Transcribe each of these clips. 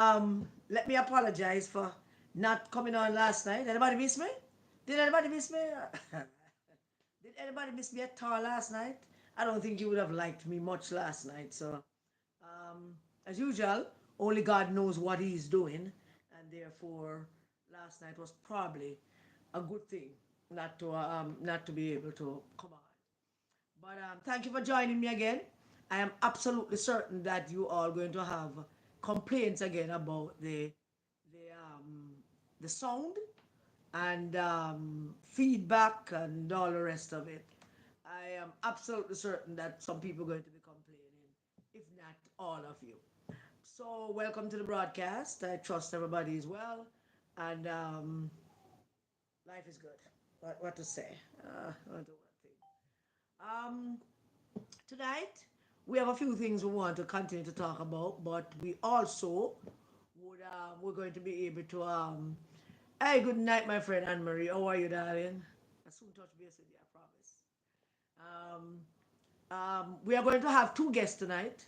Let me apologize for not coming on last night. Anybody miss me? Did anybody miss me? Did anybody miss me at all last night? I don't think you would have liked me much last night. So, as usual, only God knows what He's doing, and therefore, last night was probably a good thing not to be able to come on. But thank you for joining me again. I am absolutely certain that you are going to have complaints again about the um, the sound and feedback and all the rest of it. I am absolutely certain that some people are going to be complaining, if not all of you. So, welcome to the broadcast. I trust everybody is well, and life is good. What to say? What to think? Um, Tonight, we have a few things we want to continue to talk about, but we also we're going to be able to hey, good night, my friend Anne Marie. How are you, darling? I soon touch base with you, I promise. We are going to have two guests tonight.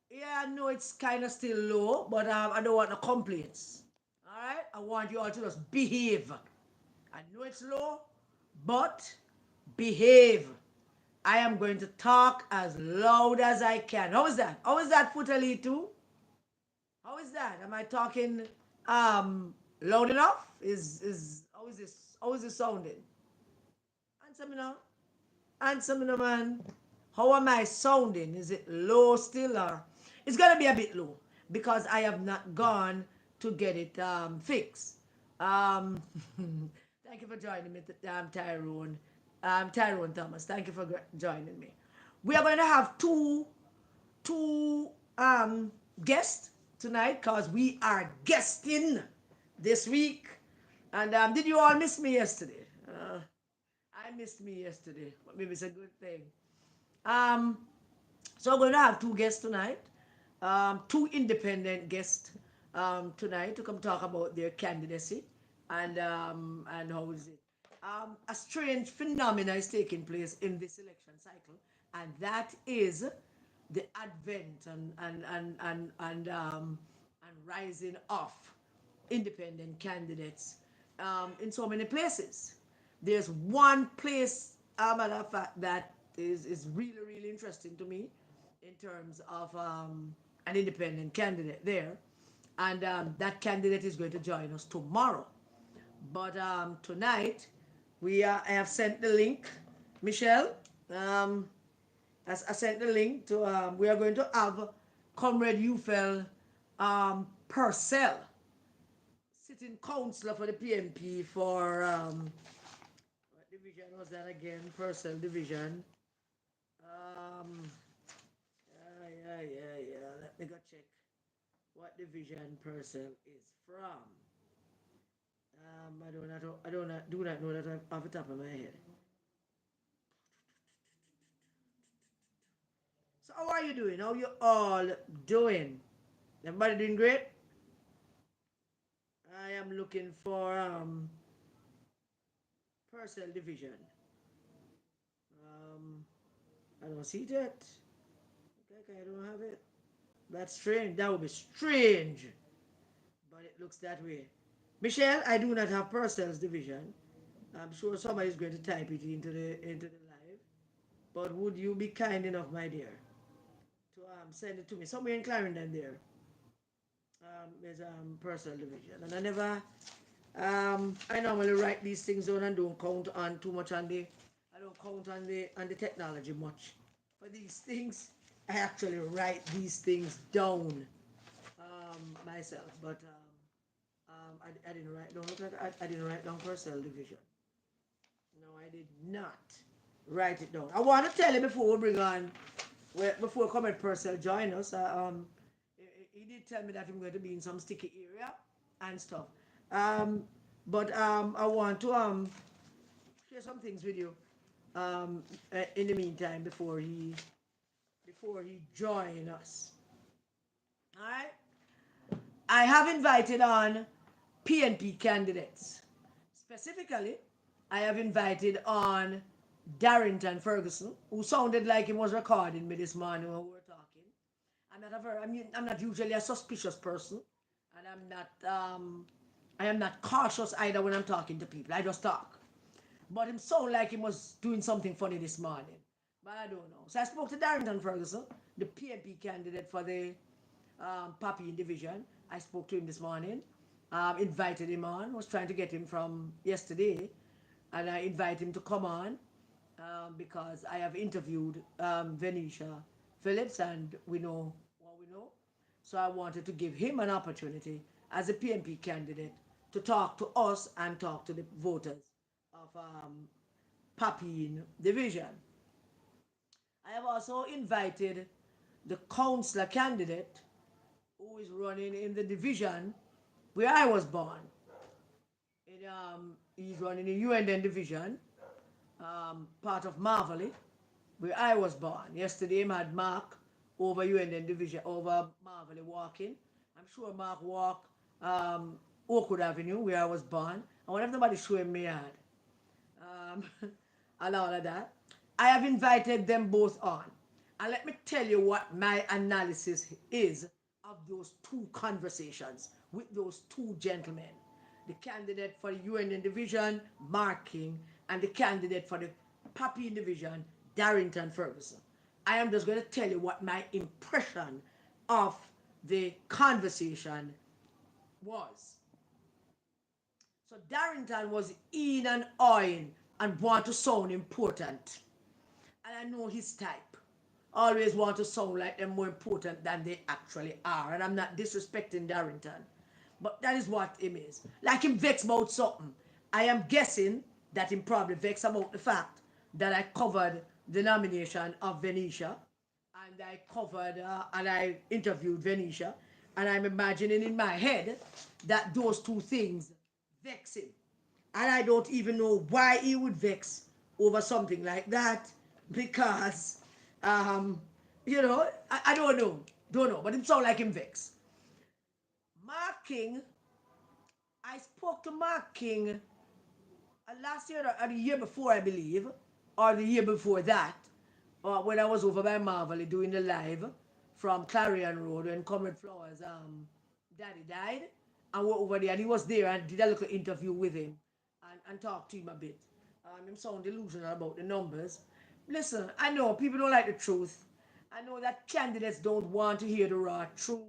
Yeah, I know it's kind of still low, but I don't want no complaints. All right, I want you all to just behave. I know it's low, but behave. I am going to talk as loud as I can. How is that? How is that, Futali too? How is that? Am I talking loud enough? Is how is this sounding? Answer me now. Answer me now, man. How am I sounding? Is it low still or it's gonna be a bit low because I have not gone to get it fixed. Um, thank you for joining me, Tyrone. Tyrone Thomas. Thank you for joining me. We are going to have two guests tonight because we are guesting this week. And did you all miss me yesterday? I missed me yesterday, but maybe it's a good thing. Um, so we're going to have two guests tonight, two independent guests tonight to come talk about their candidacy and how is it. A strange phenomena is taking place in this election cycle, and that is the advent and rising of independent candidates in so many places. There's one place, matter of fact, that is really, really interesting to me in terms of an independent candidate there. And that candidate is going to join us tomorrow. But tonight, I have sent the link, Michelle. Um, I sent the link to, we are going to have Comrade Uphell Purcell, sitting councillor for the PMP for, what division was that again? Purcell division. Um, yeah. Let me go check what division Purcell is from. I do not know that off the top of my head. So how are you doing? How you all doing? Everybody doing great? I am looking for Purcell division. Um, I don't see that. Okay, I don't have it. That's strange. That would be strange, but it looks that way. Michelle, I do not have Purcell's division. I'm sure somebody's going to type it into the live. But would you be kind enough, my dear, to send it to me somewhere in Clarendon there? There's Purcell division, and I normally write these things down and don't count on too much on the I don't count on the technology much for these things. I actually write these things down myself, but I didn't write down. Look at I didn't write down Purcell division. No, I did not write it down. I want to tell you before we bring on, before Comrade Purcell join us. He did tell me that I'm going to be in some sticky area and stuff. Um, but I want to share some things with you in the meantime before he join us. All right. I have invited on PNP candidates. Specifically, I have invited on Darrington Ferguson, who sounded like he was recording me this morning when we were talking. I'm not usually a suspicious person, and I am not cautious either when I'm talking to people. I just talk. But him sound like he was doing something funny this morning. But I don't know. So I spoke to Darrington Ferguson, the PNP candidate for the Papi division. I spoke to him this morning, invited him on, was trying to get him from yesterday, and I invited him to come on because I have interviewed Venetia Phillips and we know what we know. So I wanted to give him an opportunity as a PNP candidate to talk to us and talk to the voters of Papine division. I have also invited the councillor candidate who is running in the division where I was born. He's running in UNN division, part of Marvelly, where I was born. Yesterday, I had Mark over UNN division, over Marvelly walking. I'm sure Mark walked Oakwood Avenue, where I was born. I want everybody showing me yard. Um, and all of that. I have invited them both on. And let me tell you what my analysis is of those two conversations with those two gentlemen. The candidate for the UNN division, Mark King, and the candidate for the Papi division, Darrington Ferguson. I am just going to tell you what my impression of the conversation was. So Darrington was in and eyeing and want to sound important. And I know his type. Always want to sound like they're more important than they actually are. And I'm not disrespecting Darrington. But that is what him is. Like him vex about something. I am guessing that him probably vex about the fact that I covered the nomination of Venetia. And I covered and I interviewed Venetia. And I'm imagining in my head that those two things vex him. And I don't even know why he would vex over something like that because, I don't know. Don't know. But it sounds like him vex. Mark King, I spoke to Mark King last year or the year before, I believe, or the year before that, when I was over by Marvel doing the live from Clarion Road when Comrade Flowers daddy died. And we're over there and he was there and did a little interview with him and talked to him a bit. Him sound delusional about the numbers. Listen, I know people don't like the truth. I know that candidates don't want to hear the raw truth.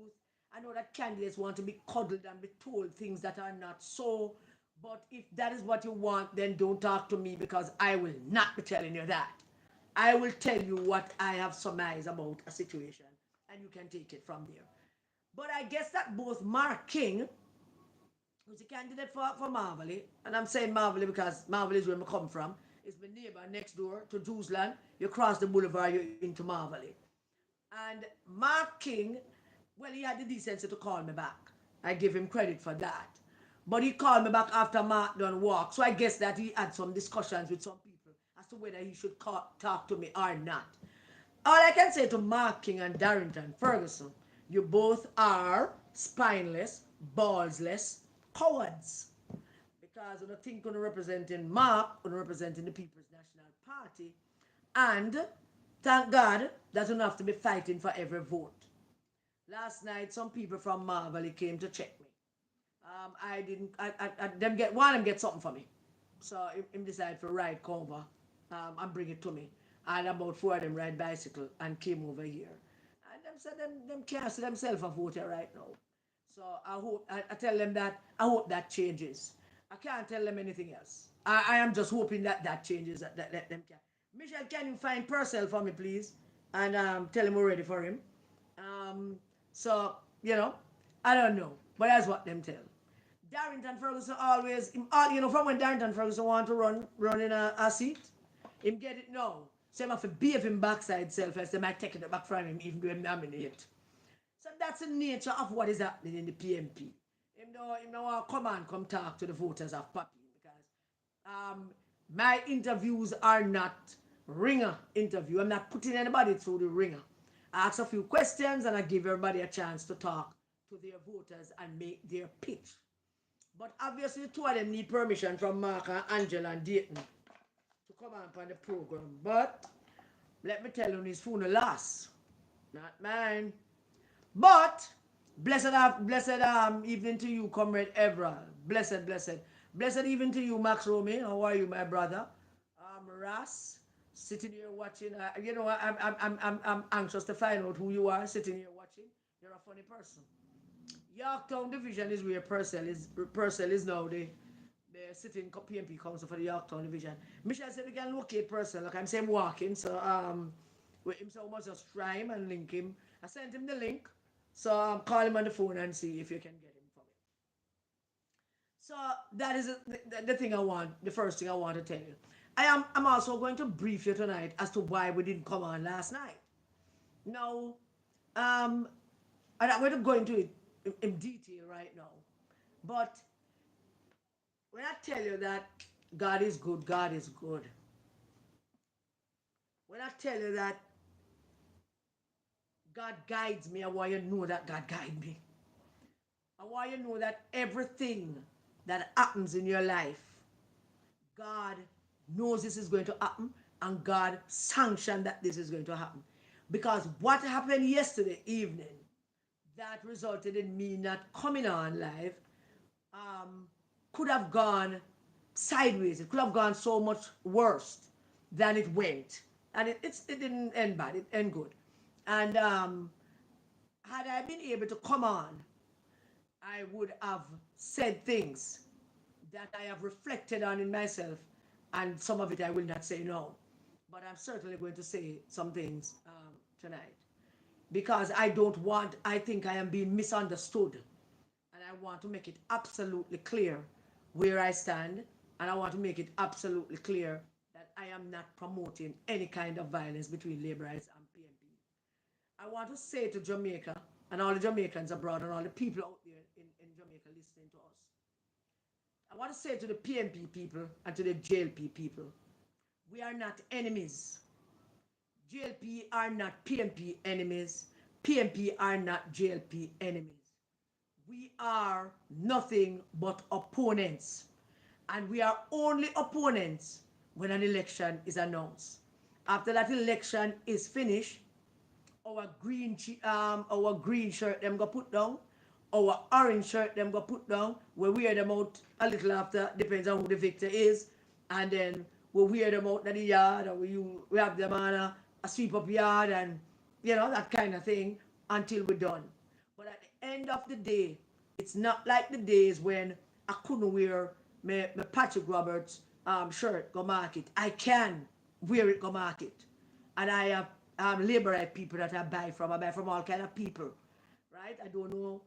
I know that candidates want to be cuddled and be told things that are not so. But if that is what you want, then don't talk to me because I will not be telling you that. I will tell you what I have surmised about a situation and you can take it from there. But I guess that both Mark King, who's a candidate for Marvelly, and I'm saying Marvelly because Marvelly is where I come from, is my neighbor next door to Jerusalem. You cross the boulevard, you're into Marvelly. And Mark King, well, he had the decency to call me back. I give him credit for that. But he called me back after Mark done walk. So I guess that he had some discussions with some people as to whether he should talk to me or not. All I can say to Mark King and Darrington Ferguson, you both are spineless, ballsless cowards. Because I don't think you're representing Mark, you're representing the People's National Party. And thank God that you don't have to be fighting for every vote. Last night, some people from Marvel came to check me. I didn't. Them get one of them get something for me. So him decide for ride cover and bring it to me. And about four of them ride bicycle and came over here. And them said them can't see themselves a voter right now. So I tell them that I hope that changes. I can't tell them anything else. I am just hoping that that changes. That them can. Michelle, can you find Purcell for me, please? And tell him we're ready for him. Um, so, I don't know. But that's what them tell. Darrington Ferguson always, from when Darrington Ferguson want to run in a seat, him get it now. So him have to behave him backside self as they might take it back from him even though him nominate. So that's the nature of what is happening in the PMP. Him don't want to come and come talk to the voters of Papi because my interviews are not ringer interview. I'm not putting anybody through the ringer. I ask a few questions and I give everybody a chance to talk to their voters and make their pitch. But obviously, two of them need permission from Mark and Angela and Dayton to come on the program. But let me tell you, his phone lost. Not mine. But Blessed evening to you, Comrade Evra. Blessed evening to you, Max Romy. How are you, my brother? Ras, sitting here watching. I'm anxious to find out who you are sitting here watching. You're a funny person. Yorktown Division is where Purcell is now the sitting PMP council for the Yorktown Division. Michelle said we can locate Purcell. Like I'm saying walking, so with him so much just try him and link him. I sent him the link. So call him on the phone and see if you can get him for me. So that is the thing I want, the first thing I want to tell you. I'm also going to brief you tonight as to why we didn't come on last night. Now, um, and I'm going to go into it in detail right now. But when I tell you that God is good, God is good. When I tell you that God guides me, I want you to know that God guides me. I want you to know that everything that happens in your life, God knows this is going to happen and God sanctioned that this is going to happen. Because what happened yesterday evening that resulted in me not coming on live um, could have gone sideways. It could have gone so much worse than it went. And it didn't end bad, it ended good. And had I been able to come on, I would have said things that I have reflected on in myself, and some of it I will not say no. But I'm certainly going to say some things tonight because I think I am being misunderstood, and I want to make it absolutely clear where I stand, and I want to make it absolutely clear that I am not promoting any kind of violence between laborers and PMP. I want to say to Jamaica and all the Jamaicans abroad and all the people out there in Jamaica listening to us, I want to say to the PMP people and to the JLP people, we are not enemies. JLP are not PMP enemies. PMP are not JLP enemies. We are nothing but opponents. And we are only opponents when an election is announced. After that election is finished, our green shirt them go put down, our orange shirt them go put down. We wear them out a little after, depends on who the victor is, and then we wear them out in the yard, or we have them on a sweep up yard, and that kind of thing until we're done. But at the end of the day, it's not like the days when I couldn't wear my Patrick Roberts shirt go market. I can wear it go market, and I have laborite people that I buy from. I buy from all kind of people, right? I don't know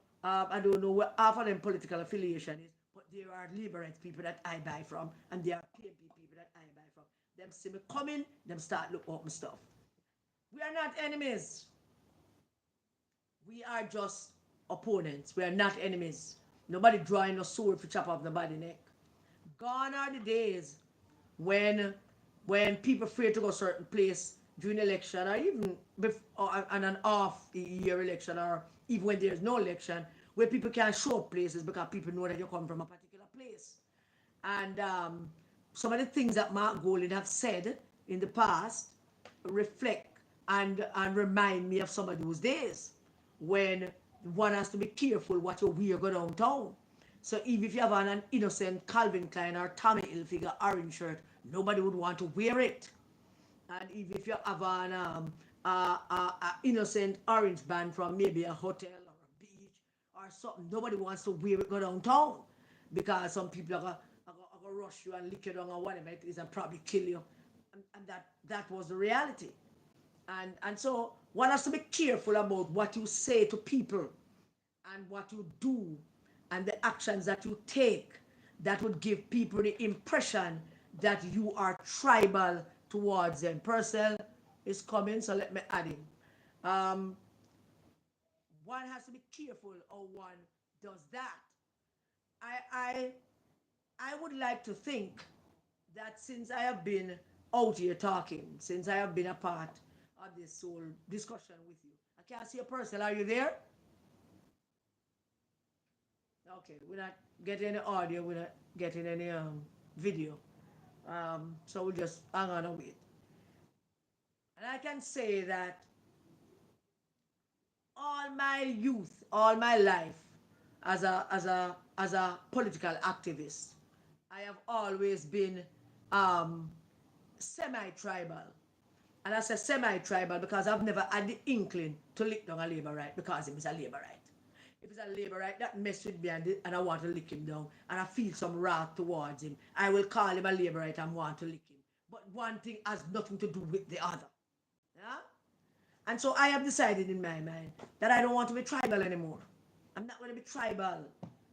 what half of them political affiliation is, but there are laborite people that I buy from, and there are PMP people that I buy from. Them see me coming, them start look up my stuff. We are not enemies. We are just opponents. We are not enemies. Nobody drawing a sword for chop off nobody neck. Gone are the days when when people fear to go certain place during election or even before and an off year election or even when there's no election where people can't show up places because people know that you come from a particular place. And some of the things that Mark Golding have said in the past reflect and remind me of some of those days when one has to be careful what you wear go downtown. So even if you have on an innocent Calvin Klein or Tommy Hilfiger orange shirt, nobody would want to wear it. And even if you have an innocent orange band from maybe a hotel or a beach or something, nobody wants to wear it go downtown because some people are gonna rush you and lick you down or whatever it is and probably kill you. And that was the reality. And so one has to be careful about what you say to people and what you do and the actions that you take that would give people the impression that you are tribal towards them. Purcell is coming, so let me add him. Um, one has to be careful how one does that. I, I, I would like to think that since I have been out here talking, since I have been a part of this whole discussion with you, I can't see a person. Are you there? Okay, we're not getting any audio, we're not getting any video. So we'll just hang on and wait. And I can say that all my youth, all my life, as a political activist, I have always been um, semi-tribal. And I say semi-tribal because I've never had the inkling to lick down a labor right because it is a labor right. If it's a labor right, that mess with me and I want to lick him down and I feel some wrath towards him, I will call him a labor right and want to lick him. But one thing has nothing to do with the other. Yeah? And so I have decided in my mind that I don't want to be tribal anymore. I'm not going to be tribal.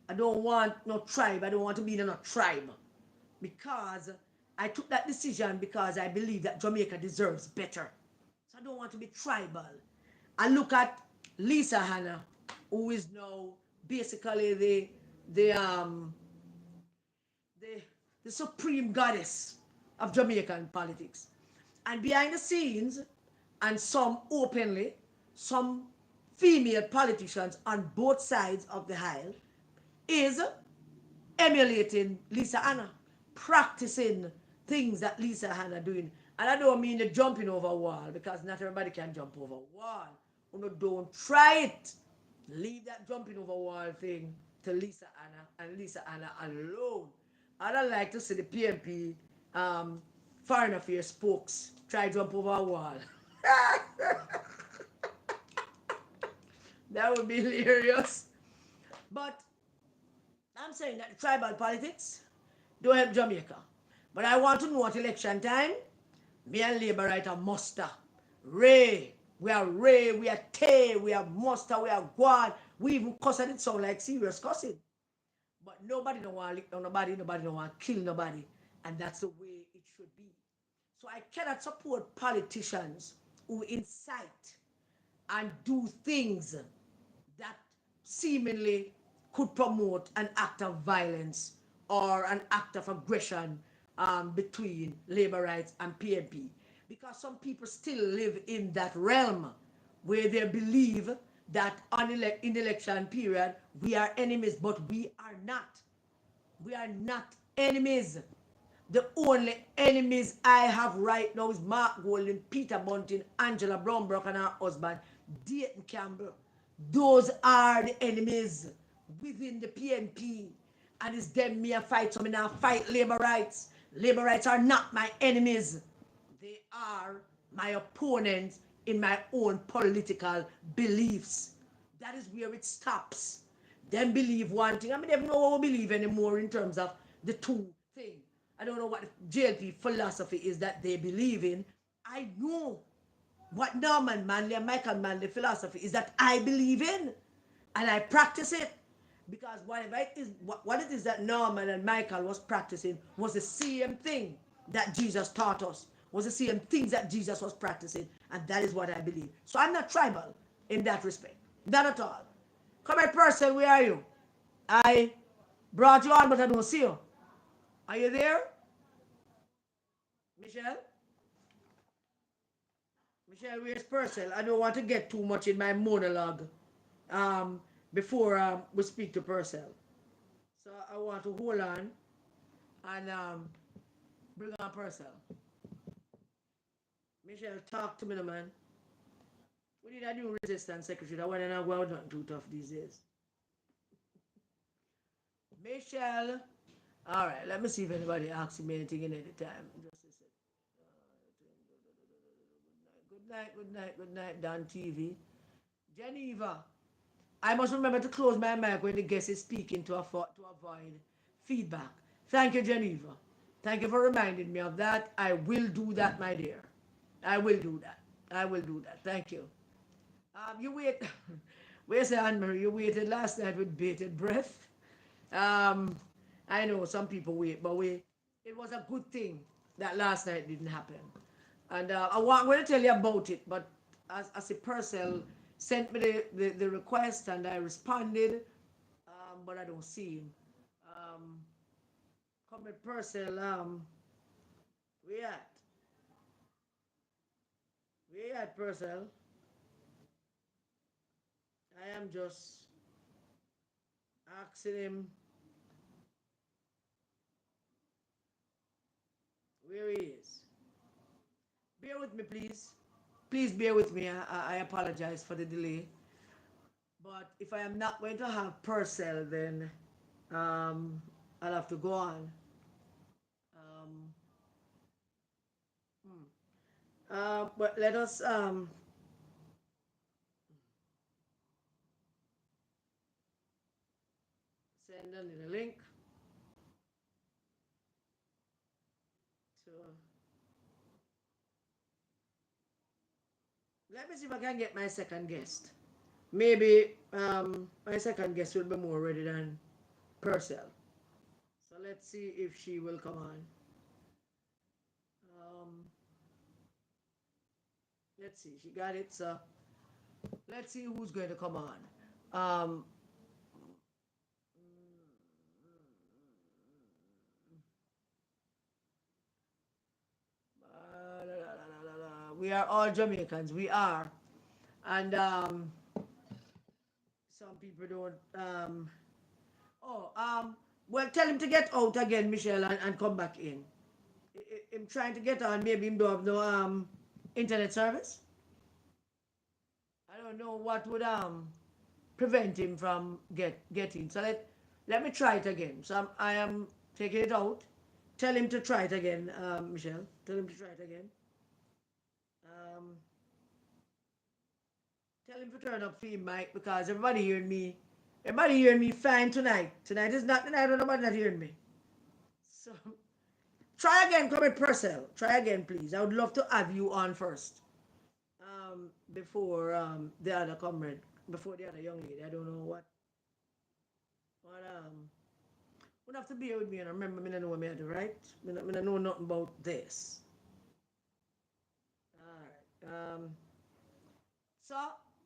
I don't want no tribe. I don't want to be in a tribe. Because I took that decision because I believe that Jamaica deserves better. So I don't want to be tribal. I look at Lisa Hanna, who is now basically the, the supreme goddess of Jamaican politics. And behind the scenes, and some openly, some female politicians on both sides of the aisle is emulating Lisa Hanna, practicing things that Lisa Hanna doing. And I don't mean the jumping over a wall because not everybody can jump over a wall. You don't try it. Leave that jumping over wall thing to Lisa Hanna and Lisa Hanna alone. I don't like to see the PMP foreign affairs spokes try jump over a wall. That would be hilarious. But I'm saying that tribal politics don't help Jamaica. But I want to know at election time, me and Labour right a muster. Ray, we are Tay, we are muster, we are Guan. We even cuss and it sound like serious cussing. But nobody don't want to lick down nobody don't want to kill nobody. And that's the way it should be. So I cannot support politicians who incite and do things that seemingly could promote an act of violence or an act of aggression between labor rights and PNP. Because some people still live in that realm where they believe that in election period we are enemies, but we are not. We are not enemies. The only enemies I have right now is Mark Golden, Peter Bunting, Angela Brownbrook and her husband, Dayton Campbell. Those are the enemies within the PNP. And it's them me a fight, so me now fight labor rights. Labor rights are not my enemies. They are my opponents in my own political beliefs. That is where it stops. Them believe one thing. I mean, they don't know what we believe anymore in terms of the two things. I don't know what the JLP philosophy is that they believe in. I know what Norman Manley and Michael Manley philosophy is that I believe in. And I practice it. Because whatever it is, what it is that Norman and Michael was practicing was the same thing that Jesus taught us, was the same things that Jesus was practicing. And that is what I believe. So I'm not tribal in that respect. Not at all. Come here, Purcell, where are you? I brought you on, but I don't see you. Are you there? Michelle? Michelle, where's Purcell? I don't want to get too much in my monologue before we speak to Purcell. So I want to hold on and bring on Purcell. Michelle, talk to me, man. We need a new resistance secretary. I want to know what not too tough these days. Michelle. All right, let me see if anybody asks me anything in any time. Just a sec. Good night, good night, good night, Don TV. Geneva. I must remember to close my mic when the guest is speaking to avoid feedback. Thank you, Geneva. Thank you for reminding me of that. I will do that, my dear. I will do that. I will do that. Thank you. You wait. Where's Anne Marie? You waited last night with bated breath. Um, I know some people wait, but it was a good thing that last night didn't happen. And I'm going to tell you about it, but as a Purcell sent me the request and I responded, but I don't see him. Um, Comrade Purcell, we at? We at Purcell? I am just asking him where he is. Bear with me, please. Please bear with me. I apologize for the delay. But if I am not going to have Purcell, then um, I'll have to go on. Um, but let us send a little link to. Let me see if I can get my second guest. Maybe my second guest will be more ready than Purcell. So let's see if she will come on. Um, let's see, she got it. So let's see who's going to come on. Um, we are all Jamaicans. We are, and some people don't. Oh, well, tell him to get out again, Michelle, and come back in. I'm trying to get on. Maybe him don't have no internet service. I don't know what would prevent him from getting. So let me try it again. So I am taking it out. Tell him to try it again, Michelle. Tell him to try it again. Um, Tell him to turn up the mic because everybody hearing me. Everybody hearing me fine tonight. Tonight is not the night when nobody not hearing me. So try again, come with Purcell. Try again, please. I would love to have you on first. Before the other comrade, before the other young lady. I don't know what would have to bear with me and remember me don't know what me I do, right? Me don't know nothing about this. Alright. So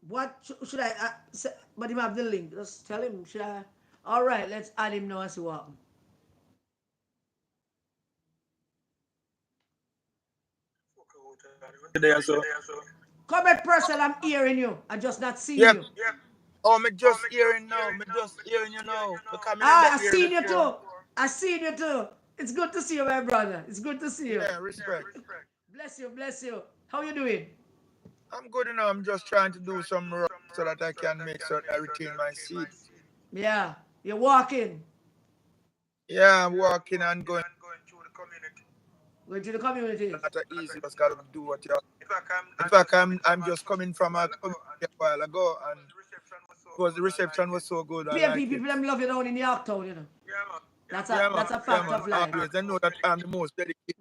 what should I say, but him have the link. Just tell him, should I alright, let's add him now and see what happen. There, so Come at Purcell, I'm hearing you. I just not seeing yep. you. Oh, me just hearing now. Me just hearing you now. Because me never Ah, I hear seen you before. too. I seen you too. It's good to see you, my brother. It's good to see you. Yeah, respect. Bless you, bless you. How you doing? I'm good enough. I'm just trying to do some run so that I can make sure I retain my seat. Yeah, you're walking. Yeah, I'm walking and going through the community. Going to the community. Not a easy, just gotta do what you have. In fact, I'm just coming from a community a while ago, and because the reception was so good, I PMP like it. people them love you down in Yorktown, you know. Yeah, man. That's a Yeah, fact man. of life. Always. They know that I'm the most dedicated.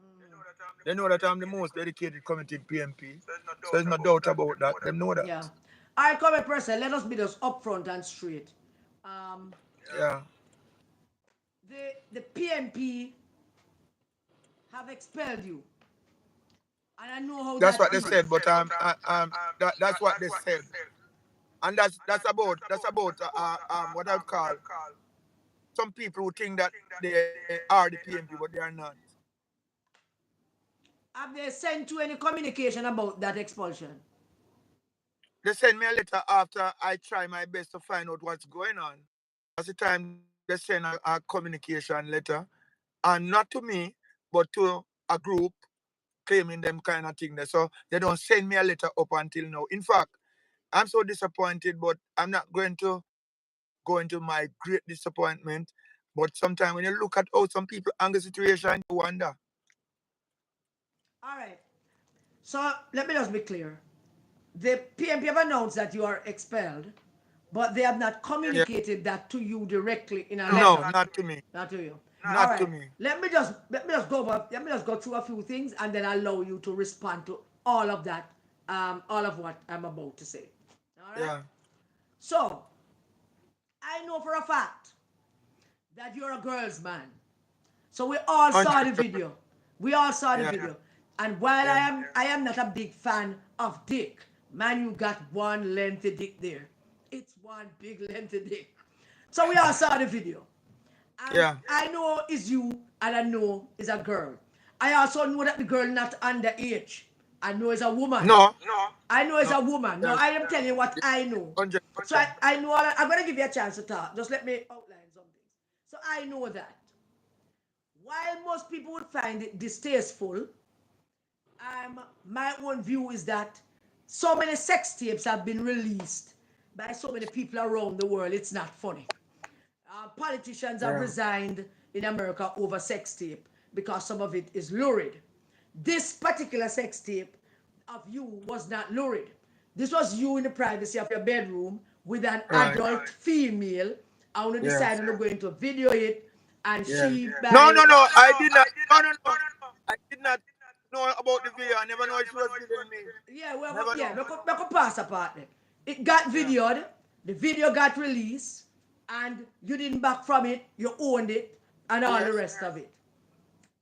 They know that I'm the most dedicated committee in PMP. So there's no doubt about that. They know that. Yeah. I come a person. Let us be just upfront and straight. Um, Yeah. the PMP have expelled you, and I know how That's that what they said, is. but that's what they said, and that's about what I'd call some people who think that they are the PMP, but they are not. Have they sent you any communication about that expulsion? They send me a letter after I try my best to find out what's going on. That's the time they send a communication letter, and not to me, but to a group claiming them kind of thing there. So they don't send me a letter up until now. In fact, I'm so disappointed, but I'm not going to go into my great disappointment. But sometimes when you look at how some people handle the situation, you wonder. All right. So let me just be clear. The PMP have announced that you are expelled, but they have not Yeah. communicated that to you directly in a No, letter. not to me. Not to you. All Not to right. me. Let me just go over. Let me just go through a few things, and then allow you to respond to all of that. All of what I'm about to say. All right. Yeah. So I know for a fact that you're a girl's man. So we all saw the 100%. video. We all saw the Yeah. video. And while Yeah. I am not a big fan of dick, man, you got one lengthy dick there. It's one big lengthy dick. So we all saw the video. And Yeah. I know it's you, and I know it's a girl. I also know that the girl not underage. I know it's a woman. No. I know it's No. a woman. No, Yes. I am telling you what I know. So 100%. I know, I'm going to give you a chance to talk. Just let me outline some things. So I know that while most people would find it distasteful, my own view is that so many sex tapes have been released by so many people around the world, it's not funny. Politicians have Yeah. resigned in America over sex tape because some of it is lurid. This particular sex tape of you was not lurid. This was you in the privacy of your bedroom with an Right. adult female. I want to Yes. decide on going to video it, and Yes. she No, by no, no. I did not. No, no, no. I did not know about the video. I never know she was videoing me. yeah, well, Never yeah, know. we could pass apart then. It got Yeah. videoed, the video got released, and you didn't back from it, you owned it, and all the Yes. rest of it.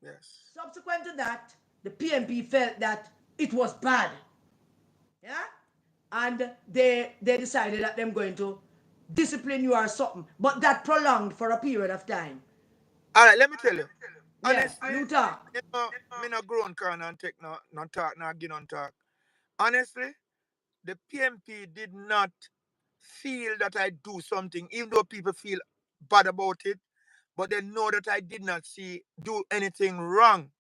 Yes. Subsequent to that, the PMP felt that it was bad. Yeah? And they decided that they're going to discipline you or something. But that prolonged for a period of time. All right. Let me tell you. Yeah, Honestly, you talk. me no grown can and take no talk, no again on talk. Honestly, the PMP did not feel that I do something, even though people feel bad about it, but they know that I did not do anything wrong.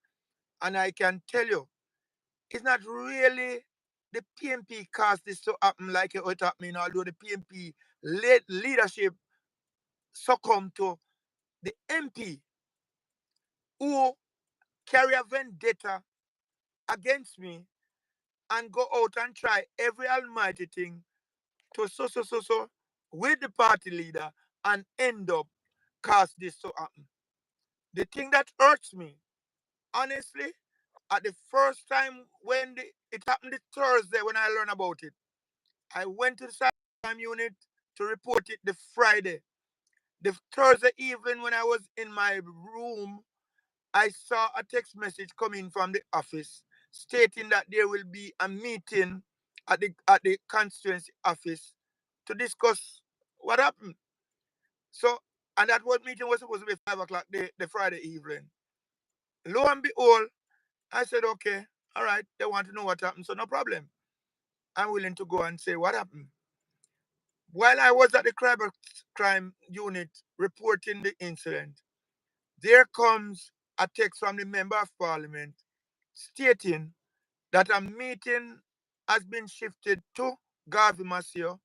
And I can tell you, it's not really the PMP caused this to happen like it happened, although the PMP leadership succumbed to the MP who carry a vendetta against me and go out and try every almighty thing to so with the party leader and end up cause this to happen. The thing that hurts me, honestly, at the first time when it happened this Thursday when I learned about it, I went to the cybercrime unit to report it the Friday. The Thursday evening when I was in my room, I saw a text message coming from the office stating that there will be a meeting at the constituency office to discuss what happened. So, and that was meeting was supposed to be 5 o'clock the Friday evening. Lo and behold, I said, okay, all right, they want to know what happened, so no problem. I'm willing to go and say what happened. While I was at the crime unit reporting the incident, there comes a text from the member of parliament stating that a meeting has been shifted to Garvey Masio,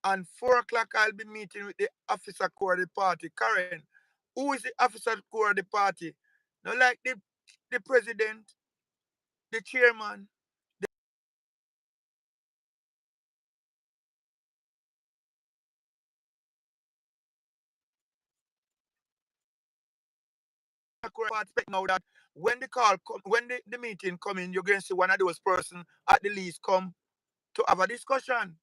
and 4 o'clock I'll be meeting with the officer core of the party. Karen, who is the officer core of the party? Not like the president, the chairman, expect now that when the call come, when the meeting come in, you're going to see one of those persons at the least come to have a discussion.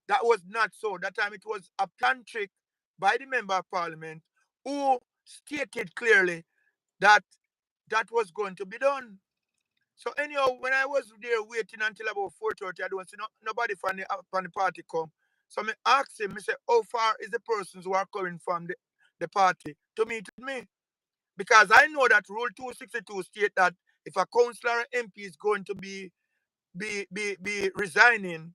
That was not so. That time it was a plan trick by the member of parliament who stated clearly that that was going to be done. So anyhow, when I was there waiting until about 4:30, I don't see nobody from the party come. So I asked him, I said, how far is the persons who are coming from the party to meet with me? Because I know that Rule 262 state that if a councillor or MP is going to be resigning,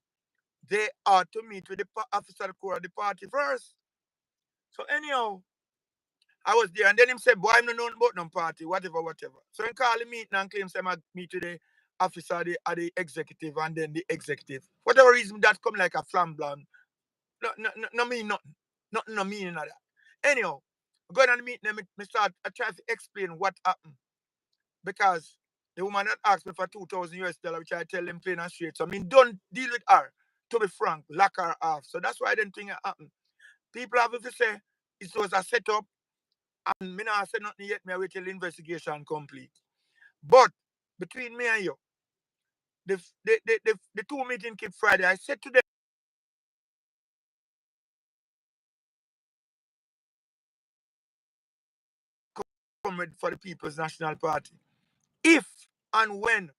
they are to meet with the officer core of the party first. So anyhow, I was there, and then him said, boy, I'm not knowing about no party, whatever, whatever. So he called me and claim say I meet with the officer of the executive and then the executive. Whatever reason that come like a flamboyant. No mean nothing. Nothing no meaning of that. Anyhow, going on the meeting, I start I try to explain what happened. Because the woman that asked me for 2,000 US dollars, which I tell them plain and straight. So I mean, don't deal with her. To be frank, lock her off. So that's why I didn't think it happened. People have to say it was a setup, and me not say nothing yet. Me I wait till the investigation complete. But between me and you, the two meeting keep Friday. I said to them, come with for the People's National Party. If and when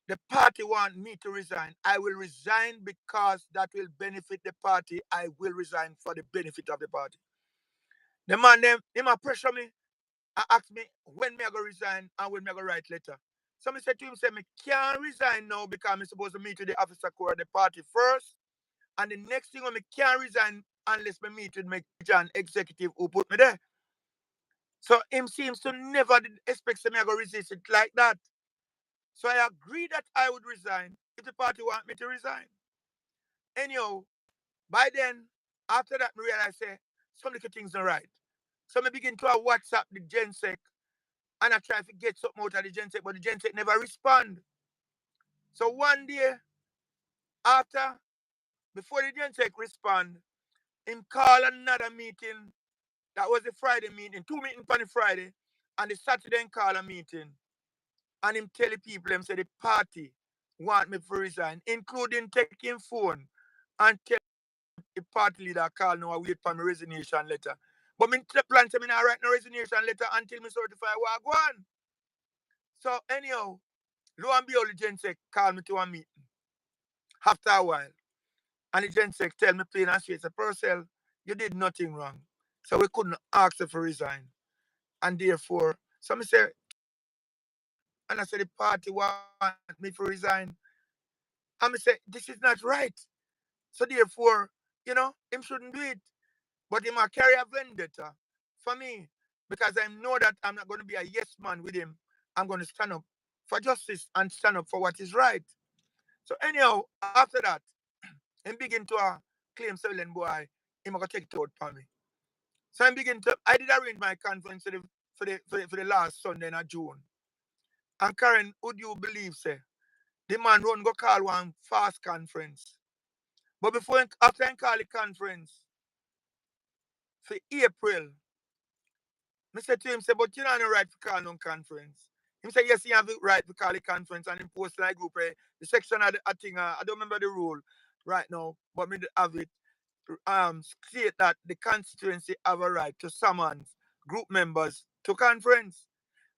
the party want me to resign, I will resign because that will benefit the party. I will resign for the benefit of the party. The man them a pressure me and ask me when me I go resign and when me I go write letter. So me said to him, say me can't resign now because I'm supposed to meet with the officer core of the party first. And the next thing me can't resign unless me meet with my John executive who put me there. So him seems to never expect me I go resist it like that. So I agreed that I would resign if the party want me to resign. Anyhow, By then, after that, I realized say some little things not right. So I begin to WhatsApp the Gensec and I try to get something out of the Gensec, but the Gensec never respond. So one day after, before the Gensec respond, him call another meeting. That was the Friday meeting, two meetings on the Friday, and the Saturday him call a meeting. And him tell the people, him say the party want me to resign, including taking phone and tell the party leader call now wait for my resignation letter. But me plan to me not write no resignation letter until me certify what I go on. So anyhow, lo and behold, the Gensec call me to a meeting after a while. And the Gensec tell me plain and straight, say, Purcell, you did nothing wrong. So we couldn't ask you to resign. And therefore, some say, and I said the party want me to resign. And I say, this is not right. So therefore, him shouldn't do it. But he might carry a vendetta for me. Because I know that I'm not going to be a yes man with him. I'm going to stand up for justice and stand up for what is right. So anyhow, after that, him begin to claim silent boy, him going to take it out for me. So I did arrange my conference for the last Sunday in June. And Karen, would you believe, say, the man run go call one fast conference. But after I call the conference for April, I said to him, say, but you don't have no right to call no conference. He said, yes, you have the right to call the conference and him post like group. The section of the, I think, I don't remember the rule right now, but me have it state that the constituency have a right to summon group members to conference.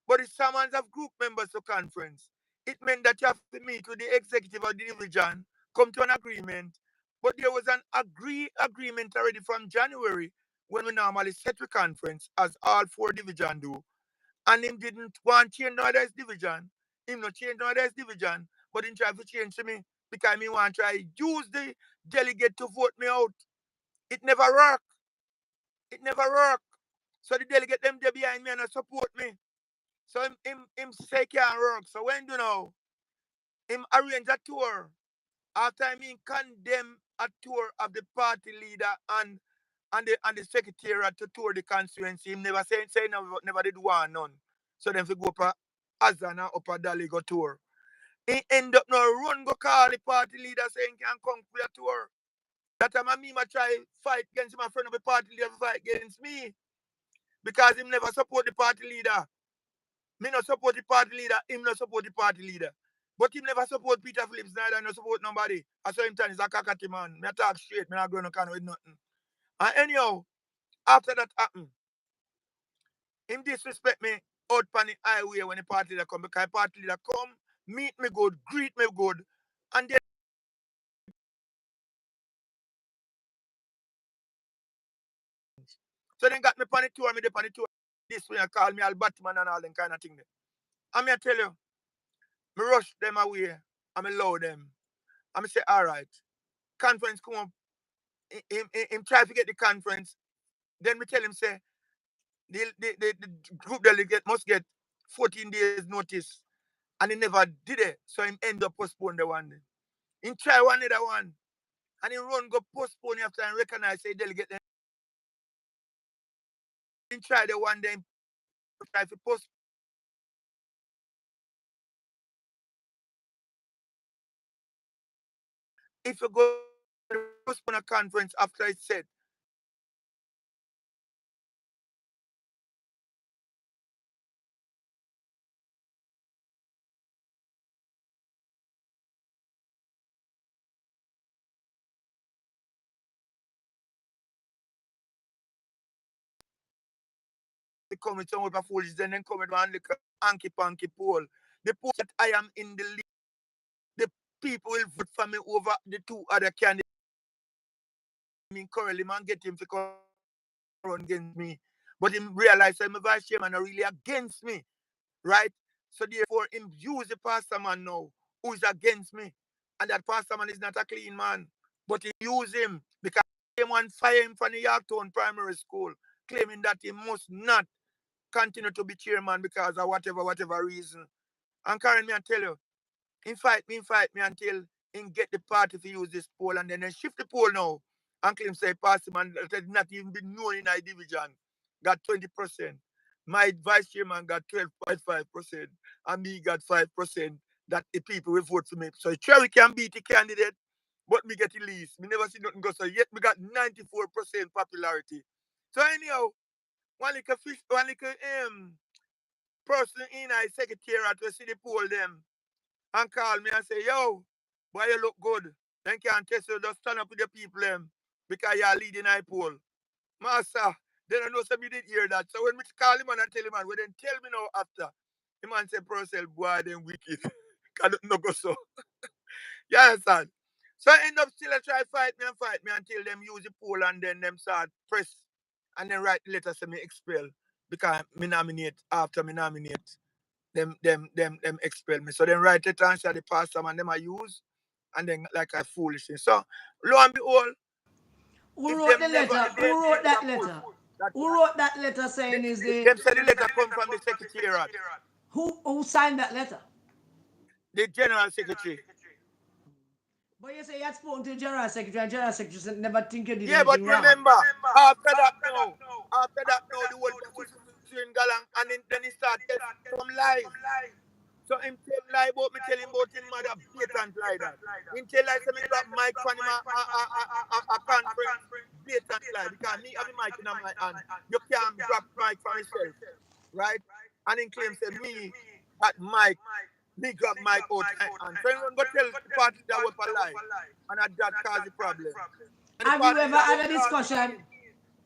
But the summons of group members to conference, it meant that you have to meet with the executive of the division, come to an agreement. But there was an agreement already from January when we normally set the conference, as all four division do. And him didn't want to change no other division. Him not change no other division, but he tried to change to me because he want to try use the delegate to vote me out. It never work. It never work. So the delegate them there behind me and support me. So him say can't work. So when you know, him arrange a tour. After I mean condemn a tour of the party leader and the secretariat to tour the constituency. Him never say never did one none. So then we go up a Azana up a Dali go tour. He end up now run go call the party leader saying can come for a tour. That time I mean I try fight against my friend of the party leader fight against me. Because him never support the party leader. Me not support the party leader, him not support the party leader. But him never support Peter Phillips, neither no support nobody. I saw him turn, he's a cockatoo man. Me talk straight, me not going to kind with nothing. And anyhow, after that happened, him disrespect me out on the highway when the party leader come, because the party leader come, meet me good, greet me good, and then so then got me on the tour, me on the tour. This way I call me all Batman and all them kind of thing there. And me I tell you, me rush them away, and me load them. And me say, all right, conference come up, him try to get the conference. Then we tell him, say, the group delegate must get 14 days notice. And he never did it. So him end up postpone the one. He try one other one. And he run go postpone after and recognize say delegate them. He try the one then try to postpone. If you go postpone a conference after it's said, they come with some other fools, then come with one little hanky panky poll. The poll that I am in the lead, the people will vote for me over the two other candidates. I mean, currently, man, get him to come run against me. But him realize I'm a vice chairman are really against me, right? So therefore, him use the pastor man now who is against me. And that pastor man is not a clean man. But he use him because he want fire him from the Yorktown Primary School, claiming that he must not continue to be chairman because of whatever reason. And Karen, me I tell you, he fight me until he get the party to use this poll and then they shift the poll now and claim say pass him and that had not even been known in our division. Got 20%. My vice chairman got 12.5%, and me got 5%. That the people will vote for me. So Cherry can beat the candidate, but me get the least. Me never see nothing go so yet. Me got 94% popularity. So anyhow, one little person in our secretariat to see the poll them and call me and say, yo, boy, you look good. Then can't test you, just stand up with the people them because you're leading our poll. Master, then I know somebody did hear that. So when we call him and tell him, and when then tell me now after, the man say, Purcell, boy, then wicked. Can no go so. You understand? So I end up still I try fight me until them use the poll and then them start press and then write the letter say me expel because me nominate after me nominate them expel me. So then write it and say the pastor and them I use and then like a foolish thing. So lo and behold, Who if wrote them the never letter? if they Who wrote that never push letter? that Who wrote that letter saying is the them said the letter come from the secretariat, who signed that letter? the general secretary. But you say you had spoken to the general secretary, and general secretary said never think you did Yeah, but anything wrong. remember, after that now, the whole process in Galang, and then he started some lies. So him tell lie about me, tell him about him mother blatant lie that. Him tell lie say me got mic from him a conference, blatant lie. Because me have a mic in my hand, you can't grab mic from yourself, right? And him claim say me got mic, me grab mic out and so him go tell the party that was a lie. And that caused the problem. And the Have you party ever leader had don't a call me discussion? in.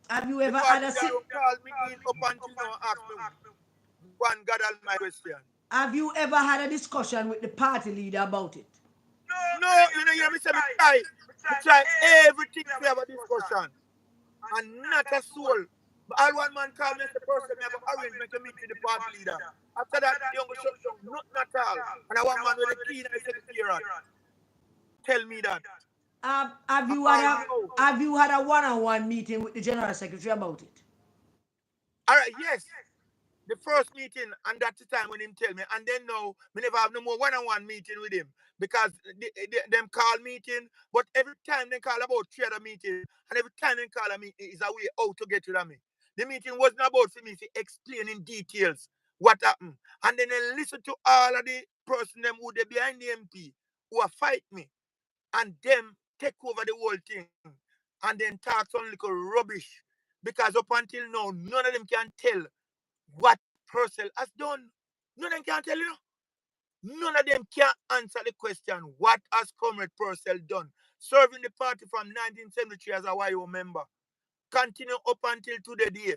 Have you The ever had party a leader don't call me in up until now ask me one God all my question. Have you ever had a discussion with the party leader about it? No, you know, hear me say me try. Me try everything to have a discussion. And not a soul. But all one man call me as the person me have a arrangement to meet with the party leader. After that, they don't go shut down. Nothing at all. And I want man with a key in the secretariat. Tell me that. Have I you had already a know. have you had a one-on-one meeting with the general secretary about it? All right, yes. The first meeting, and that's the time when him tell me, and then now we never have no more one-on-one meeting with him because them call meeting, but every time they call about three other meeting, and every time they call a meeting is a way out to get rid of me. The meeting wasn't about for me to explain in details what happened, and then they listen to all of the person them who they behind the MP who are fight me, and them take over the whole thing, and then talk some little rubbish because up until now none of them can tell what Purcell has done. None of them can tell you. None of them can answer the question, what has Comrade Purcell done? Serving the party from 1973 as a YO member. Continue up until today.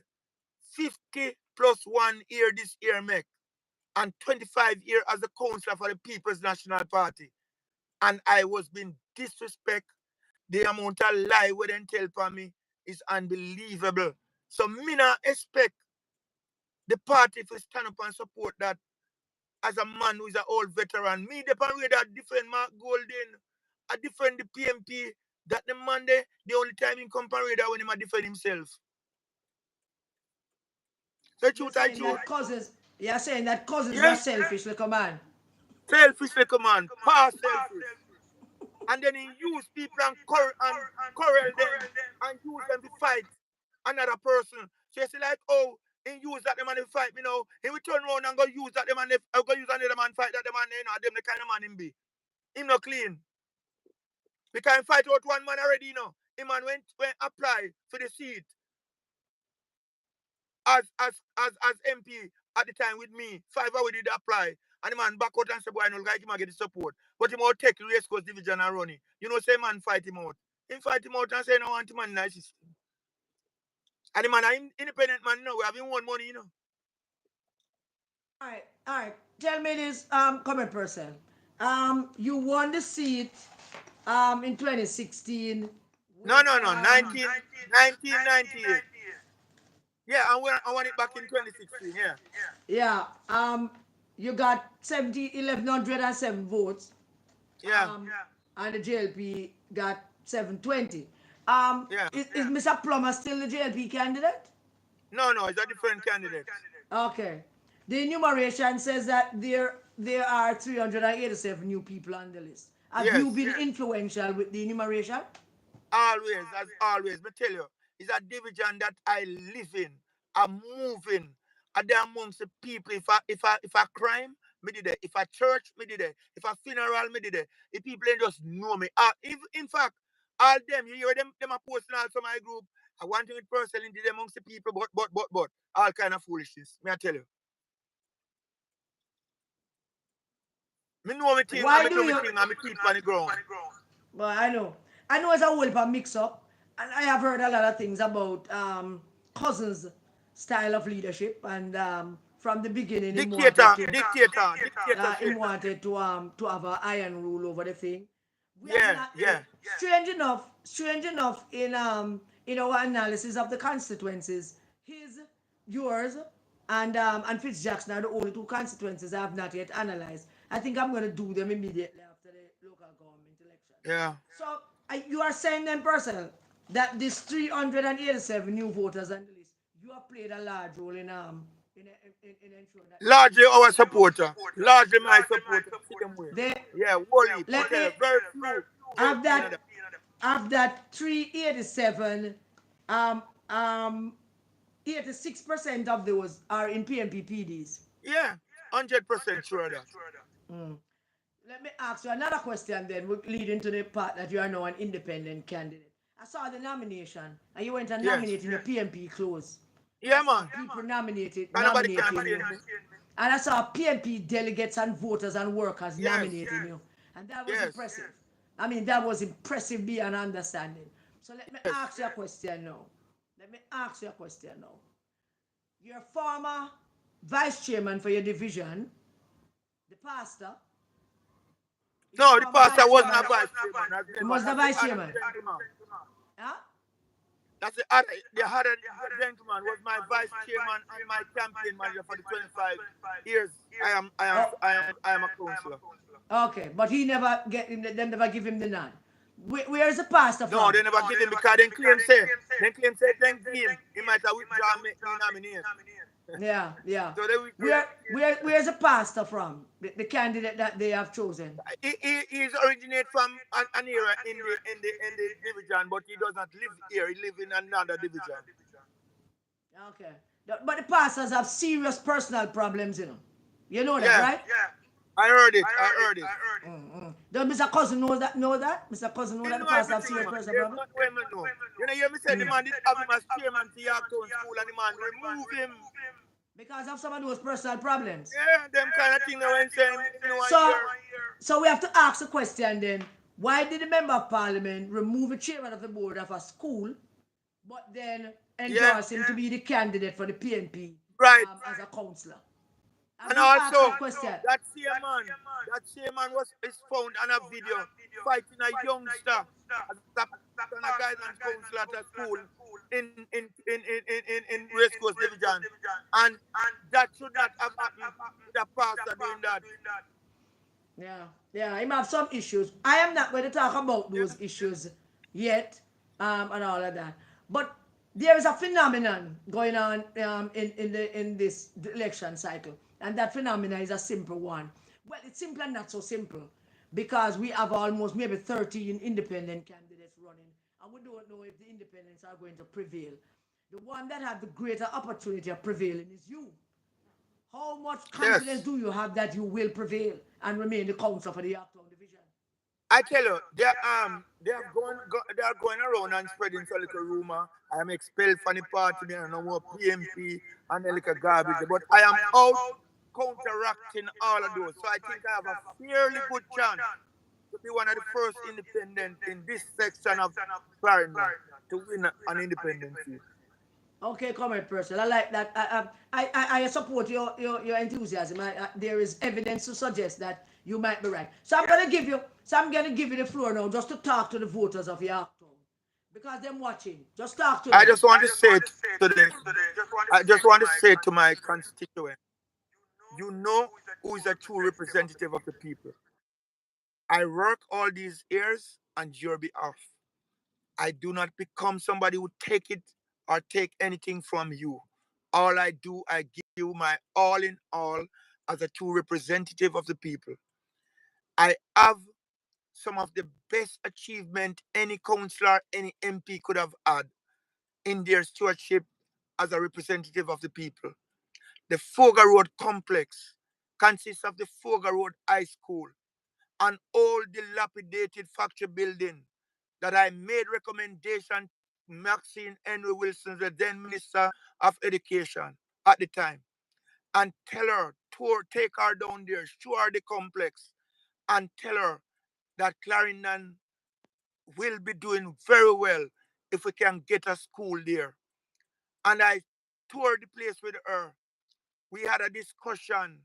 50 plus 1 year this year make. And 25 years as a councillor for the People's National Party. And I was being disrespect. The amount of lie we then tell for me is unbelievable. So me not expect the party to stand up and support that as a man who is an old veteran. Me, the parade a different Mark Golden, a different the PMP. That the man there, the only time in come parade when him a defend himself. So You're truth I saying truth. that you're saying that cousins are Yes, selfish like a man. selfish like a man, pass selfish. And then he use people and quarrel them and use them to fight another person. So you see like, oh, he use that the man to fight me now. He will turn around and go use that the man, go use another man fight that the man, you know, them the kind of man him be. Him not clean. We can fight out one man already, you know. Him man went apply for the seat as MP at the time with me. 5 hours did apply. And the man back out and say, boy, I know like him get the support. But him out take the race course division and run it. You know, say man fight him out. Him fight him out and say, no, want him man nice system. And the man an independent man, you know, we have him one money, you know. All right. Tell me this, comment person. You won the seat, in 2016 No, with no, no. 1998. Yeah, I won it back in 2016, yeah. yeah, you got 1,107 votes, Yeah, and the JLP got 720. yeah. Is Mr. Plummer still the JLP candidate? No, no, it's a different candidate. Okay. The enumeration says that there are 387 new people on the list. Have you Yes. been influential with the enumeration? Always, as always, me tell you, it's a division that I live in. I'm moving. And there amongst the people, if I crime, me did it. If a church, me did it. If a funeral, me did it. If people ain't just know me. If, in fact, all them, you hear them are posting also my group. I want to meet Purcell into them amongst the people, but, all kind of foolishness. Me I tell you. Me know me thing, and Why me do do me you? thing, and me keep on the ground. Well, I know. I know it's a whole heap of mix up, and I have heard a lot of things about Cousins' style of leadership, and from the beginning, Dictatorship. him wanted to have an iron rule over the thing. We have Yeah, not. yeah. Strange enough, in our analysis of the constituencies, his, yours, and Fitzjackson are the only two constituencies I have not yet analyzed. I think I'm going to do them immediately after the local government election. Yeah. So you are saying then, person, that this 387 new voters on the list, you have played a large role in ensuring that they Largely come our through. supporter. Largely my supporter. See them way. They Yeah, Wally. I let tell me you, very few. have JP in that of that 387, um um 86% of those are in PNP PDs. Yeah, 100% sure of that. Mm. Let me ask you another question then, leading to the part that you are now an independent candidate. I saw the nomination and you went and Yes. nominated your PNP clothes. And I Yeah, saw man. people And nobody can nominating you. change me. And I saw PNP delegates and voters and workers Yes. nominating you. And that was Yes. impressive. I mean, that was impressive beyond understanding. So let me Yes. ask you a question now. Let me ask you a question now. Your former vice chairman for your division, the pastor, is a No, the former pastor vice wasn't chairman. a vice chairman. Was the That's the vice other chairman? gentleman. Huh? The other gentleman was my vice chairman and my campaign manager for the 25 years. I am a councillor. Okay, but he never them never give him the nod. Where is the pastor No, from? they never give him because they claim say then give him. He might have withdrawn me nominate. Yeah, yeah. So they withdraw. Where's the pastor from? The candidate that they have chosen. He is originate from an era in the division, but he does not live here. He lives in another division. Okay. But the pastors have serious personal problems, you know. You know that, Yeah, right? I heard it. I heard it. Mm-hmm. Does Mr. Cousin know that? Know that? Mr. Cousin know He that the know pastor have everything, serious man. personal There's problems? not way me know. You me say the man did have him as chairman to Yorktown School and the man remove him. Because of some of those personal problems. Yeah, them kind of thing they went saying in 1 year. So, so we have to ask the question then: why did the member of parliament remove the chairman of the board of a school, but then Yeah, endorse him to be the candidate for the PNP right. as a councillor? Have And you asked also, that question? that same man is found on a video fighting a youngster as a guidance counselor at a school in Race Course Division. And that should not have happened with a pastor doing that. Yeah, yeah, he might have some issues. I am not going to talk about those issues yet, and all of that. But there is a phenomenon going on in this election cycle, and that phenomenon is a simple one. Well, it's simple and not so simple, because we have almost maybe 13 independent candidates running, and we don't know if the independents are going to prevail. The one that had the greater opportunity of prevailing is you. How much confidence Yes. do you have that you will prevail and remain the council for the Yorktown division? I tell you, they are going around and spreading some little rumor. I am expelled from the party, me and no more PMP and a little garbage. But I am out counteracting all of those. So I think I have a fairly good chance to be one of the first independent in this section of Clarendon to win an independency. Okay, Comrade Purcell, I like that. I support your enthusiasm. There is evidence to suggest that you might be right. So I'm gonna give you the floor now, just to talk to the voters of Yorktown, because they're watching. Just talk to I them. just want to say to the, I just want to say to my constituent, you know who is a true representative of the people. I work all these years on your behalf. I do not become somebody who take it or take anything from you. All I do, I give you my all in all as a true representative of the people. I have some of the best achievement any councillor, any MP could have had in their stewardship as a representative of the people. The Foga Road complex consists of the Foga Road High School, an old dilapidated factory building that I made recommendation to Maxine Henry Wilson, the then Minister of Education at the time, and tell her, take her down there, show her the complex, and tell her that Clarendon will be doing very well if we can get a school there. And I toured the place with her. We had a discussion,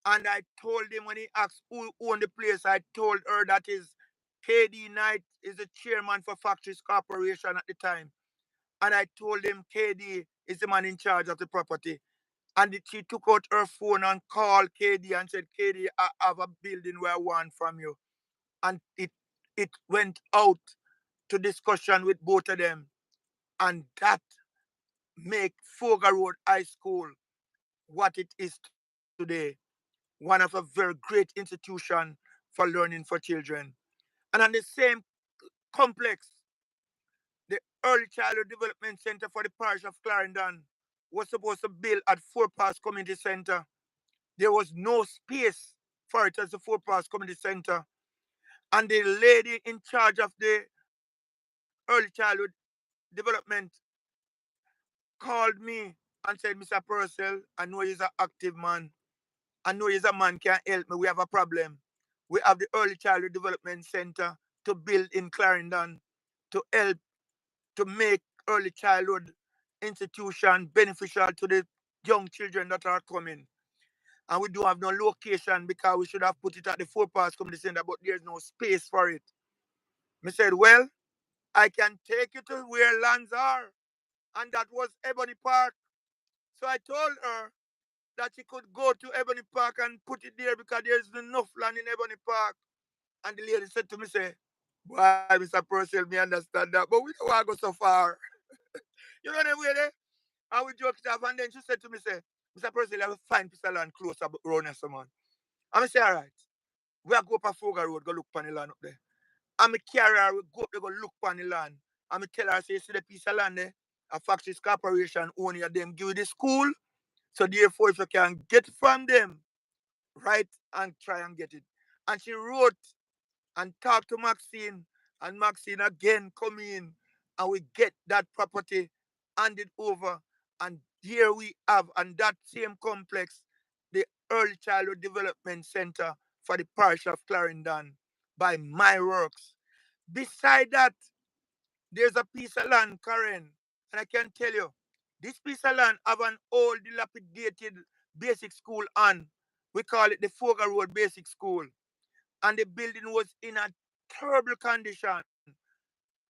and I told him when he asked who owned the place, I told her that is KD Knight is the chairman for Factories Corporation at the time. And I told him KD is the man in charge of the property. And she took out her phone and called KD and said, KD, I have a building where I want from you. And it went out to discussion with both of them. And that make Foga Road High School what it is today. One of a very great institution for learning for children. And on the same complex, the Early Childhood Development Center for the parish of Clarendon was supposed to build at Four Pass Community Center. There was no space for it as a Four Pass Community Center. And the lady in charge of the early childhood development called me and said, Mr. Purcell, I know he's an active man. I know he's a man can help me. We have a problem. We have the Early Childhood Development Center to build in Clarendon to help to make early childhood institution beneficial to the young children that are coming. And we don't have no location because we should have put it at the Four Pass Community Center, but there's no space for it. I said, well, I can take you to where lands are. And that was Ebony Park. So I told her that she could go to Ebony Park and put it there because there's enough land in Ebony Park. And the lady said to me, say, why, Mr. Purcell, me understand that, but we don't want to go so far. You know the way there? And we joked it off, and then she said to me, say, Mr. Purcell, I will find piece of land close around here, someone. And I say, all right. We are go up a Foga Road, go look on the land up there. And me carry her, we go up there, go look on the land. And me tell her, say, see the piece of land there? A Factories Corporation owner of them give you the school. So therefore, if you can get from them, right, and try and get it. And she wrote and talked to Maxine, and Maxine again come in, and we get that property handed over. And here we have, on that same complex, the Early Childhood Development Center for the parish of Clarendon by My Works. Beside that, there's a piece of land, Karen, and I can tell you, this piece of land have an old dilapidated basic school on. We call it the Foga Road Basic School. And the building was in a terrible condition.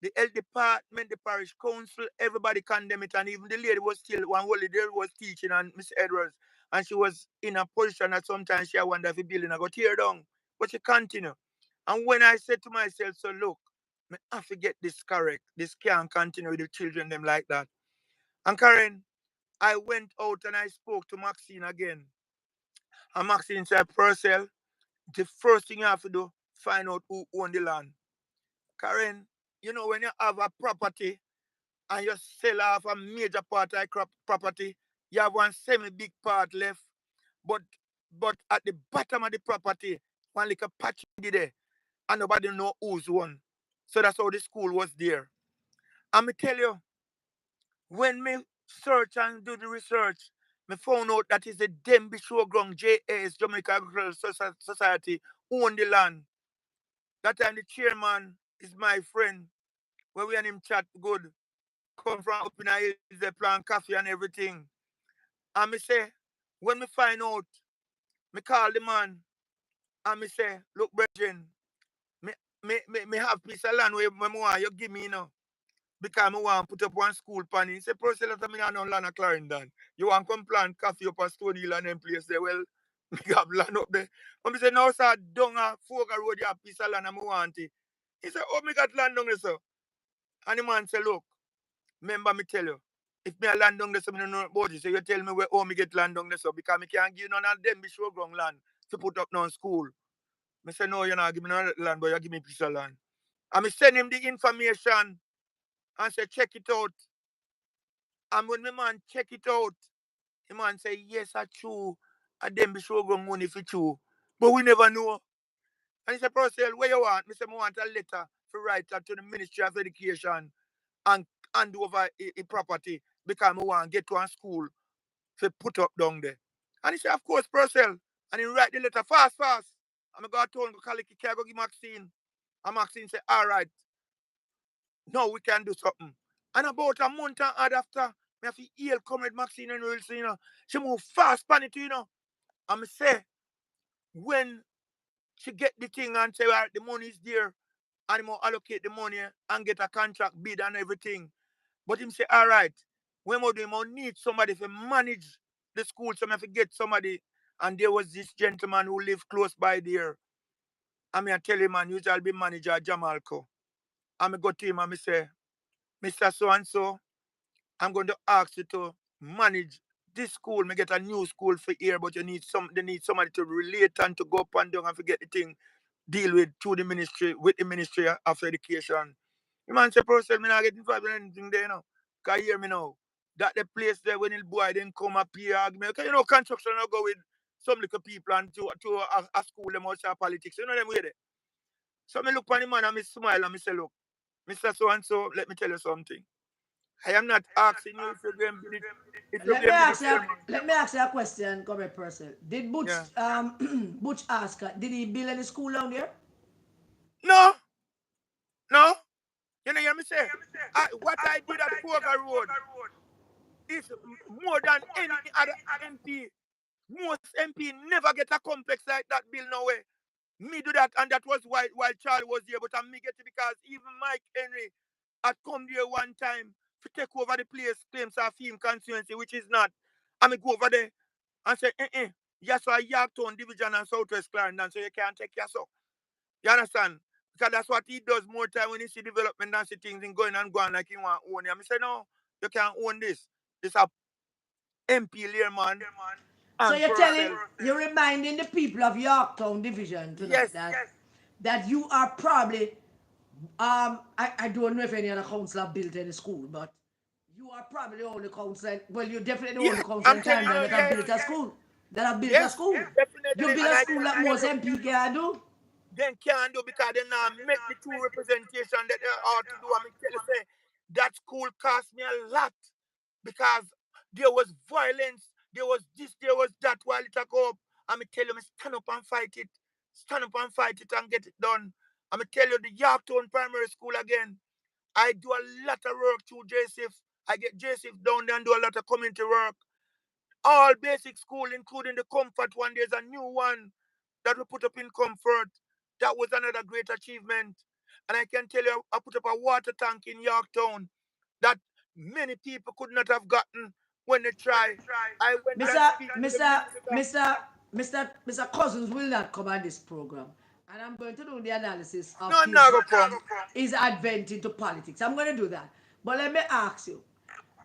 The health department, the parish council, everybody condemned it, and even the lady was still, one holy day was teaching, and Miss Edwards, and she was in a position that sometimes she wonder if the building I got tear down. But she continued. And when I said to myself, so look, I have to get this correct. This can't continue with the children them like that. And Karen, I went out and I spoke to Maxine again. And Maxine said, Purcell, the first thing you have to do, find out who own the land. Karen, you know, when you have a property and you sell off a major part of the property, you have one semi-big part left. But at the bottom of the property, one little patch there, and nobody know who's one. So that's how the school was there. And me tell you, when me search and do the research, me found out that is the Denby Showground JAS, Jamaica Agricultural Society, own the land. That time the chairman is my friend, where we and him chat good. Come from up in the hills, they plant coffee and everything. And me say, when me find out, me call the man and me say, look, brethren, me, me have piece of land where me want you give me, you know. Because I want to put up one school pan. He said, Purcell, that I no land at Clarendon. You want to come plant coffee up a Stone Hill and them place there. Well, we have land up there. And I said, no, sir, down a Foga Road, you have piece of land and I want it. He said, oh, me got land down there, sir. And the man said, look, remember me tell you, if me a land down there, so me don't know about it. So you tell me where me get land down there, so because me can't give none of them be showground land to put up no school. I say, no, you're not giving me no land, but you give me a piece of land. And I send him the information and say, check it out. And when the man check it out, the man say, yes, that's true. And then be sure go money for true. But we never know. And he said, Purcell, where you want? I say, I want a letter to write to the Ministry of Education and hand over a property because I want to get to a school to put up down there. And he said, of course, Purcell. And he write the letter fast, fast. And I go to him, go call it, go give Maxine. And Maxine said, all right, now we can do something. And about a month and a half after, me have to heal comrade Maxine and Wilson, she move fast on it, And I say, when she get the thing and say, well, the money is there, and he allocate the money and get a contract bid and everything. But him say, all right, when we do, we need somebody to manage the school, so I have to get somebody. And there was this gentleman who lived close by there. And I tell him, man, you shall be manager Jamalco. And I go to him and I say, Mr. So-and-so, I'm going to ask you to manage this school. Me get a new school for here, but they need somebody to relate and to go up and down and forget the thing, deal with through the ministry, with the Ministry of Education. The man say, Purcell, me not getting involved in anything there, Can you hear me now? That the place there when the boy then come up here, argument. Because construction will go with some little people and to a school, them also politics. You know them way there. So me look on the man and me smile and me say, look, Mr. So-and-so, let me tell you something. I am not asking you if you're going to be the chairman. Let me ask you a question, Comrade Purcell. Did Butch Yeah. Butch ask did he build any school down there? No, no. You know, hear me say, what I did at Poga Road is more than any other MP. Most MP never get a complex like that bill no way. Me do that, and that was while Charlie was here, but I me get it because even Mike Henry had come there one time to take over the place, claims of him constituency, which is not. I me go over there and say, yes, so Yorktown Division and Southwest Clarendon, so you can't take your so. You understand? Because that's what he does more time when he see development and see things and going and going like he want to own it. I say, no, you can't own this. This a MP Learman So and you're telling, Purcell. you're reminding the people of Yorktown Division tonight Yes. that you are probably, I don't know if any other council have built any school, but you are probably the only council, well, you're definitely the only Yes. council I'm in telling Canada you, that have yes. built a school. That have built a Yes, school. You definitely. build And a I school can that tell most you, MP can do. then can't do because they now make the true representation that they ought to do. I mean, tell you, say, that school cost me a lot because there was violence, there was this, there was that while it go up. I mean, tell you, me stand up and fight it. Stand up and fight it and get it done. I mean, tell you, the Yorktown Primary School again. I do a lot of work through JSIF. I get JSIF down there and do a lot of community work. All basic school, including the Comfort one. There's a new one that we put up in Comfort. That was another great achievement. And I can tell you, I put up a water tank in Yorktown that many people could not have gotten when they try. I went and Mr. speak to the Mr. minister. Mr. Mr. Cousins will not come on this program. And I'm going to do the analysis of No, I'm not going to come. his advent into politics. I'm going to do that. But let me ask you,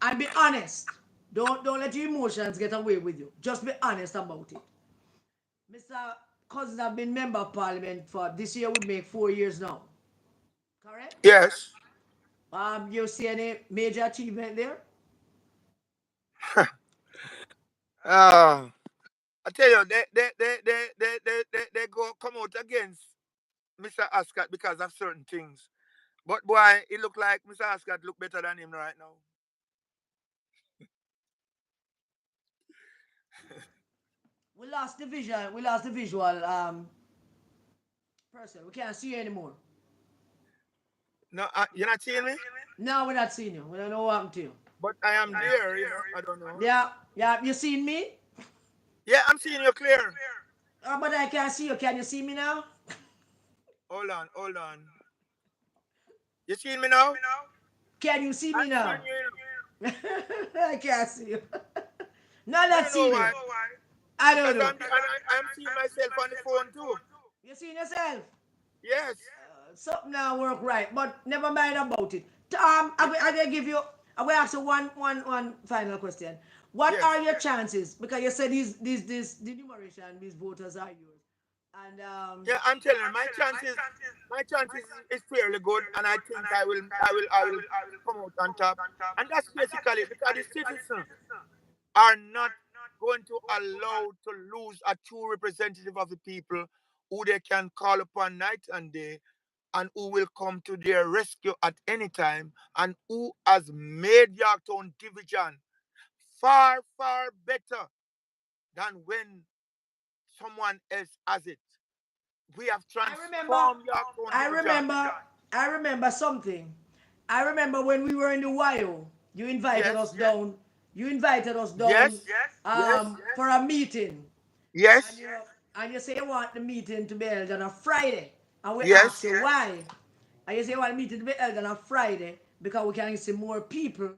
and be honest. Don't let your emotions get away with you. Just be honest about it. Mr. Cousins have been member of parliament for this year would make 4 years now. Correct? Yes. You see any major achievement there? Ah, I tell you, they go come out against Mr. Ascot because of certain things. But boy, it look like Mr. Ascot look better than him right now. We lost the vision. We lost the visual person. We can't see you anymore. No, you're not seeing me? No, we're not seeing you. We don't know what happened to you. But I am there, I don't know. Yeah, yeah. You seen me? Yeah, I'm seeing you clear. But I can't see you. Can you see me now? Hold on, hold on. You seeing me now? Can you see me I'm seeing now? you. I can't see you. No, Do not you know seeing you. why? I don't Because know. I'm seeing myself on the phone too. You seen yourself? Yes. Something now work right, but never mind about it. Yeah. I will give you. I will ask you one final question. What Yes. are your chances? Because you said the numeration, these voters are yours. And Yeah, I'm telling you, my chances is fairly good, and I think I will come out on top. And that's basically it, because the citizens are not going to allow to lose a true representative of the people who they can call upon night and day, and who will come to their rescue at any time, and who has made Yorktown Division far, far better than when someone else has it. We have I remember, transformed Yorktown I Division. remember, I remember something. I remember when we were in the YO, you invited us Yes, down. You invited us down yes, yes, for a meeting. And yes, you say you want the meeting to be held on a Friday. And we ask yes. you why. And you say you want the meeting to be held on a Friday because we can see more people.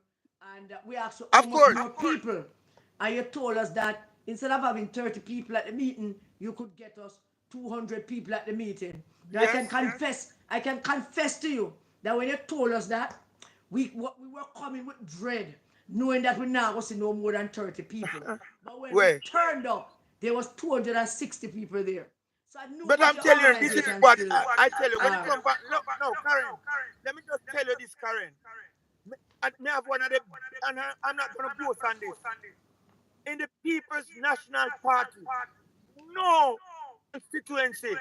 And we asked you how Of much course. more people. And you told us that instead of having 30 people at the meeting, you could get us 200 people at the meeting. Now Yes. I can confess to you that when you told us that, we were coming with dread, knowing that we now was see no more than 30 people. But when we Wait. turned up, there was 260 people there. So I knew But what I'm your telling you, this is organization what still. I tell you. When it Uh, comes back, no, no, Karen. Let me just tell you this, Karen. Me have one of the, and I'm not going to boast on this. In the People's National Party, no constituency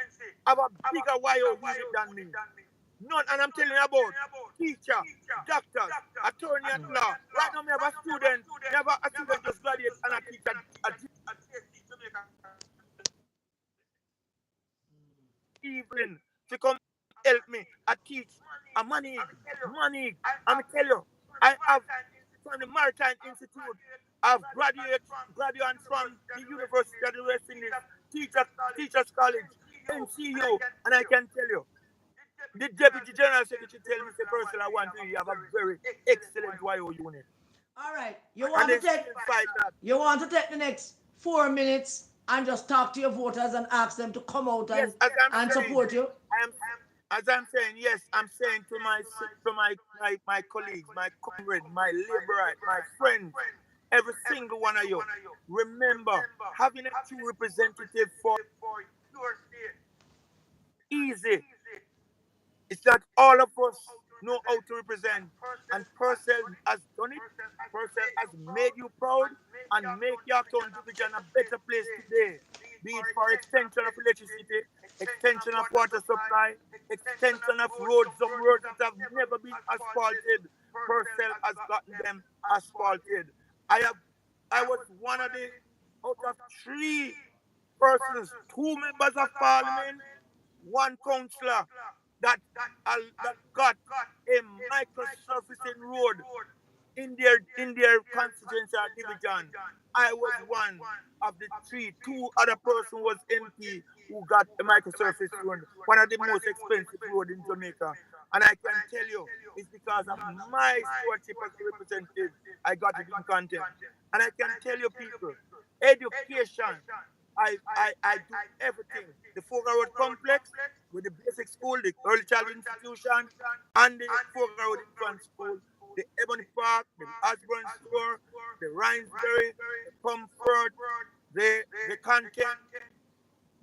have a bigger YO unit than me. None, and I'm telling you about teacher, doctors, attorney at law. Right now, me have a student, never a student just graduate and a teacher, a GCSE Jamaica evening to come help me. I teach a money. I'm tell you, I have from the Maritime Institute. I've graduates from the University of the West Indies, Teachers College, NCU, and I can tell you, the Deputy General Secretary tell me, say, Purcell, I want to you have a very excellent YO unit. all right, And they still fight that. you want to take the next 4 minutes and just talk to your voters and ask them to come out Yes, as I'm and saying, support you. I am as I'm saying, yes, I'm saying to my colleagues, my comrade, my laborite, my friends, every single one of you, remember, having a true representative for your state is not easy. It's not all of us know how to represent. And Purcell has done it. Purcell has made you proud and make Yorktown Division a better place today. Be it for extension of electricity, extension of water supply, extension of roads, some roads that have never been asphalted. Purcell has gotten them asphalted. I have I was one of the out of three persons, two members of parliament, one councillor that that got a microsurfacing road in their constituency or division. I was one of the three. Two other person was MP who got a microsurface road, one of the most expensive road in Jamaica. And I can tell you, it's because of my stewardship as a representative, I got it in content. And I can tell you people, education, I do everything. The Foga Road Complex with the basic school, the early childhood institution, and the Foga Road Infant School, the Ebony Park, the Osborne Store, the Rhinesbury, the Comfort, the Content,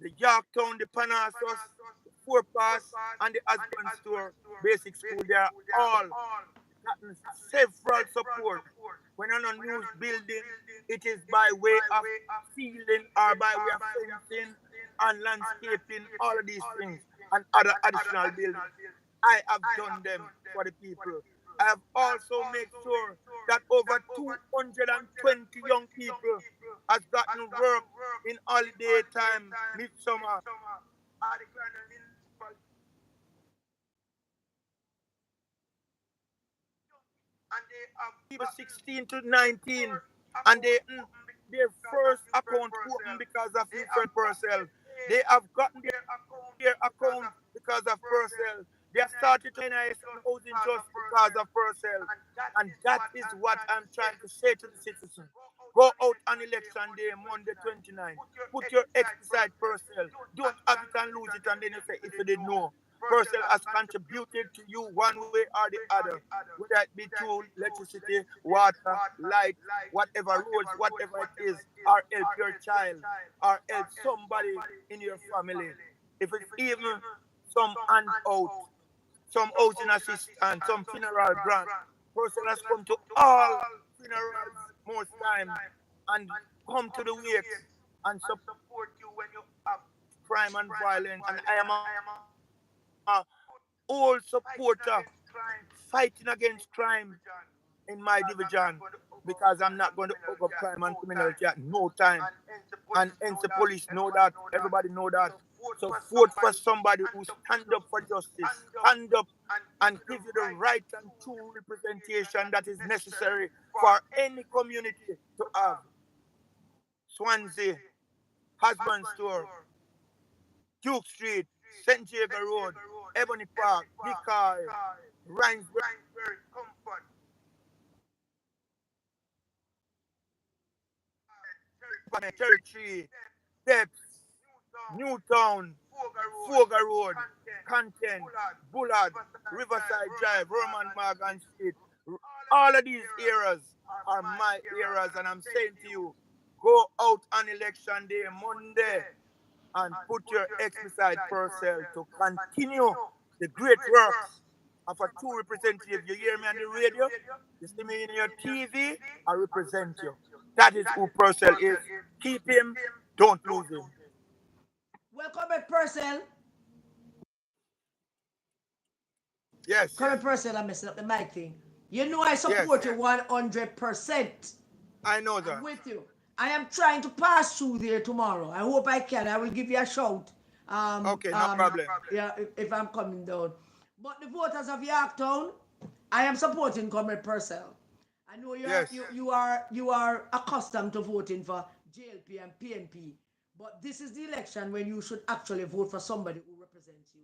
the Yorktown, the Panassus, the Four Pass, and the Osborne Store Basic School. They are all gotten several support. When on a new building, it is by way of ceiling or by way of fencing and landscaping, all of these things, and other additional buildings. I have done them for the people. I have also made sure that over 220 young people has gotten work in holiday time, midsummer, or the kind of municipal and they have people 16 to 19 and their first account open because of you, friend Purcell. They have gotten their account because of Purcell. They have started to NIS and housing just because of Purcell. And that is what I'm trying to say to the citizen. Go out on election day, Monday 29. Put your X beside Purcell. Don't have it and lose it and then you say if you didn't know. Purcell has contributed to you one way or the other, whether it be through electricity, water, light, whatever roads, whatever it is, or help your child, or help somebody in your family. If it's even some handout, some housing assistance, some funeral grant, Purcell has come to all funerals most time and come to the wakes and support you when you have crime and violence. And I am a all supporter fighting against crime in my division because I'm not going to overcome crime and criminality at no time. And hence the police know that, everybody know that. So vote for somebody who stand up for justice, stand up and give you the right and true representation that is necessary for any community to have. Swansea, Husband Store, Duke Street, St. Jago Road, Ebony Park, Decoy, Rhinesbury, Comfort, Territory, Depths, Newtown, Foga Road, Content, Bullard, Riverside Drive, Roman Morgan Street. All of these areas are my areas, and I'm saying to you, go out on election day, Monday, and put your ex beside Purcell to continue the great works of a true representative. You hear me on the radio, you see me in your TV, I represent you. That is who Purcell is. Keep him, don't lose him. Welcome back, Purcell. Yes, Comrade Purcell, I'm messing up the mic thing. You know I yes, support you 100%. I know I'm that. with you. I am trying to pass through there tomorrow. I hope I can. I will give you a shout. Okay, no problem. Yeah, if I'm coming down. But the voters of Yorktown, I am supporting Comrade Purcell. I know Yes, you are accustomed to voting for JLP and PNP, but this is the election when you should actually vote for somebody who represents you.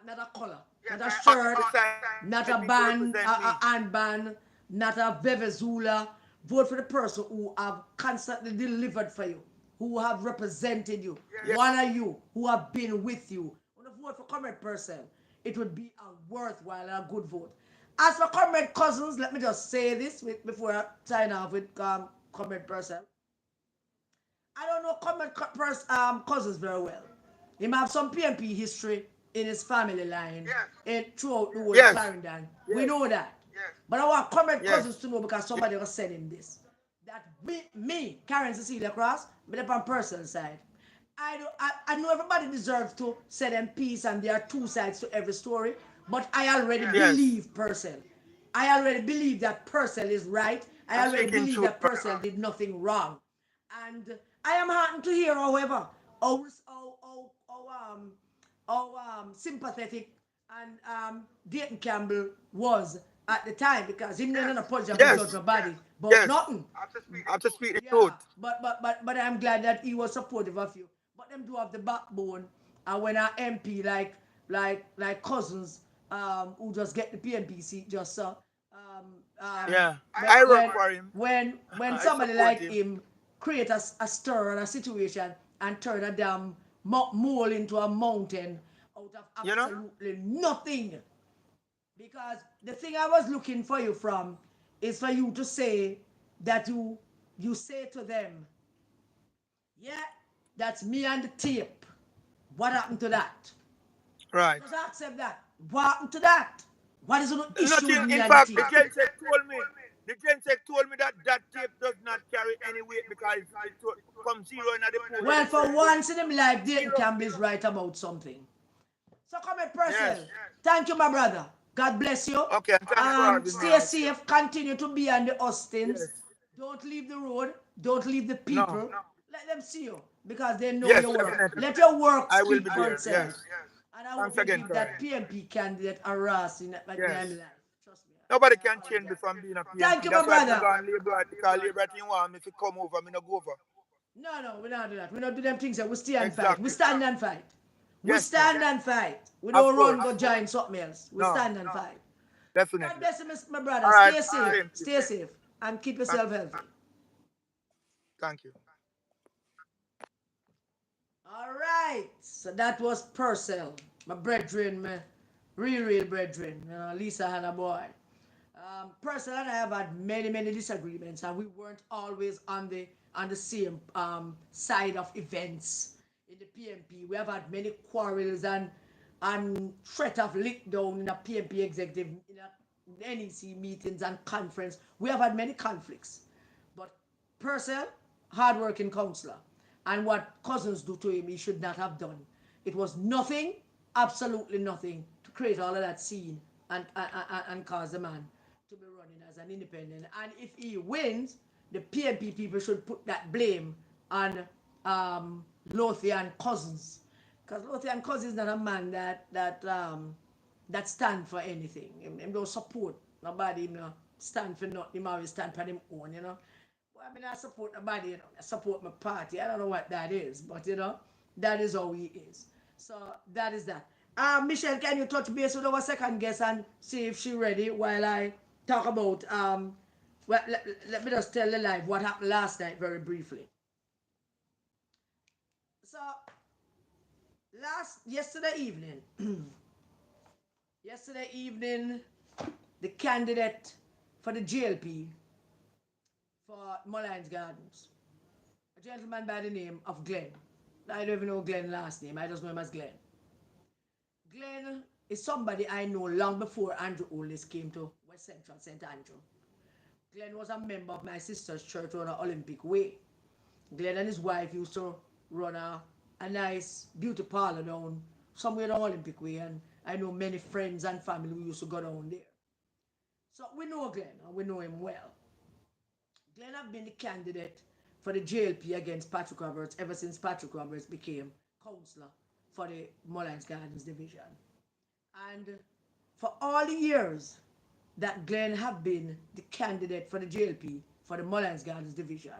Not a color, not a shirt, decide me to not a represent band, me. a handband, not a Vevezula. Vote for the person who have constantly delivered for you, who have represented you, Yes, one of you, who have been with you. When you vote for Comrade Person, it would be a worthwhile and a good vote. As for Comrade Cousins, let me just say this before I sign off with Comrade Person. I don't know Cousins very well. He might have some PMP history in his family line and throughout the whole of yes, Clarendon. We know that. But I want Comrade yes, Cousins to know because somebody was saying him this. That me, Karen Cecilia Cross, but up on personal side. I know everybody deserves to say them peace and there are two sides to every story, but I already yes. believe Purcell. I already believe that Purcell is right. I I'm already speaking believe truth, that brother. Purcell did nothing wrong. And I am heartened to hear, however, how sympathetic and Dayton Campbell was at the time because him never apologize for Yes, judge my body about yes. nothing. I have to speak the truth. Yeah, but I'm glad that he was supportive of you. But them do have the backbone, and when our MP like Cousins, who just get the PNP seat just so, Yeah, I work for him. when I somebody support like him. him create a stir and a situation and turn a damn mole into a mountain out of You know? absolutely nothing. Because the thing I was looking for you from is for you to say that you say to them, yeah, that's me and the tape. What happened to that? Right. Just accept that. What happened to that? What is the issue with Nothing. me In and the fact, the tape? gensec told me. The gensec told me that that tape does not carry any weight because it come zero in the poll. Well, Them say for once in his life, Dayton zero. Campbell is right about something. So come here, Yes. Purcell. Thank you, my brother. God bless you. Okay. And thanks for having me Stay out. safe. Continue to be on the Austins. Yes. Don't leave the road. Don't leave the No. people. Let them see you because they know Yes, your work. definitely. Let your work I will speak be for there. itself. Yes. And I hope Thanks you again, give that Karen. PMP candidate a ras in my Yes. life. Trust me. Nobody I can change me apologize. from being a Thank PNP. you, my That's why I'm not brother. going labor because labor thing want me if it come over, me no go over. No, we don't do that. We don't do them things that we stay and fight. We Exactly. stand and fight. We Yes, ma'am. stand and fight. We Of don't run, course. go join something else. We No, stand and fight. God definitely. bless you, my All brother. right. Stay safe. Same to you. Stay safe. And keep yourself healthy. Thank you. All right. So that was Purcell. my brethren, my real brethren, Lisa and a boy. Purcell and I have had many disagreements, and we weren't always on the same side of events in the PMP. We have had many quarrels and threat of lick down in a PMP executive, in a NEC meetings and conference. We have had many conflicts, but Purcell, hardworking councillor, and what cousins do to him, he should not have done. It was nothing, absolutely nothing, to create all of that scene and cause the man to be running as an independent. And if he wins, the PNP people should put that blame on Lothian Cousins, because Lothian Cousins is not a man that stand for anything. Him don't support nobody. Him no stand for nothing. Him always stand for him own. Well, I mean, I support nobody. I support my party. I don't know what that is, but that is how he is. So that is that. Michelle, can you touch base with our second guest and see if she's ready while I talk about well, let me just tell the live what happened last night very briefly. So yesterday evening, the candidate for the GLP for Mullines Gardens, a gentleman by the name of Glenn. I don't even know Glenn's last name. I just know him as Glenn. Glenn is somebody I know long before Andrew Oldest came to West Central St. Andrew. Glenn was a member of my sister's church on the Olympic Way. Glenn and his wife used to run a nice beauty parlor down somewhere on Olympic Way, and I know many friends and family who used to go down there. So we know Glenn and we know him well. Glenn have been the candidate for the JLP against Patrick Roberts ever since Patrick Roberts became councillor for the Mullines Gardens division. And for all the years that Glenn have been the candidate for the JLP for the Mullines Gardens division,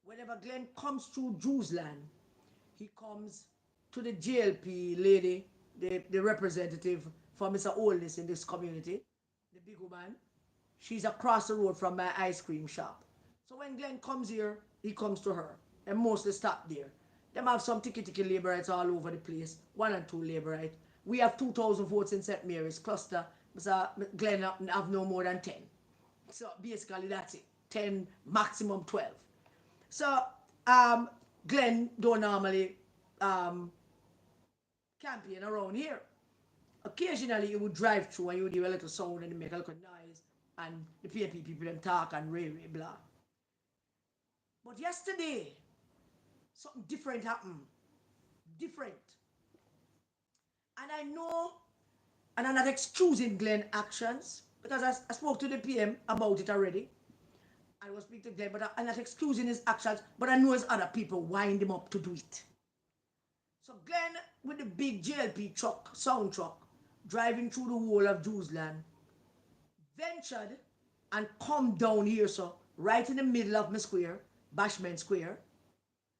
whenever Glenn comes through Jewsland, he comes to the JLP lady, the representative for Mr. Oldest in this community, the big woman. She's across the road from my ice cream shop. So when Glenn comes here, he comes to her. They mostly stop there. Them have some ticky laborites all over the place, 1 and 2 laborites. We have 2,000 votes in St. Mary's cluster. Mr. Glenn have no more than 10. So basically that's it. 10, maximum 12. So Glenn don't normally campaign around here. Occasionally he would drive through and he would hear a little sound and make a little noise, and the PNP people them talk and ray blah. But yesterday, something different happened. Different. And I know, and I'm not excusing Glenn actions, because I spoke to the PM about it already. I was speaking to Glenn, but I'm not excusing his actions, but I know there's other people wind him up to do it. So Glenn, with the big JLP truck, sound truck, driving through the whole of Jewsland, ventured and come down here, so right in the middle of my square, Bashman Square,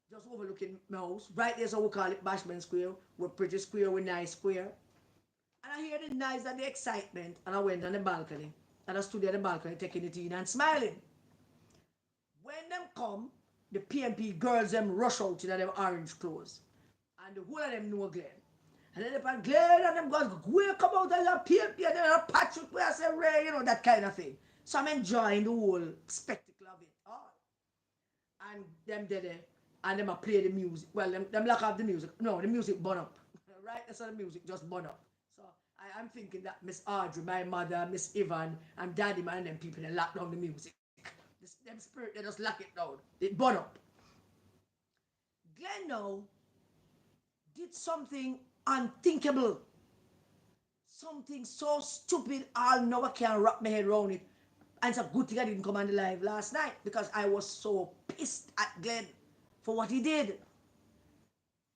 just overlooking my house. Right there, so we call it Bashman Square. We're pretty square, we're nice square. And I hear the noise and the excitement, and I went on the balcony, and I stood at the balcony taking it in and smiling. When them come, the PNP girls them rush out in them orange clothes, and the whole of them know Glenn. And then they Glenn and them guys go come out and the PNP and then Patrick, where I say Ray, that kind of thing. So I'm enjoying the whole spectacle of it all. And them did it, and them a play the music. Well, them lock off the music. No, the music burn up. Right? That's how the music just burn up. So I'm thinking that Miss Audrey, my mother, Miss Yvonne, and Daddy Man and them people, they lock down the music. Them spirit, they just lock it down. It burn up. Glenn now did something unthinkable. Something so stupid, I'll never can wrap my head around it. And it's a good thing I didn't come on the live last night, because I was so pissed at Glenn for what he did.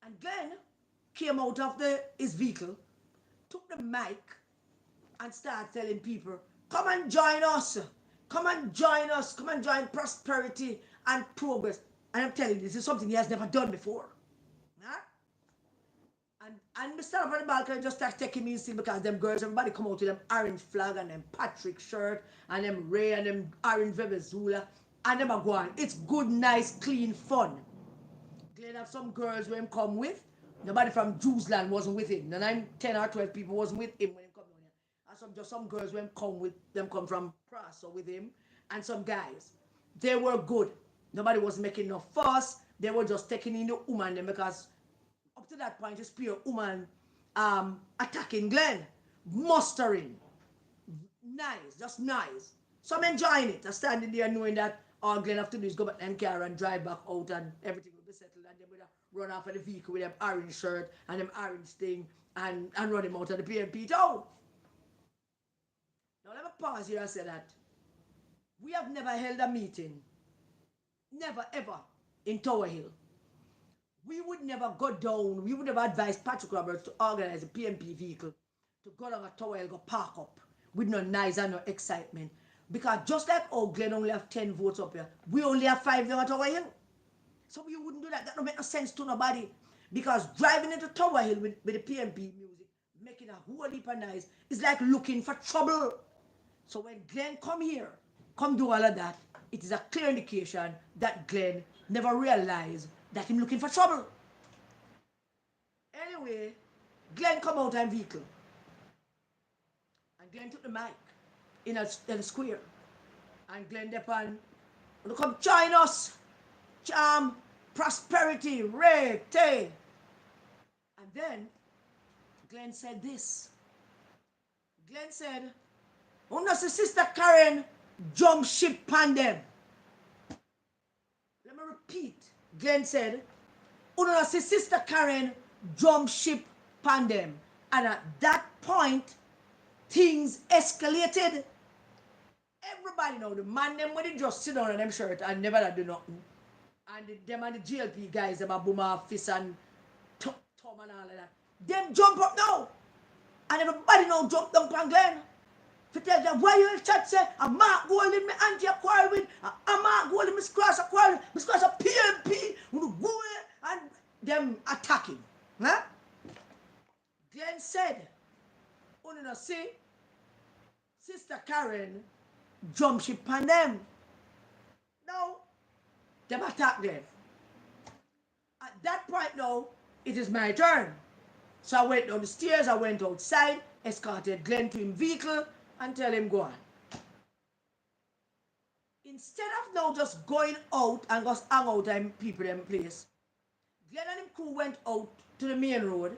And Glenn came out of his vehicle, took the mic, and started telling people, come and join us. Come and join us. Come and join prosperity and progress. And I'm telling you, this is something he has never done before. Huh? And we stand up on the balcony just start taking me still, because them girls, everybody come out with them orange flag and them Patrick shirt and them Ray and them orange Venezuela, and them are going. It's good, nice, clean fun. Glenn have some girls who him come with Nobody from Jewsland wasn't with him. The 10 or 12 people wasn't with him when he come down here. And some girls when come from Purcell with him, and some guys. They were good. Nobody was making no fuss. They were just taking in the woman then, because up to that point it's pure woman attacking Glenn, mustering. Nice, just nice. So I'm enjoying it. I'm standing there knowing that all Glenn have to do is go back in car and drive back out and everything will be settled, and then we'll run off of the vehicle with them orange shirt and them orange thing and run him out of the PNP town. Now let me pause here and say that we have never held a meeting, never ever, in Tower Hill. We would never go down, we would never advise Patrick Roberts to organize a PNP vehicle to go down a Tower Hill, go park up with no noise and no excitement. Because just like Glenn only have 10 votes up here, we only have 5 down at Tower Hill. So we wouldn't do that. That don't make no sense to nobody. Because driving into Tower Hill with the PNP music, making a whole heap of noise, is like looking for trouble. So when Glenn come here, come do all of that, it is a clear indication that Glenn never realized that him looking for trouble. Anyway, Glenn come out in vehicle. And Glenn took the mic in a square. And Glenn Depan, come join us. Charm, prosperity, Ray, Tay. And then Glenn said this. Glenn said, "Unless the sister Karen jump ship pan them." Let me repeat. Glenn said, "Unless the sister Karen jump ship pan them." And at that point, things escalated. Everybody know the man them when they just sit down on them shirt and never do nothing. And them and the GLP guys, them a boom off fist and Tom and all of that. Them jump up now. And everybody now jump down pan Glenn. To tell them, why you in chat say, a Mark Gold in me auntie a quarrel with, a Mark Gold in me squash a quarrel, me squash a PNP, and them attacking. Huh? Glenn said, "You know, see, Sister Karen jump ship on them. Now, them attack them. At that point now, it is my turn. So I went down the stairs, I went outside, escorted Glenn to his vehicle, and tell him go on. Instead of now just going out and just hang out and people them place, Glenn and his crew went out to the main road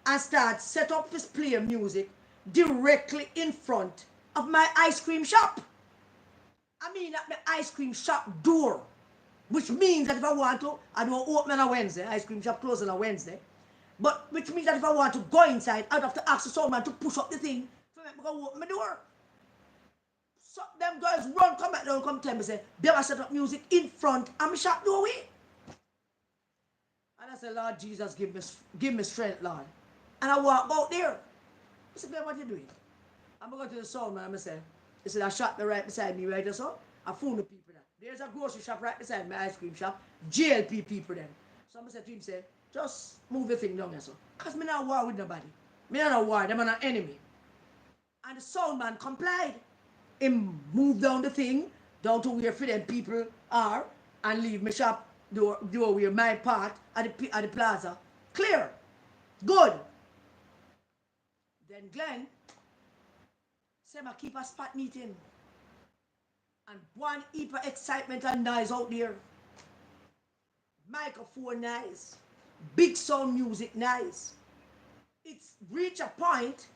and start set up his play music directly in front of my ice cream shop. I mean at my ice cream shop door, which means that if I want to, I don't open on a Wednesday, ice cream shop closed on a Wednesday, but which means that if I want to go inside, I'd have to ask someone to push up the thing for me to go open my door. So them girls run, come back down, come tell me, say, they have set up music in front of my shop doorway. And I said, "Lord Jesus, give me strength, Lord." And I walk out there. I said, "Babe, what you doing?" I'm going to go to the sound man, I say, he said, "I shop there right beside me right there, so I found the people there. There's a grocery shop right beside my ice cream shop, GLP people then." So I said to him, say, "Just move the thing down there, so. Because me not war with nobody. Me not war, them are not enemy." And the sound man complied. Him move down the thing, down to where for them people are, and leave my shop door where my part at the plaza. Clear. Good. Then Glenn said, "I keep a spot meeting." And one heap of excitement and noise out there. Microphone nice. Big sound music nice. It's reached a point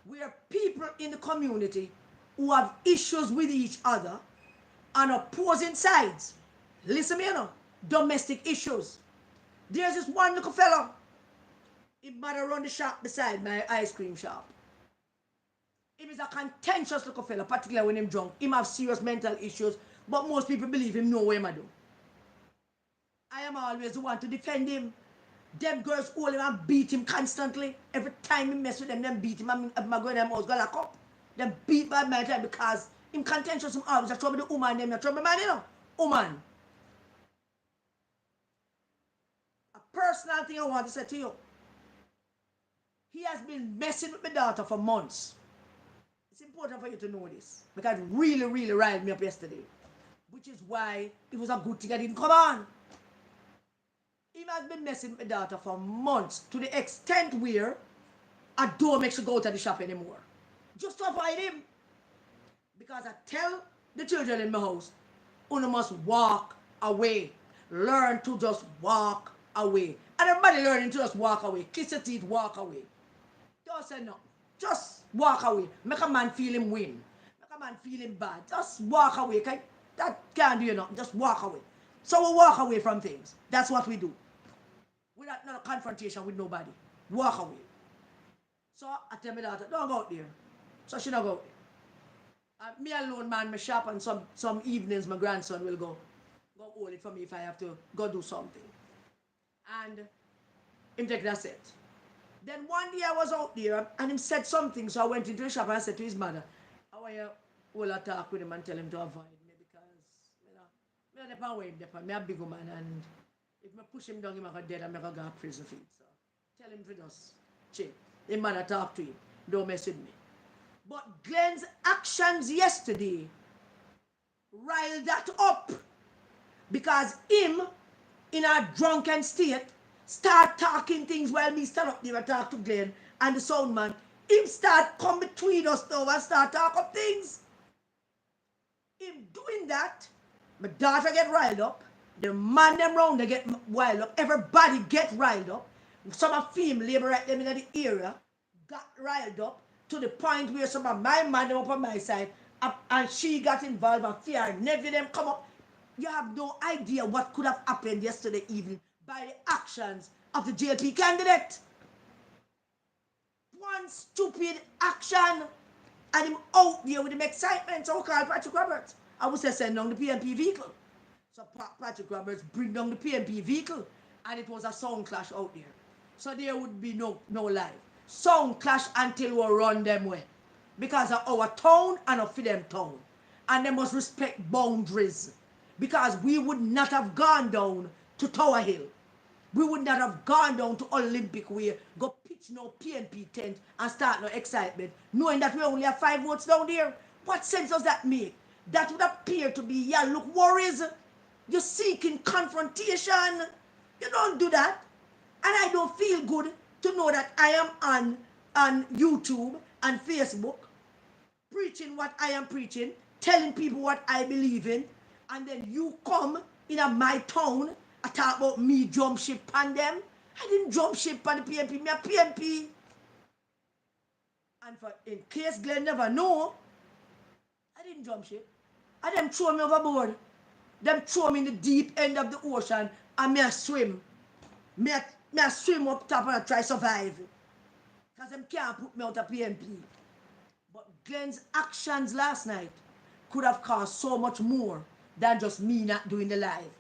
where people in the community who have issues with each other on opposing sides. Listen me, you know, domestic issues. There's this one little fella. He might run the shop beside my ice cream shop. He is a contentious little fella, particularly when he's drunk. He have serious mental issues, but most people believe him know what he do. I am always the one to defend him. Them girls hold him and beat him constantly. Every time he mess with them beat him. I'm going to them house, go lock up. Them beat by my time because him contentious, him always a trouble the woman, them not trouble man, you know. Woman. A personal thing I want to say to you. He has been messing with my daughter for months. It's important for you to know this because it really, really riled me up yesterday. Which is why it was a good thing I didn't come on. He has been messing with my daughter for months to the extent where I don't make her go to the shop anymore. Just to avoid him. Because I tell the children in my house, you must walk away. Learn to just walk away. And everybody learning to just walk away. Kiss your teeth, walk away. Don't say nothing. Just walk away. Make a man feel him win. Make a man feel him bad. Just walk away. Okay? That can't do you nothing. Just walk away. So we walk away from things. That's what we do. We're not a confrontation with nobody. Walk away. So I tell my daughter, don't go out there. So she don't go out there. Me alone, man, my shop, and some evenings my grandson will go hold it for me if I have to go do something. And him take that set. Then one day I was out there and him said something, so I went into the shop and I said to his mother, I want you all talk with him and tell him to avoid me because me not depend where him depend. Me a big woman and if me push him down, him a go dead and me go to prison for it. So tell him to just chill. His mother talk to him. Don't mess with me. But Glenn's actions yesterday riled that up because him in a drunken state start talking things while me stand up there and talk to Glenn and the sound man. Him start come between us now and start talk up things. Him doing that, my daughter get riled up, the man them round they get riled up, everybody get riled up. Some of female labor right them in the area got riled up to the point where some of my man them up on my side and she got involved and fear nephew them come up. You have no idea what could have happened yesterday evening by the actions of the JP candidate. One stupid action and him out there with him excitement. So I call Patrick Roberts. I would say send down the PNP vehicle. So Patrick Roberts bring down the PNP vehicle and it was a sound clash out there. So there would be no life. Sound clash until we run them way. Because of our town and of them town. And they must respect boundaries. Because we would not have gone down to Tower Hill. We would not have gone down to Olympic Way, go pitch no PNP tent and start no excitement, knowing that we only have 5 votes down there. What sense does that make? That would appear to be, yeah, look, worries. You're seeking confrontation. You don't do that. And I don't feel good to know that I am on YouTube and Facebook preaching what I am preaching, telling people what I believe in, and then you come in my town and talk about me jump ship on them. I didn't jump ship on the PNP, me a PNP. And for in case Glenn never know, I didn't jump ship. And them throw me overboard. Them throw me in the deep end of the ocean and me a swim. Me a swim up top and I try survive. Because them can't put me out of PNP. But Glenn's actions last night could have caused so much more than just me not doing the live.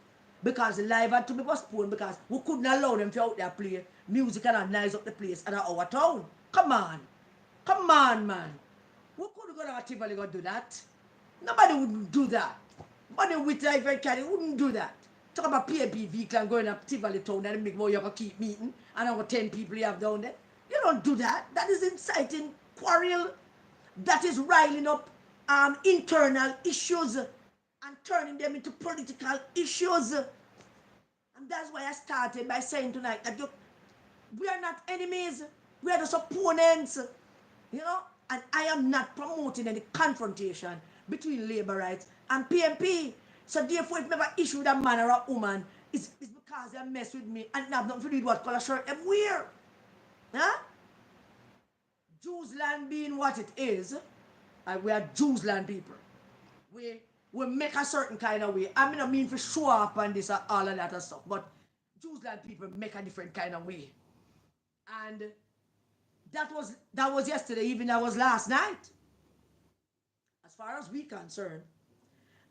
Because the live had to be postponed because we couldn't allow them to out there play music and nice up the place at our town. Come on. Come on, man. We couldn't go to Tivoli go do that. Nobody would do that. Nobody with life and carry wouldn't do that. Talk about PNP vehicle and going up Tivoli town and make more you have to keep meeting and over 10 people you have down there. You don't do that. That is inciting quarrel. That is riling up internal issues and turning them into political issues. And that's why I started by saying tonight that we are not enemies. We are just opponents. You know? And I am not promoting any confrontation between labor rights and PNP. So therefore, if I have an issue with a man or a woman, it's because they mess with me and have nothing to do with what color shirt them wear. Huh? Jewsland being what it is, we are Jewsland people. We make a certain kind of way. I mean, I mean for show up and this and all of that and stuff, but Jewsland people make a different kind of way. And that was yesterday, even that was last night. As far as we concerned,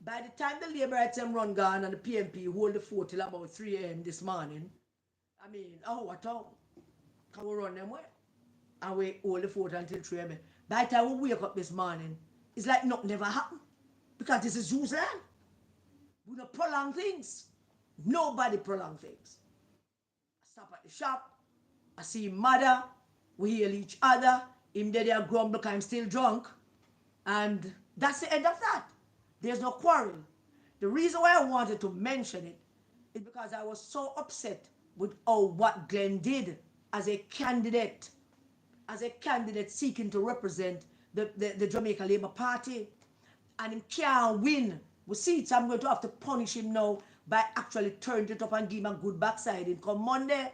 by the time the labor rights run gone and the PNP hold the fort till about 3 a.m. this morning, I mean, what town? Can we run them way? And we hold the fort until 3 a.m. By the time we wake up this morning, it's like nothing never happened. Because this is Jews land. We don't prolong things. Nobody prolong things. I stop at the shop. I see mother. We hear each other. Him there they grumble because I'm still drunk. And that's the end of that. There's no quarrel. The reason why I wanted to mention it is because I was so upset with what Glenn did as a candidate, seeking to represent the Jamaica Labour Party, and him can't win. We see it, so I'm going to have to punish him now by actually turning it up and give him a good backside in come Monday,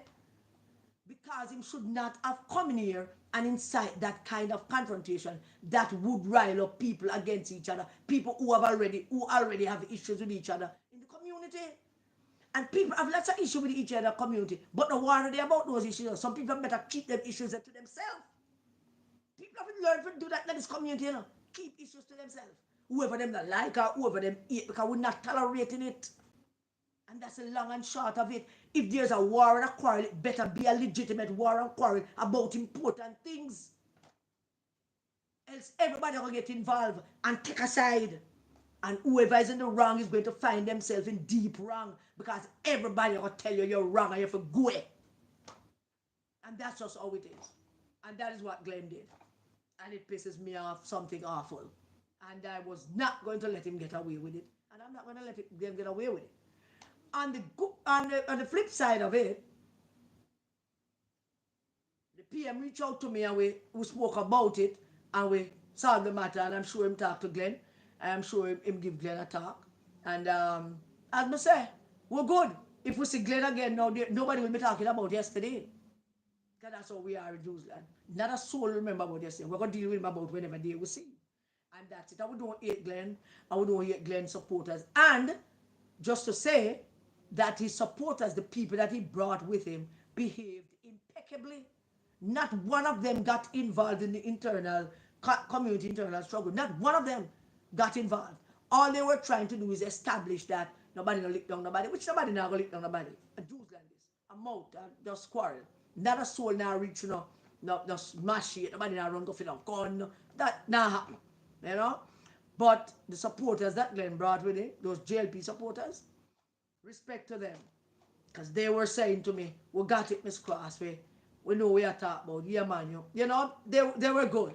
because him should not have come in here and incite that kind of confrontation that would rile up people against each other, people who already have issues with each other in the community. And people have lots of issues with each other community, but no worry about those issues. Some people better keep them issues to themselves. People have learned to do that in this community, keep issues to themselves. Whoever them that like or whoever them hate, because we're not tolerating it. And that's the long and short of it. If there's a war and a quarrel, it better be a legitimate war and quarrel about important things. Else everybody will get involved and take a side. And whoever is in the wrong is going to find themselves in deep wrong, because everybody will tell you you're wrong and you have to go away. And that's just how it is. And that is what Glenn did. And it pisses me off something awful. And I was not going to let him get away with it. And I'm not going to let him get away with it. On the flip side of it, the PM reached out to me and we spoke about it and we solved the matter, and I'm sure him talk to Glenn. I'm sure him give Glenn a talk. And as I say, we're good. If we see Glenn again now, nobody will be talking about yesterday. Because that's how we are in New Zealand. Not a soul remember about yesterday. We're going to deal with him about whenever they we see. And that's it. And we don't hate Glenn. And we don't hate Glenn's supporters. And just to say that his supporters, the people that he brought with him, behaved impeccably. Not one of them got involved in the internal community internal struggle. Not one of them got involved. All they were trying to do is establish that nobody no lick down nobody, which nobody now go lick down nobody. A Jews like this, a mouth, just quarrel. Not a soul now reach, no smash it. Nobody now run go for no gun. That not happen, But the supporters that Glenn brought with him, those JLP supporters, respect to them, because they were saying to me, "We got it, Miss Cross. We know we are talking about. Yeah, man, they were good,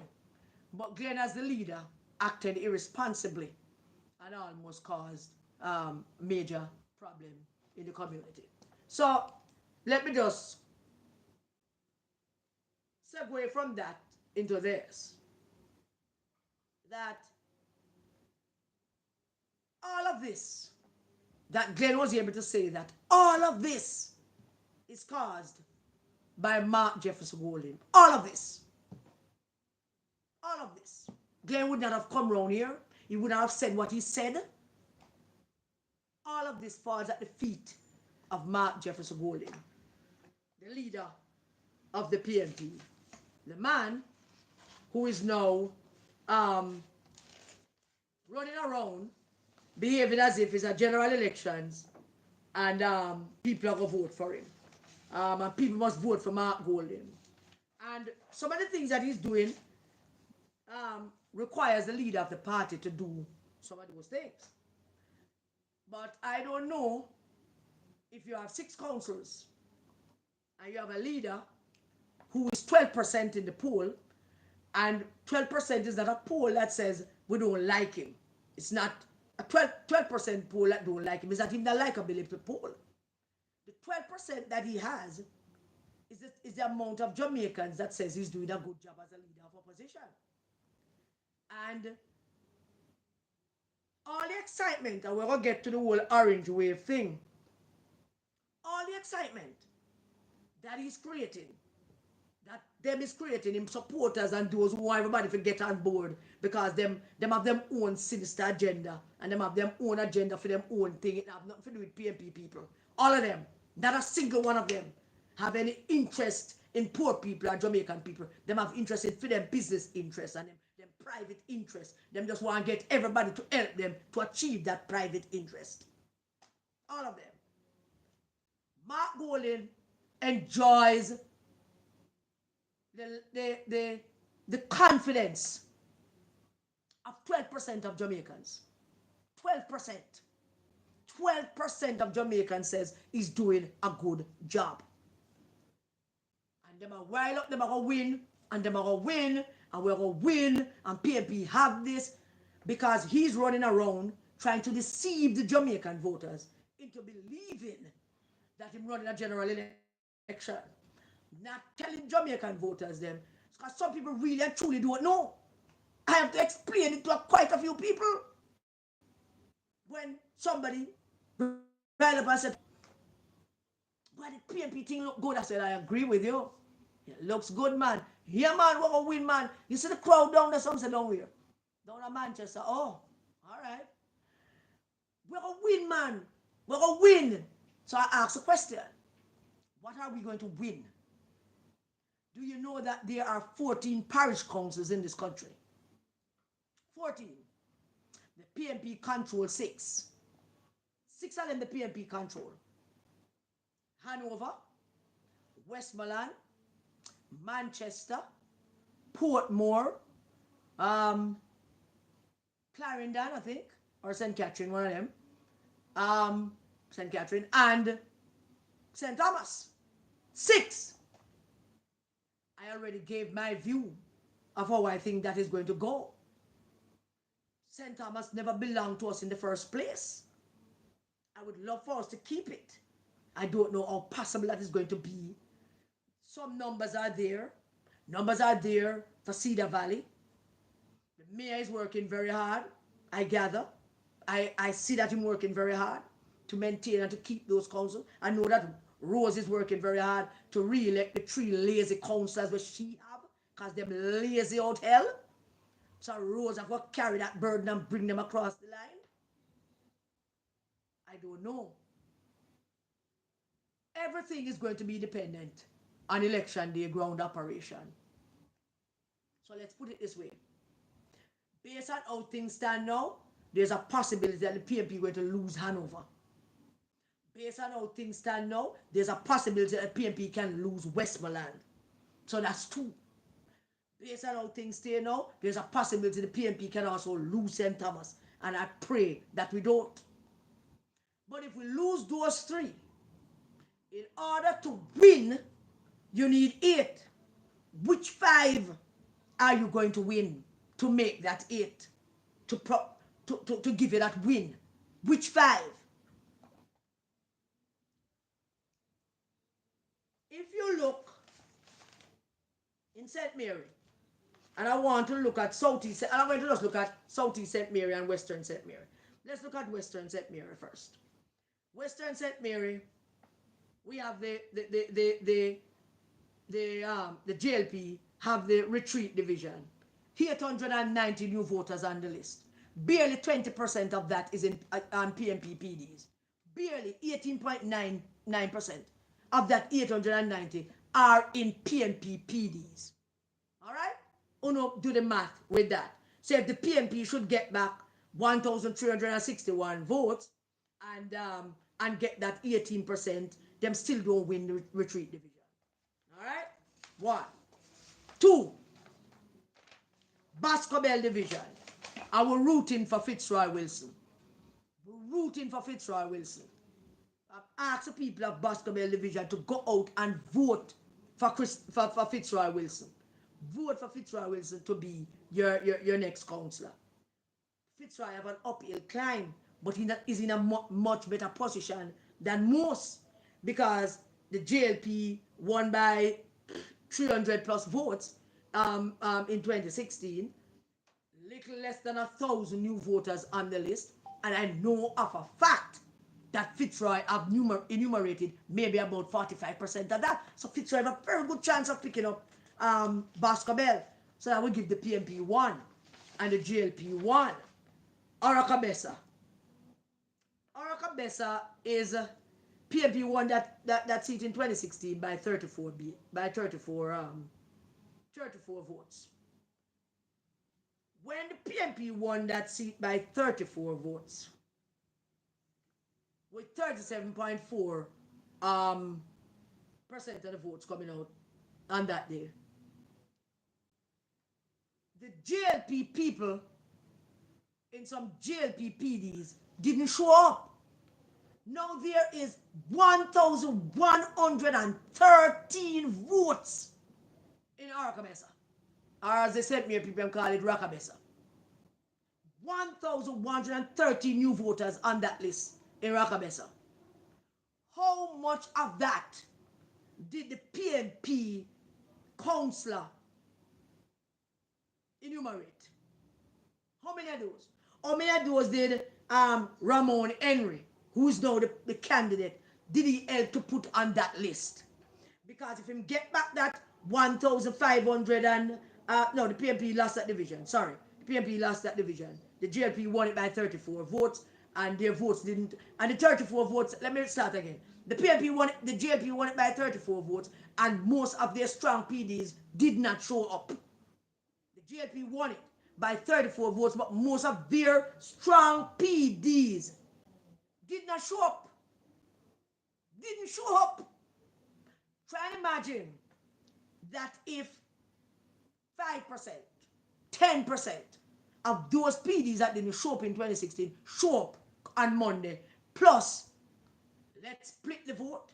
but Glenn as the leader acted irresponsibly and almost caused major problem in the community." So let me just segue from that into this. That all of this, that Glenn was able to say that all of this is caused by Mark Jefferson Golding. All of this. All of this. Glenn would not have come around here. He would not have said what he said. All of this falls at the feet of Mark Jefferson Golding, the leader of the PNP, the man who is now running around behaving as if it's a general elections and people are going to vote for him. And people must vote for Mark Golding. And some of the things that he's doing requires the leader of the party to do some of those things. But I don't know if you have 6 councils and you have a leader who is 12% in the poll, and 12% is not a poll that says we don't like him. It's not a 12% poll that don't like him. It's not even a likability poll. The 12% that he has is the amount of Jamaicans that says he's doing a good job as a leader of opposition. And all the excitement, and we're going to get to the whole orange wave thing, all the excitement that he's creating, that them is creating him supporters and those who want everybody to get on board, because them have their own sinister agenda and them have their own agenda for their own thing. It have nothing to do with PNP people. All of them, not a single one of them have any interest in poor people or Jamaican people. Them have interest in for them business interests and them private interests. Them just want to get everybody to help them to achieve that private interest. All of them. Mark Golding enjoys the confidence of 12% of Jamaicans. 12%. 12% of Jamaicans says he's doing a good job. And them are wild up, them are going to win, and them are going to win, and we're going to win, and PNP have this, because he's running around trying to deceive the Jamaican voters into believing that him running a general election. Not telling Jamaican voters them. Because some people really and truly don't know. I have to explain it to quite a few people. When somebody ran up and said, "But the PNP thing look good," I said, "I agree with you. It looks good, man. Yeah, man, we're going to win, man. You see the crowd down there, some say down here. Down at Manchester. Oh, all right. We're going to win, man. We're going to win." So I asked a question. What are we going to win? Do you know that there are 14 parish councils in this country? 14. The PNP control 6. 6 of them the PNP control. Hanover, Westmoreland, Manchester, Portmore, Clarendon, I think, or St. Catherine, one of them. St. Catherine and St. Thomas. 6. I already gave my view of how I think that is going to go. St. Thomas never belonged to us in the first place. I would love for us to keep it. I don't know how possible that is going to be. Some numbers are there. Numbers are there for Cedar Valley. The mayor is working very hard, I gather. I see that him working very hard to maintain and to keep those councils. I know that Rose is working very hard to re-elect the 3 lazy councillors which she have, because them lazy out hell. So Rose have to carry that burden and bring them across the line. I don't know. Everything is going to be dependent on election day ground operation. So let's put it this way. Based on how things stand now, there's a possibility that the PNP are going to lose Hanover. Based on how things stand now, there's a possibility that the PNP can lose Westmoreland. So that's 2. Based on how things stay now, there's a possibility the PNP can also lose St. Thomas. And I pray that we don't. But if we lose those 3, in order to win, you need 8. Which 5 are you going to win to make that 8? To give you that win? Which 5? If you look in St. Mary, and I want to look at Southeast, and I'm going to just look at Southeast St. Mary and Western St. Mary. Let's look at Western St. Mary first. Western St. Mary, we have the JLP have the retreat division. 890 new voters on the list. Barely 20% of that is on PNP PDs. Barely 18.99% of that 890 are in PNP PDs. All right? Uno, do the math with that. So if the PNP should get back 1,361 votes and get that 18%, them still don't win the retreat division. All right? 1. 2. Boscobel division. We're rooting for Fitzroy Wilson. We're rooting for Fitzroy Wilson. I've asked the people of Boscobel division to go out and vote for Fitzroy Wilson. Vote for Fitzroy Wilson to be your next councillor. Fitzroy have an uphill climb, but he is in a much better position than most, because the JLP won by 300 plus votes in 2016. Little less than 1,000 new voters on the list, and I know of a fact that Fitzroy have enumerated maybe about 45% of that. So Fitzroy have a very good chance of picking up Boscobel. So I will give the PNP 1 and the GLP 1. Oracabessa. Oracabessa is PNP won that seat in 2016 by 34 votes. When the PNP won that seat by 34 votes, with 37.4% of the votes coming out on that day, the JLP people in some JLP PDs didn't show up. Now there is 1,113 votes in Oracabessa. Or as they said me, people call it Rakabessa. 1,130 new voters on that list in Rakabessa. how much of that did the PNP councillor enumerate? How many of those? How many of those did Ramon Henry, who's now the candidate, did he help to put on that list? Because if him get back that 1,500 and no, the PNP lost that division. Sorry, the PNP lost that division. The GLP won it by 34 votes, and their votes didn't. And the 34 votes. Let me start again. The PNP won it. The GLP won it by 34 votes, and most of their strong PDs did not show up. The GLP won it by 34 votes, but most of their strong PDs did not show up. Didn't show up. Try and imagine that if 5%, 10% of those PDs that didn't show up in 2016 show up on Monday, plus let's split the vote.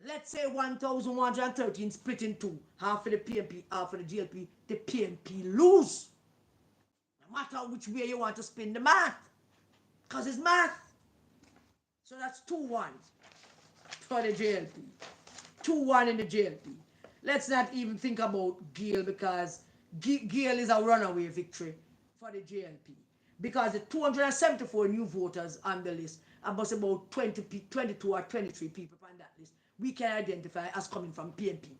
Let's say 1,113 split in two, half for the PNP, half for the GLP. The PNP lose. No matter which way you want to spin the math, because it's math. So that's 2-1 for the GLP. 2-1 in the JLP. Let's not even think about Gail, because Gail is a runaway victory for the JLP. Because the 274 new voters on the list, about 22 or 23 people on that list, we can identify as coming from PNP.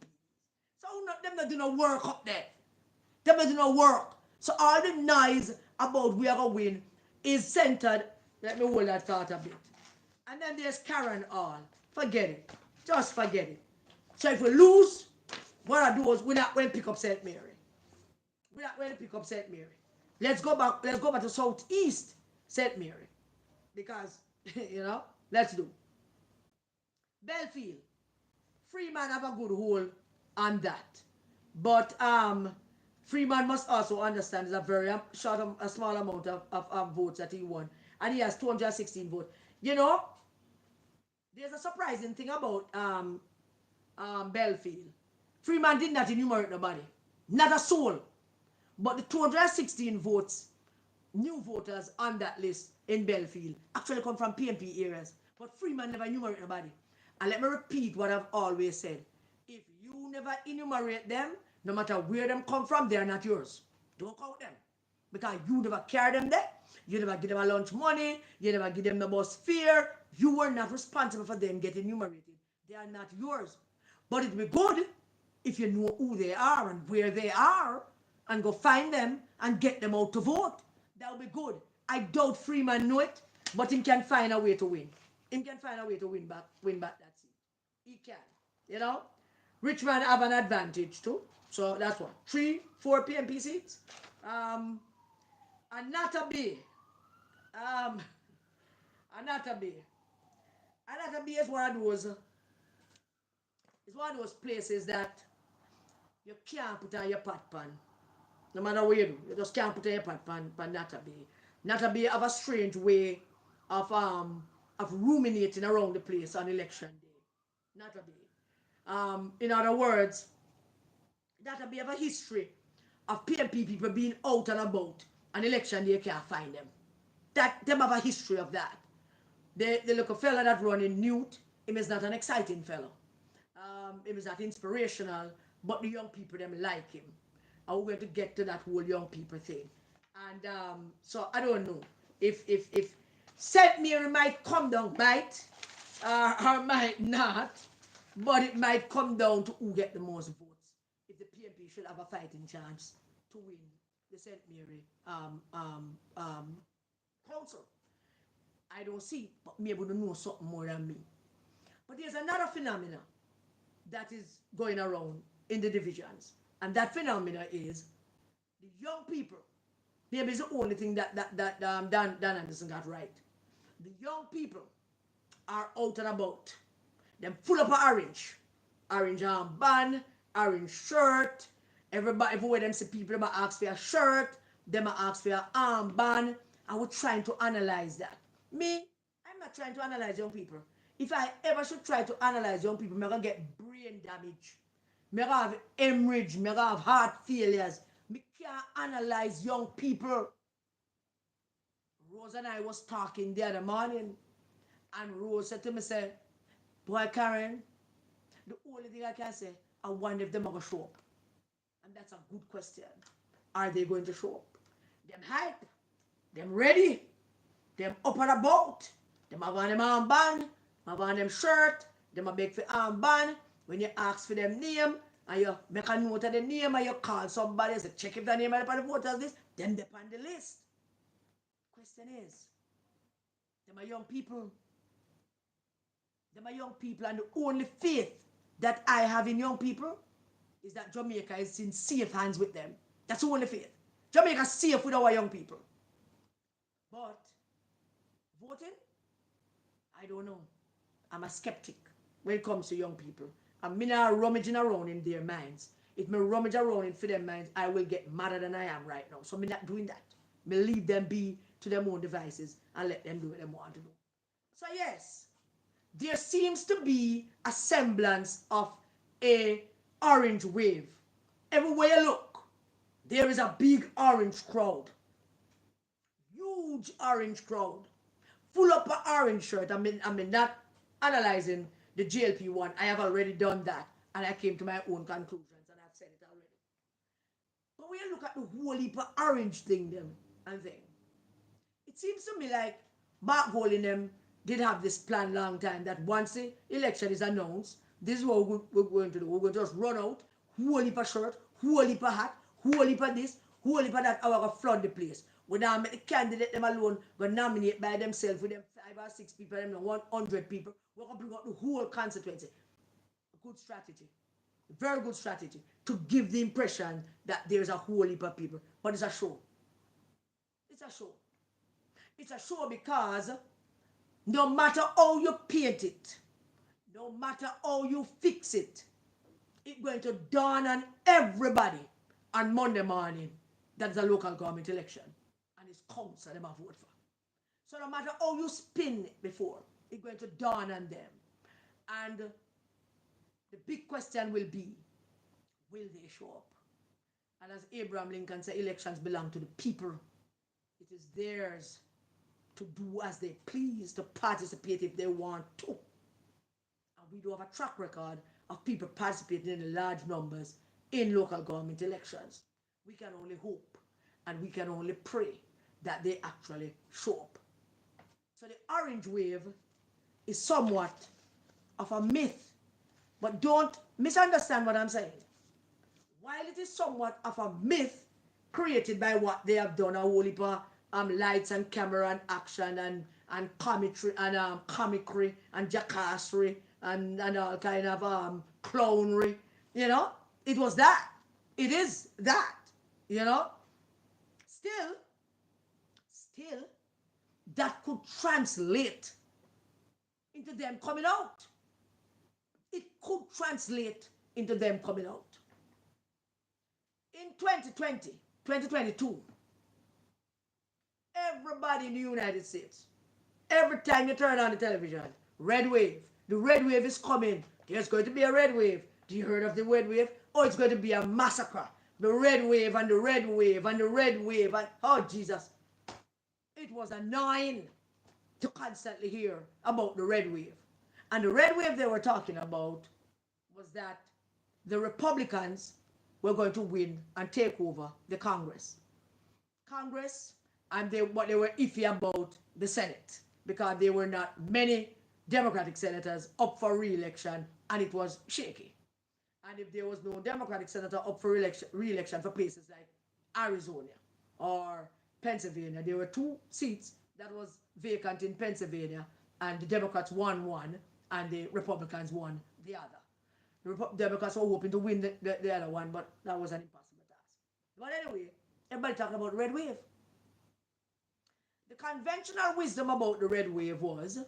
So them not do no work up there. Them not do no work. So all the noise about we are going to win is centered. Let me hold that thought a bit. And then there's Karen Hall. Forget it. Just forget it. So if we lose, what I do is we're not going to pick up St. Mary. We're not going to pick up St. Mary. Let's go back to Southeast St. Mary. Because, let's do. Belfield. Freeman have a good hold on that. But Freeman must also understand there's a very a small amount of votes that he won. And he has 216 votes. There's a surprising thing about Belfield. Freeman did not enumerate nobody. Not a soul. But the 216 votes, new voters on that list in Belfield, actually come from PNP areas. But Freeman never enumerated nobody. And let me repeat what I've always said. If you never enumerate them, no matter where them come from, they are not yours. Don't count them. Because you never carry them there. You never give them a lunch money. You never give them the bus fare. You were not responsible for them getting enumerated. They are not yours. But it would be good if you know who they are and where they are and go find them and get them out to vote. That would be good. I doubt Freeman know it, but he can find a way to win. He can find a way to win back that seat. He can. Richmond have an advantage too. So that's one. 3, 4 PNP seats. Anata Bay. Anata Bay. Anata Bay is one of those places that you can't put on your pot pan. No matter what you do, you just can't put on your pot pan Nata Bay. Nata Bay have a strange way of ruminating around the place on election day. Nata Bay. In other words, Nata Bay have a history of PNP people being out and about on election day. You can't find them. Them have a history of that. The little fella that run in Newt, him is not an exciting fellow. Him is not inspirational, but the young people them like him. And we're going to get to that whole young people thing. And so I don't know if St. Mary might come down, or might not, but it might come down to who get the most votes. If the PNP should have a fighting chance to win the St. Mary council. I don't see, but maybe they know something more than me. But there's another phenomena that is going around in the divisions, and that phenomena is the young people. Maybe it's the only thing that Dan Anderson got right. The young people are out and about. They're full of orange armband, orange shirt. Everybody, everywhere them see people, them ask for a shirt, them ask for an armband. And we're trying to analyze that. Me, I'm not trying to analyze young people. If I ever should try to analyze young people, I'm going to get brain damage. I'm going to have hemorrhage. I'm going to have heart failures. I can't analyze young people. Rose and I was talking the other morning, and Rose said to me, Boy, Karen, the only thing I can say, I wonder if them are going to show up. And that's a good question. Are they going to show up? Them hype, them ready, them up and about, them have on them armband, have on them shirt, them a beg for armband. When you ask for them name, and you make a note of the name, and you call somebody and say, check if the name is on the voters list, then they're on the list. Question is, them are young people. Them are young people, and the only faith that I have in young people is that Jamaica is in safe hands with them. That's the only faith. Jamaica is safe with our young people. But voting, I don't know. I'm a skeptic when it comes to young people. I'm not rummaging around in their minds. If me rummage around in for their minds, I will get madder than I am right now. So I'm not doing that. Me leave them be to their own devices and let them do what they want to do. So yes, there seems to be a semblance of a orange wave. Everywhere you look, there is a big orange crowd. Huge orange crowd. Full up an orange shirt. I mean not analyzing the GLP one. I have already done that. And I came to my own conclusions and I've said it already. But when you look at the whole heap of orange thing them and thing, it seems to me like Mark Hole in them did have this plan long time that once the election is announced, this is what we're going to do. We're going to just run out, whole heap of shirt, whole heap of hat, whole heap of this, whole heap of that, I will flood the place. We now make the candidate them alone, go nominate by themselves with them 5 or 6 people, them 100 people. We're going to bring out the whole constituency. Good strategy. Very good strategy to give the impression that there's a whole heap of people. But it's a show. It's a show. It's a show because no matter how you paint it, no matter how you fix it, it's going to dawn on everybody on Monday morning that is a local government election. And it's council them have vote for. So no matter how you spin it before, it's going to dawn on them. And the big question will be, will they show up? And as Abraham Lincoln said, elections belong to the people. It is theirs to do as they please, to participate if they want to. And we do have a track record of people participating in large numbers in local government elections. We can only hope and we can only pray that they actually show up. So the orange wave is somewhat of a myth, but don't misunderstand what I'm saying. While it is somewhat of a myth created by what they have done, a whole heap of lights and camera and action and commentary and comicry and jackassery and all kind of clownery, you know, it was that. It is that, you know. Still, that could translate into them coming out. It could translate into them coming out. In 2020, 2022, everybody in the United States, every time you turn on the television, red wave, the red wave is coming. There's going to be a red wave. Do you heard of the red wave? Oh, it's going to be a massacre. The red wave and the red wave and the red wave and oh Jesus. It was annoying to constantly hear about the red wave. And the red wave they were talking about was that the Republicans were going to win and take over the Congress. And they were iffy about the Senate because there were not many Democratic senators up for re-election and it was shaky. And if there was no Democratic senator up for re-election for places like Arizona or Pennsylvania, there were 2 seats that was vacant in Pennsylvania, and the Democrats won one and the Republicans won the other. The Democrats were hoping to win the other one, but that was an impossible task. But anyway, everybody talking about red wave. The conventional wisdom about the red wave was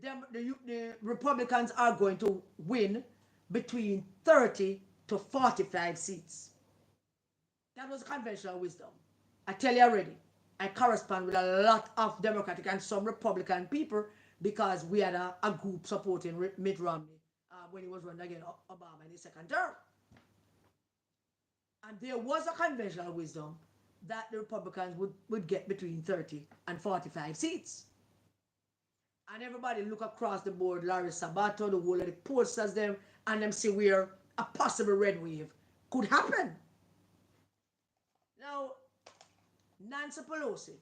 the Republicans are going to win between 30 to 45 seats. That was conventional wisdom. I tell you already, I correspond with a lot of Democratic and some Republican people because we had a group supporting Mitt Romney when he was running against Obama in his second term. And there was a conventional wisdom that the Republicans would get between 30 and 45 seats. And everybody look across the board, Larry Sabato, the whole of the posters them, and them see where a possible red wave could happen. Now, Nancy Pelosi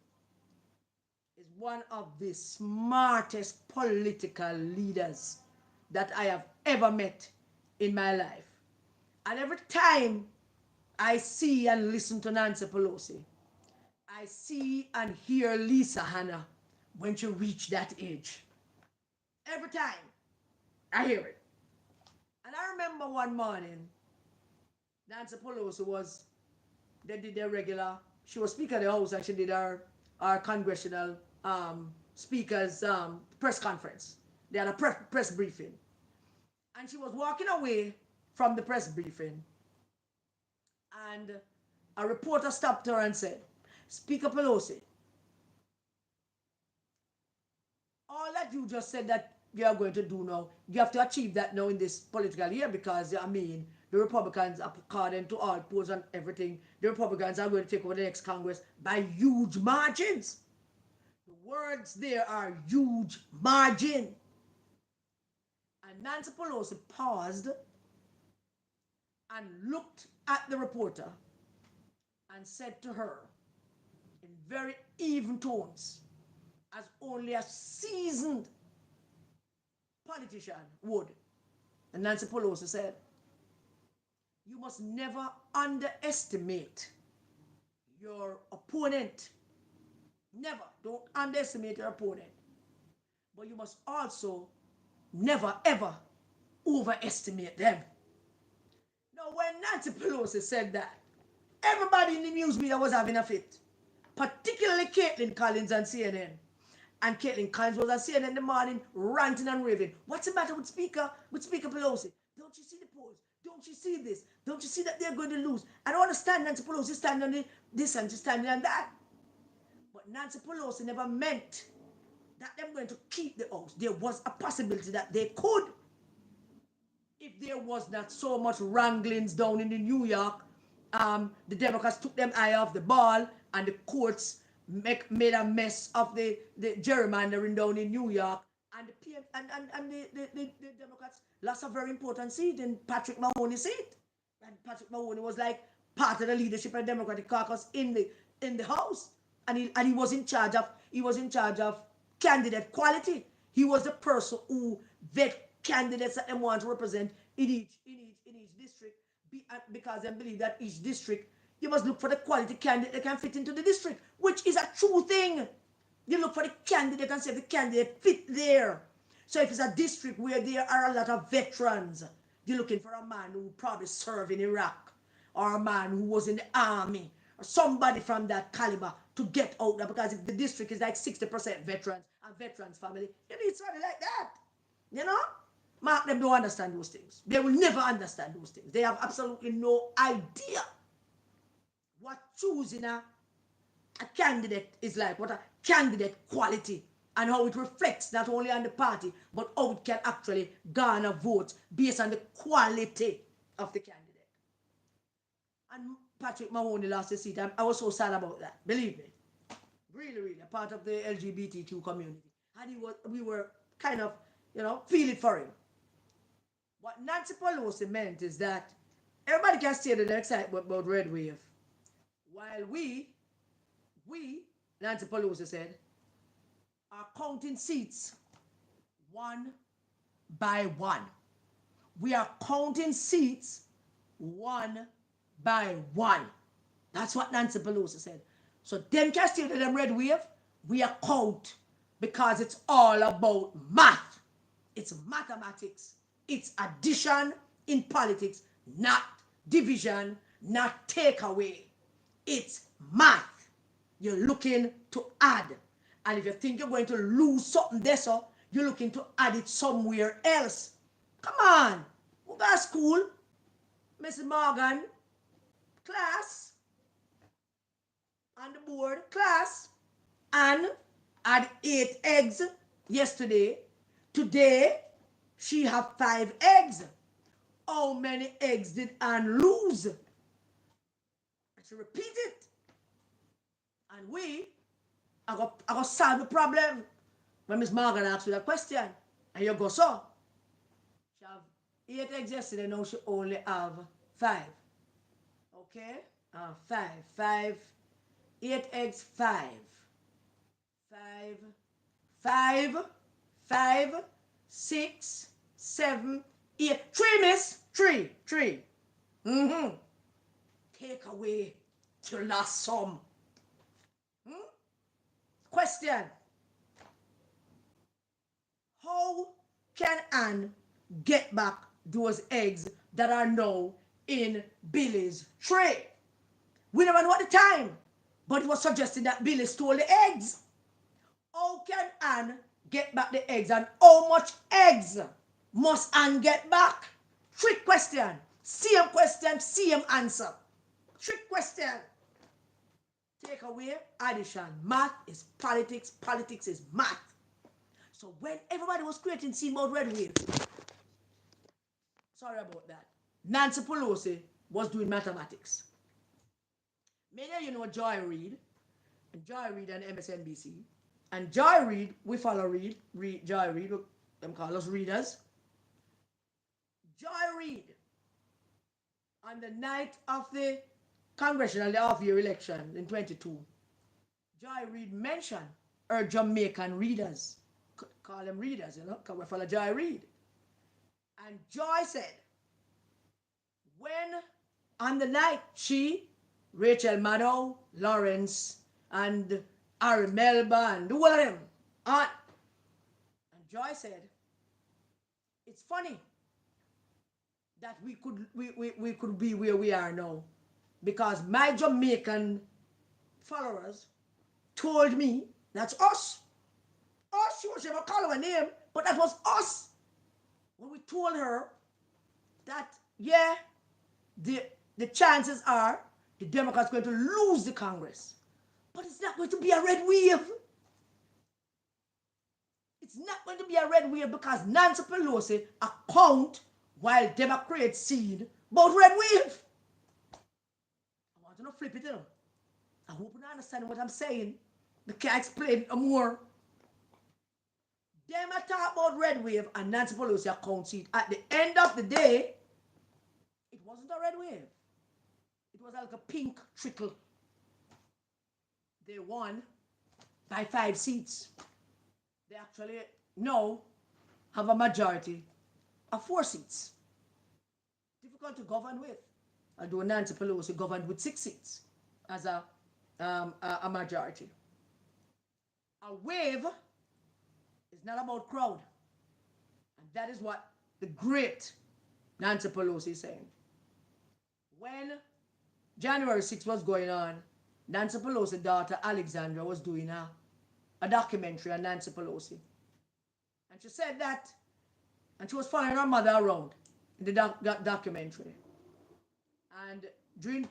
is one of the smartest political leaders that I have ever met in my life. And every time I see and listen to Nancy Pelosi, I see and hear Lisa Hanna when she reach that age. Every time I hear it. And I remember one morning, Nancy Pelosi was, they did their regular, she was Speaker of the House and she did our congressional speakers press conference. They had a press briefing. And she was walking away from the press briefing. And a reporter stopped her and said, Speaker Pelosi, all that you just said that you are going to do now, you have to achieve that now in this political year because, I mean, the Republicans, according to all polls and everything, the Republicans are going to take over the next Congress by huge margins. The words there are huge margin. And Nancy Pelosi paused and looked at the reporter and said to her in very even tones, as only a seasoned politician would. And Nancy Pelosi said, you must never underestimate your opponent. Never. Don't underestimate your opponent. But you must also never ever overestimate them. Now, when Nancy Pelosi said that, everybody in the news media was having a fit, particularly Caitlin Collins on CNN. And Caitlin Collins was on CNN in the morning ranting and raving. What's the matter with Speaker Pelosi? Don't you see the polls? Don't you see this? Don't you see that they're going to lose? I don't understand Nancy Pelosi standing on this and just standing on that. But Nancy Pelosi never meant that they're going to keep the house. There was a possibility that they could. If there was not so much wranglings down in the New York, the Democrats took them eye off the ball and the courts made a mess of the gerrymandering down in New York, and the PM and the Democrats lost a very important seat in Patrick Mahoney's seat. And Patrick Mahoney was like part of the leadership of the Democratic caucus in the House, and he was in charge of candidate quality. He was the person who vet candidates that they want to represent in each district, because they believe that each district, you must look for the quality candidate that can fit into the district, which is a true thing. You look for the candidate and say if the candidate fit there. So if it's a district where there are a lot of veterans, you're looking for a man who probably served in Iraq, or a man who was in the army, or somebody from that caliber to get out there, because if the district is like 60% veterans and veterans family, you need somebody like that. You know? Mark, them don't understand those things. They will never understand those things. They have absolutely no idea what choosing a candidate is like, what a candidate quality, and how it reflects not only on the party, but how it can actually garner votes based on the quality of the candidate. And Patrick Mahoney lost his seat. I was so sad about that. Believe me. Really, really, a part of the LGBTQ community. And we were kind of, feeling for him. What Nancy Pelosi meant is that everybody can stay the excitement about red wave, while we, Nancy Pelosi said, are counting seats one by one. We are counting seats one by one. That's what Nancy Pelosi said. So them can stay to them red wave, we are count, because it's all about math. It's mathematics. It's addition in politics, not division, not takeaway. It's math. You're looking to add. And if you think you're going to lose something there, so you're looking to add it somewhere else. Come on. We got school. Mrs. Morgan, class. On the board, class. And had 8 eggs yesterday. Today, she have 5 eggs. How many eggs did Anne lose? And she repeat it. And we are going to solve the problem. when Miss Margaret asks you that question, and you go, so, she have 8 eggs yesterday, now she only have 5. Okay? 5. 5. 8 eggs, 5. 5. 5. 5. 6. 7. 8. 3, miss. 3. 3. Mm-hmm. Take away your last sum. Question. How can Anne get back those eggs that are now in Billy's tray? We never know at the time, but it was suggested that Billy stole the eggs. How can Anne get back the eggs, and how much eggs must Anne get back? Trick question, same answer. Trick question. Take away addition. Math is politics, politics is math. So when everybody was creating scene about red wave, sorry about that, Nancy Pelosi was doing mathematics. Many of you know Joy Reid and MSNBC. And Joy Reid, we follow Joy Reid, them call us readers. Joy Reid, on the night of the congressional half-year election in 22, Joy Reid mentioned her Jamaican readers. Call them readers, you know, because we follow Joy Reid. And Joy said, when on the night she, Rachel Maddow, Lawrence, and Ari Melba, and all of them, and Joy said, it's funny that we could be where we are now, because my Jamaican followers told me that's us. Us, she was never call our name, but that was us. When we told her that, yeah, the chances are the Democrats are going to lose the Congress, but it's not going to be a red wave. It's not going to be a red wave because Nancy Pelosi account while Democrats seed about red wave. I want to know flip it in. I hope you understand what I'm saying. I can't explain more. Them talk about red wave and Nancy Pelosi account seat. At the end of the day, it wasn't a red wave. It was like a pink trickle. They won by 5 seats. They actually now have a majority of 4 seats. Difficult to govern with. Although Nancy Pelosi governed with 6 seats as a majority. A wave is not about crowd. And that is what the great Nancy Pelosi is saying. When January 6th was going on, Nancy Pelosi's daughter Alexandra was doing a documentary on Nancy Pelosi. And she said that, and she was following her mother around in the documentary. And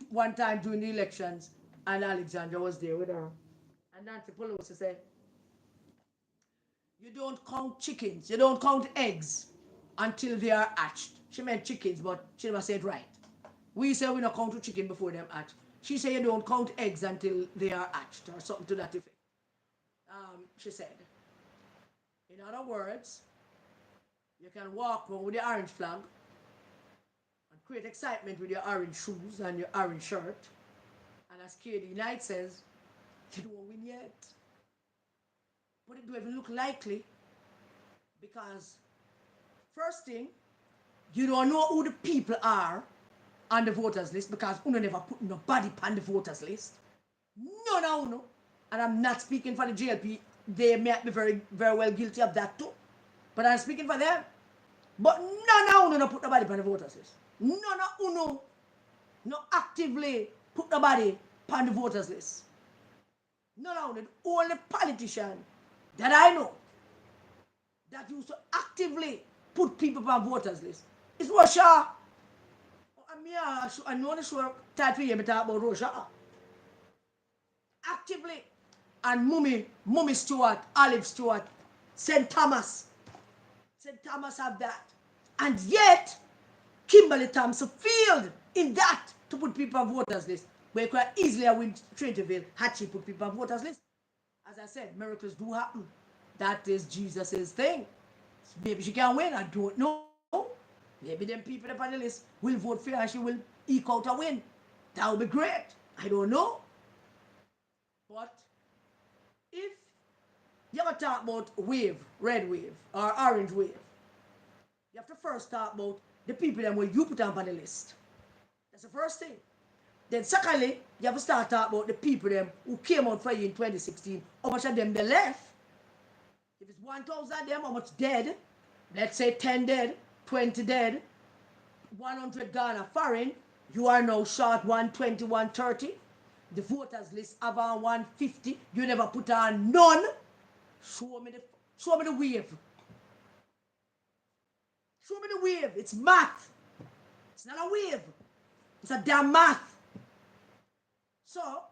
one time during the elections, and Alexandra was there with her. And Nancy Pelosi said, you don't count chickens, you don't count eggs until they are hatched. She meant chickens, but she never said right. We say we don't count chicken before them hatch. She said you don't count eggs until they are hatched, or something to that effect. She said, in other words, you can walk around with your orange flag and create excitement with your orange shoes and your orange shirt. And as KD Knight says, you don't win yet. But it don't even look likely, because first thing, you don't know who the people are on the voters list, because Uno never put nobody on the voters list. None of Uno. And I'm not speaking for the JLP. They may be very, very well guilty of that too. But I'm speaking for them. But none of Uno put nobody on the voters list. None of Uno no actively put nobody on the voters list. None of Uno. The only politician that I know that used to actively put people on voters list is Russia. I know this were type of me talk about Russia. Actively. And Mummy Stewart, Olive Stewart, St. Thomas. St. Thomas have that. And yet, Kimberly Thompson failed in that to put people on voters list. But you could easily win Trinity had she put people on voters list. As I said, miracles do happen. That is Jesus' thing. Maybe she can win. I don't know. Maybe them people up on the list will vote for her and she will eke out a win. That would be great. I don't know. But if you ever talk about wave, red wave, or orange wave, you have to first talk about the people that you put on the list. That's the first thing. Then secondly, you have to start talking about the people them who came out for you in 2016. How much of them they left? If it's 1,000 of them, how much dead? Let's say 10 dead, 20 dead, 100 Ghana foreign. You are now short 120, 130. The voters list have on 150. You never put on none. Show me the wave. Show me the wave. It's math. It's not a wave. It's a damn math. So,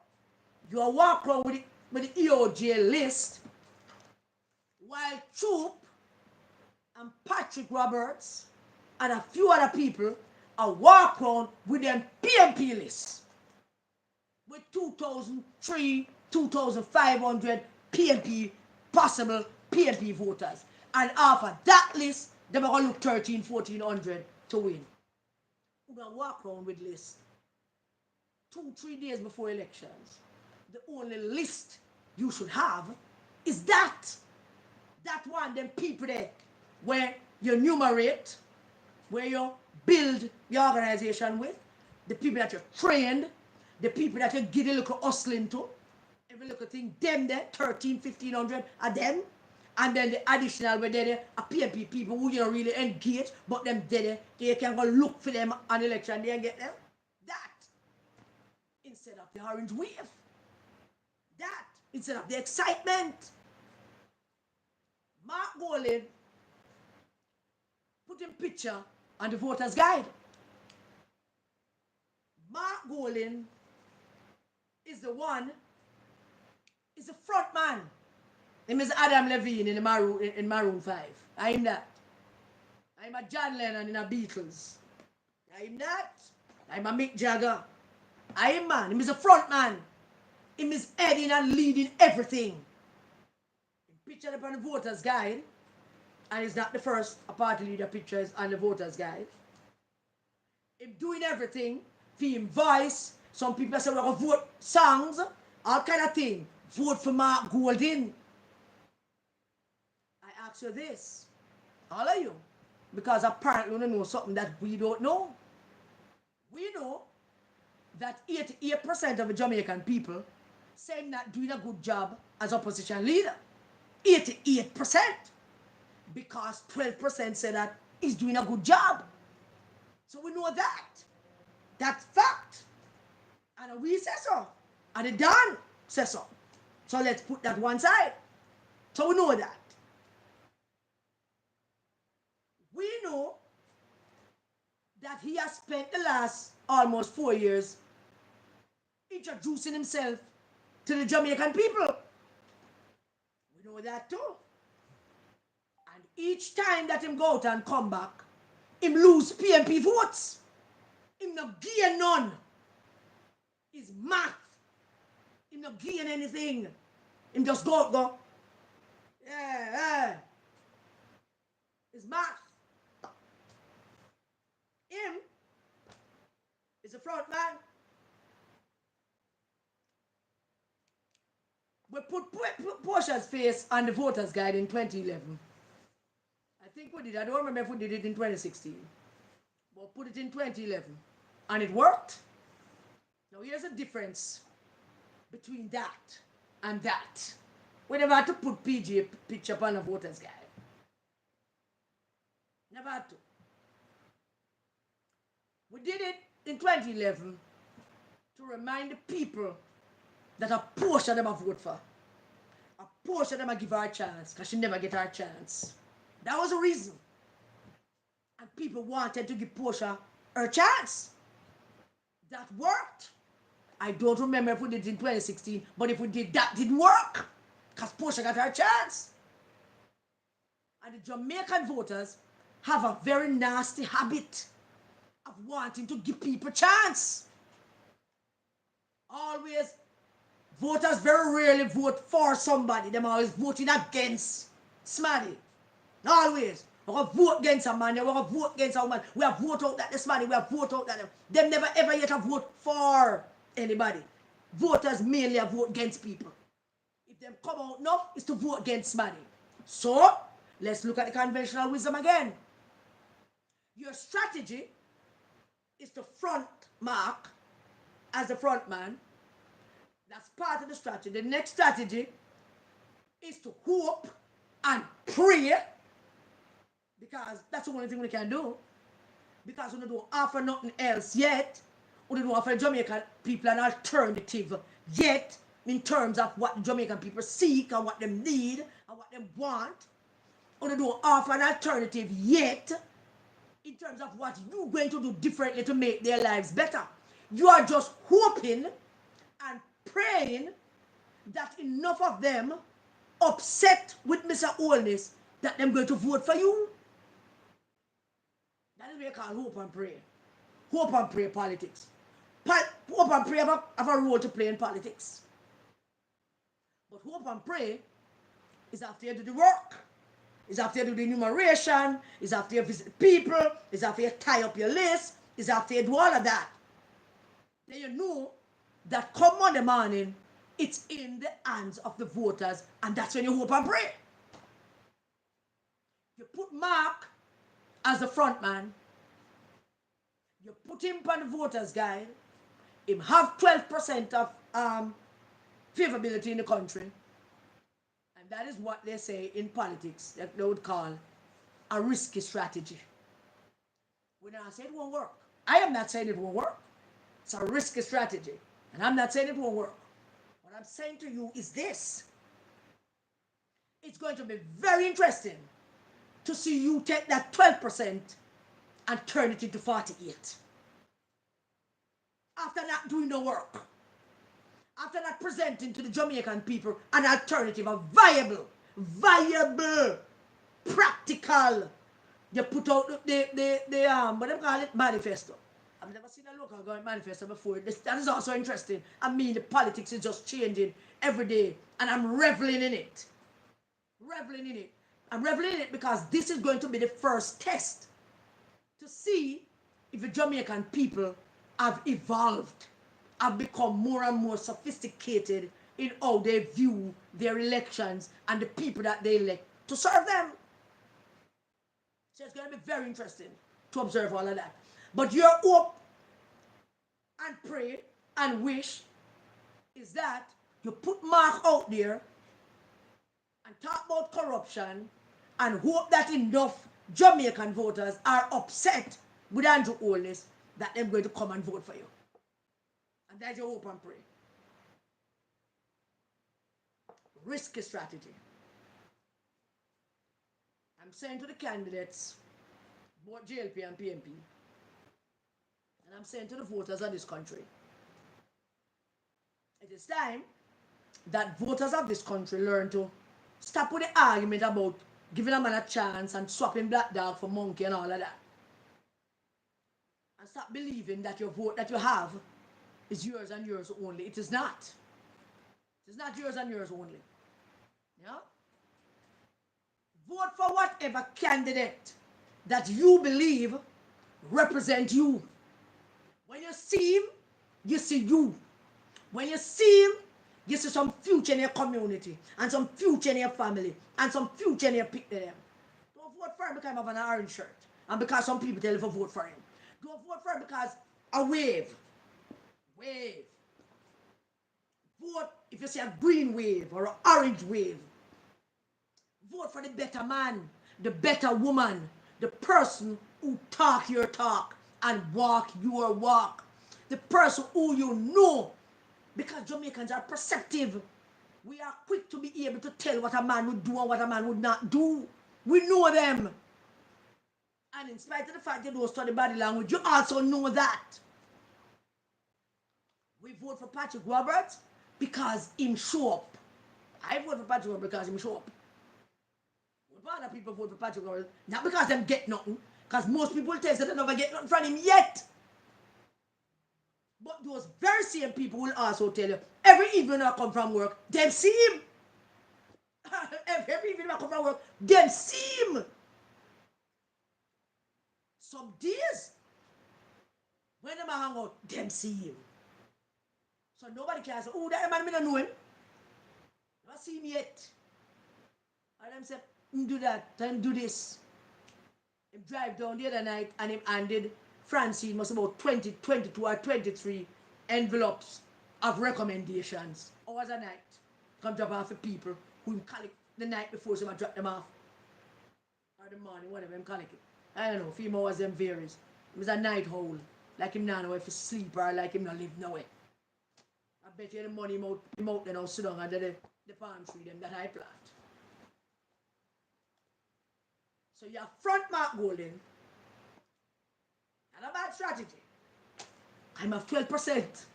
you are walking around with the EOJ list while Troop and Patrick Roberts and a few other people are walking around with them PMP lists with 2,003, 2,500 PMP, possible PMP voters. And after that list, they are going to look 1,300, 1,400 to win. We're going to walk around with lists 2-3 days before elections. The only list you should have is that one, them people there, where you enumerate, where you build your organization with, the people that you trained, the people that you give a little hustling to, every little thing, them there, 1,300, 1,500 of them, and then the additional where they're a PMP people who you don't really engage, but them there, they can go look for them on election day and get them. That, instead of the orange wave. That, instead of the excitement. Mark Golding put in picture on the voters guide. Mark Golding is the one, is the front man. Him is Adam Levine in Maroon 5. I am that. I'm a John Lennon in the Beatles. I am that. I'm a Mick Jagger. I am man. Him is a front man. Him is heading and leading everything. Pictured up on the voters guide, and it's not the first party leader pictures on the voters guide. Him doing everything for him voice. Some people say we're going to vote songs, all kind of thing. Vote for Mark Golding. I ask you this, all of you, because apparently you know something that we don't know. We know that 88% of the Jamaican people say not doing a good job as opposition leader. 88%. Because 12% say that he's doing a good job. So we know that. That's fact. And we say so. And the Don says so. So let's put that one side. So we know that. We know that he has spent the last almost 4 years introducing himself to the Jamaican people. We know that too. And each time that him go out and come back, him lose PMP votes. Him not gain none. It's math. Him not gain anything. Him just go. Yeah. It's math. Him is a front man. We put Portia's face on the voters guide in 2011. I think we did. I don't remember if we did it in 2016. But put it in 2011. And it worked. Now here's the difference between that and that. We never had to put PG picture on a voters guide. Never had to. We did it in 2011 to remind the people that a portion of them have voted for. A portion of them have give her a chance, because she never get her chance. That was the reason. And people wanted to give Portia her chance. That worked. I don't remember if we did it in 2016, but if we did, that didn't work. Because Portia got her chance. And the Jamaican voters have a very nasty habit of wanting to give people a chance. Always, voters very rarely vote for somebody. They're always voting against Smarty. Always. We're going to vote against a man, we're going to vote against a woman. We have vote out that this money, we have vote out that them. Them never ever yet have vote for anybody. Voters mainly have vote against people. If them come out enough, it's to vote against money. So, let's look at the conventional wisdom again. Your strategy is to front Mark as the front man. That's part of the strategy. The next strategy is to hope and pray, because that's the only thing we can do. Because we don't offer nothing else yet. We don't offer Jamaican people an alternative yet in terms of what the Jamaican people seek and what they need and what they want. We don't offer an alternative yet in terms of what you're going to do differently to make their lives better. You are just hoping and praying that enough of them upset with Mr. Holness that they're going to vote for you. That is what you call hope and pray. Hope and pray politics. Hope and pray have a role to play in politics. But hope and pray is after you do the work. Is after you do the enumeration. Is after you visit people. Is after you tie up your list. Is after you do all of that. Then you know that come Monday morning, it's in the hands of the voters, and that's when you hope and pray. You put Mark as the front man. You put him on the voters' guide. Him have 12% of favorability in the country. And that is what they say in politics that they would call a risky strategy. When I say it won't work, I am not saying it won't work. It's a risky strategy. And I'm not saying it won't work. What I'm saying to you is this. It's going to be very interesting to see you take that 12% and turn it into 48. After not doing the work. After not presenting to the Jamaican people an alternative, a viable, practical. You put out the what do you call it? Manifesto. I've never seen a local government manifesto before. That is also interesting. I mean, the politics is just changing every day, and I'm reveling in it. I'm reveling in it because this is going to be the first test to see if the Jamaican people have evolved, have become more and more sophisticated in how they view their elections and the people that they elect to serve them. So it's going to be very interesting to observe all of that. But your hope and pray and wish is that you put Mark out there and talk about corruption and hope that enough Jamaican voters are upset with Andrew Holness that they're going to come and vote for you. And that's your hope and pray. Risky strategy. I'm saying to the candidates, both JLP and PMP, and I'm saying to the voters of this country, it is time that voters of this country learn to stop with the argument about giving a man a chance and swapping black dog for monkey and all of that. And stop believing that your vote that you have is yours and yours only. It is not. It is not yours and yours only. Yeah? Vote for whatever candidate that you believe represent you. When you see him, you see you. When you see him, you see some future in your community, and some future in your family, and some future in your people. Don't vote for him because of an orange shirt, and because some people tell you to vote for him. Don't vote for him because a wave. Vote if you see a green wave or an orange wave. Vote for the better man, the better woman, the person who talk your talk and walk your walk. The person who you know. Because Jamaicans are perceptive. We are quick to be able to tell what a man would do and what a man would not do. We know them. And in spite of the fact you don't study body language, you also know that. We vote for Patrick Roberts because him show up. I vote for Patrick Roberts because him show up. Other people vote for Patrick Roberts not because them get nothing, because most people tell us that they never get nothing from him yet. But those very same people will also tell you every evening I come from work, they see him. Every evening I come from work, them see him. Some days, when them hang out, them see him. So nobody can say, oh, that man, me don't know him. Never see him yet. And them say, do that, then do this. Him drive down the other night and him handed Francine must about 20, 22 or 23 envelopes of recommendations. Hours a night. Come drop off for people who him collect the night before someone drop them off. Or the morning, whatever him collect it. I don't know, few hours them varies. It was a night hole. Like him now know if he sleep or like him not live nowhere. I bet you the money him out then I'll sit down under the palm tree them that I plant. So you have front Mark Golden. Not a bad strategy. I'm of 12%.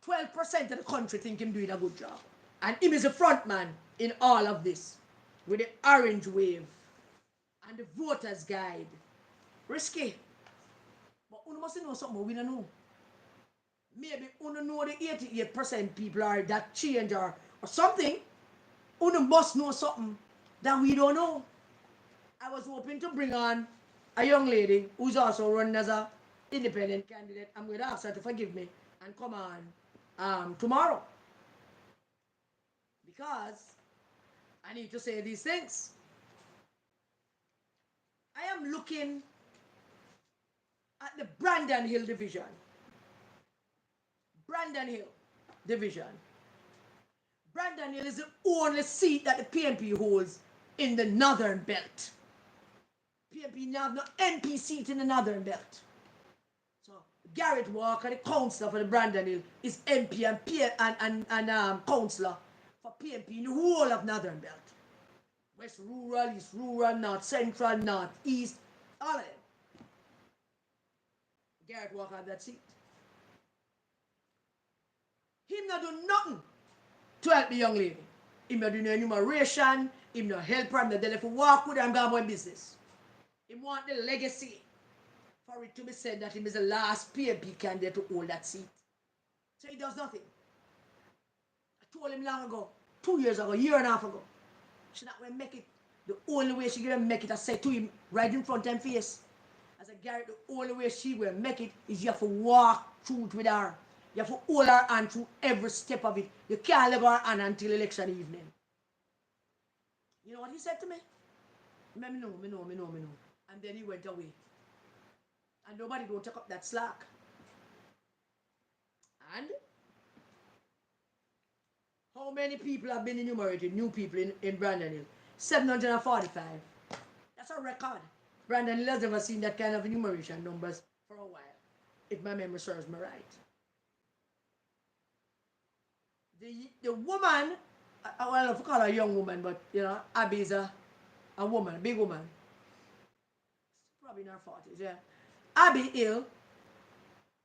12% of the country think him doing a good job. And him is a front man in all of this. With the orange wave and the voters guide. Risky. But you must know something we don't know. Maybe you know the 88% people are that change or something. You must know something that we don't know. I was hoping to bring on a young lady who's also running as an independent candidate. I'm going to ask her to forgive me and come on tomorrow. Because I need to say these things. I am looking at the Brandon Hill division. Brandon Hill division. Brandon Hill is the only seat that the PNP holds in the Northern Belt. PNP now have no NP seat in the Northern Belt. So Garrett Walker, the councillor for the Brandon Hill, is MP and councillor for PNP in the whole of Northern Belt. West Rural, East Rural, North Central, North East, all of them. Garrett Walker had that seat. Him not do nothing to help the young lady. Him not do no enumeration, him not help her, him not there for walk with her and go about business. He want the legacy for it to be said that he is the last PNP candidate to hold that seat. So he does nothing. I told him long ago, 2 years ago, a year and a half ago, she not going to make it. The only way she going to make it, I said to him right in front of him face. I said, Garrett, the only way she will make it is you have to walk through it with her. You have to hold her hand through every step of it. You can't leave her hand until election evening. You know what he said to me? Me know. And then he went away. And nobody don't take up that slack. And how many people have been enumerated, new people in Brandon Hill? 745. That's a record. Brandon Hill has never seen that kind of enumeration numbers for a while, if my memory serves me right. The woman, well, I don't call her a young woman, but you know, Abby is a woman, a big woman. Probably in her 40s, yeah. Abby Hill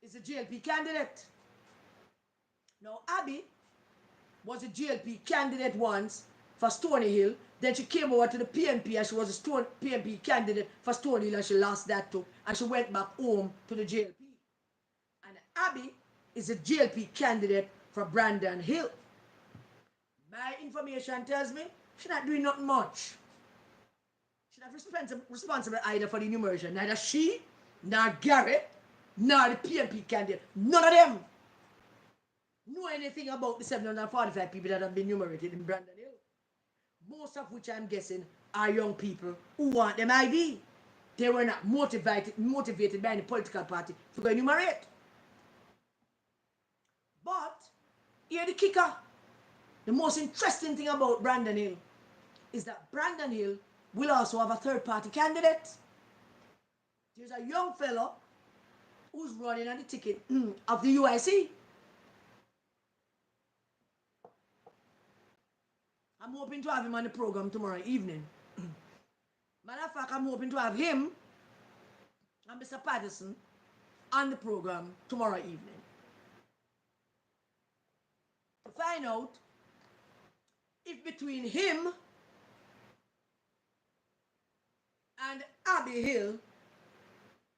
is a GLP candidate. Now, Abby was a GLP candidate once for Stony Hill. Then she came over to the PNP and she was a PNP candidate for Stony Hill and she lost that too. And she went back home to the GLP. And Abby is a GLP candidate for Brandon Hill. My information tells me she's not doing nothing much. She's not responsible either for the enumeration. Neither she, nor Garrett, nor the PNP candidate. None of them know anything about the 745 people that have been enumerated in Brandon Hill. Most of which I'm guessing are young people who want them ID. They were not motivated by any political party to go enumerate. But here the kicker. The most interesting thing about Brandon Hill is that Brandon Hill will also have a third-party candidate. There's a young fellow who's running on the ticket of the UIC. I'm hoping to have him on the program tomorrow evening. Matter of fact, I'm hoping to have him and Mr. Patterson on the program tomorrow evening. To find out if between him and Abbey Hill,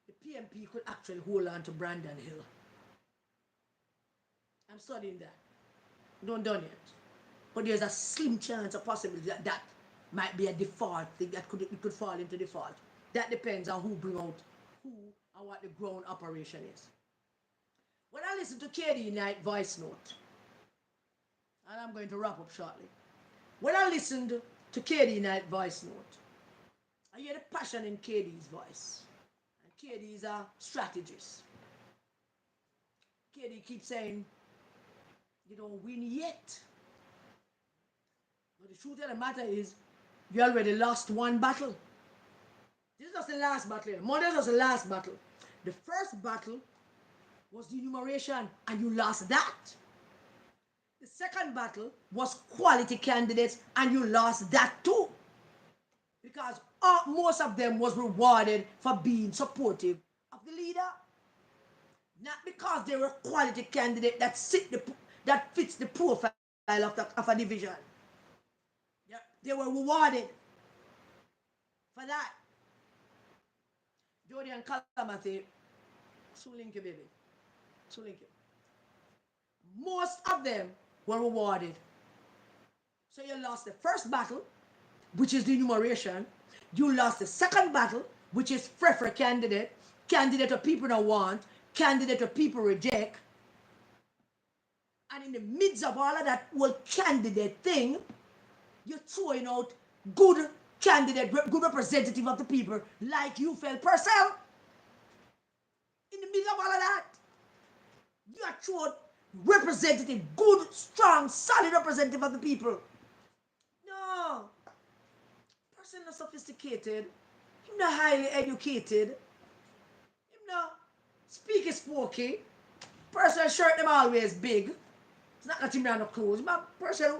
the PNP could actually hold on to Brandon Hill. I'm studying that. Don't done yet. But there's a slim chance, a possibility that that might be a default thing that it could fall into default. That depends on who bring out who and what the ground operation is. When I listen to KD Knight voice note, and I'm going to wrap up shortly. When I listened to KD Knight voice note, I hear the passion in KD's voice. And KD is a strategist. KD keeps saying, you don't win yet. But the truth of the matter is, you already lost one battle. This was the last battle. Monday was the last battle. The first battle was the enumeration, and you lost that. The second battle was quality candidates, and you lost that too. Because most of them was rewarded for being supportive of the leader. Not because they were quality candidate that fits the profile of a division. Yeah, they were rewarded for that. Jody and Calamity, Sulinke baby, Sulinke. Most of them were rewarded. So you lost the first battle, which is the enumeration. You lost the second battle, which is prefer candidate, candidate of people don't want, candidate of people reject. And in the midst of all of that whole candidate thing, you're throwing out good candidate, good representative of the people, like Uphell Purcell. In the middle of all of that, you are throwing representative, good, strong, solid representative of the people. No. Person not sophisticated. Him not highly educated. Him not speak is spooky. Person shirt them always big. It's not that him not no clothes. But person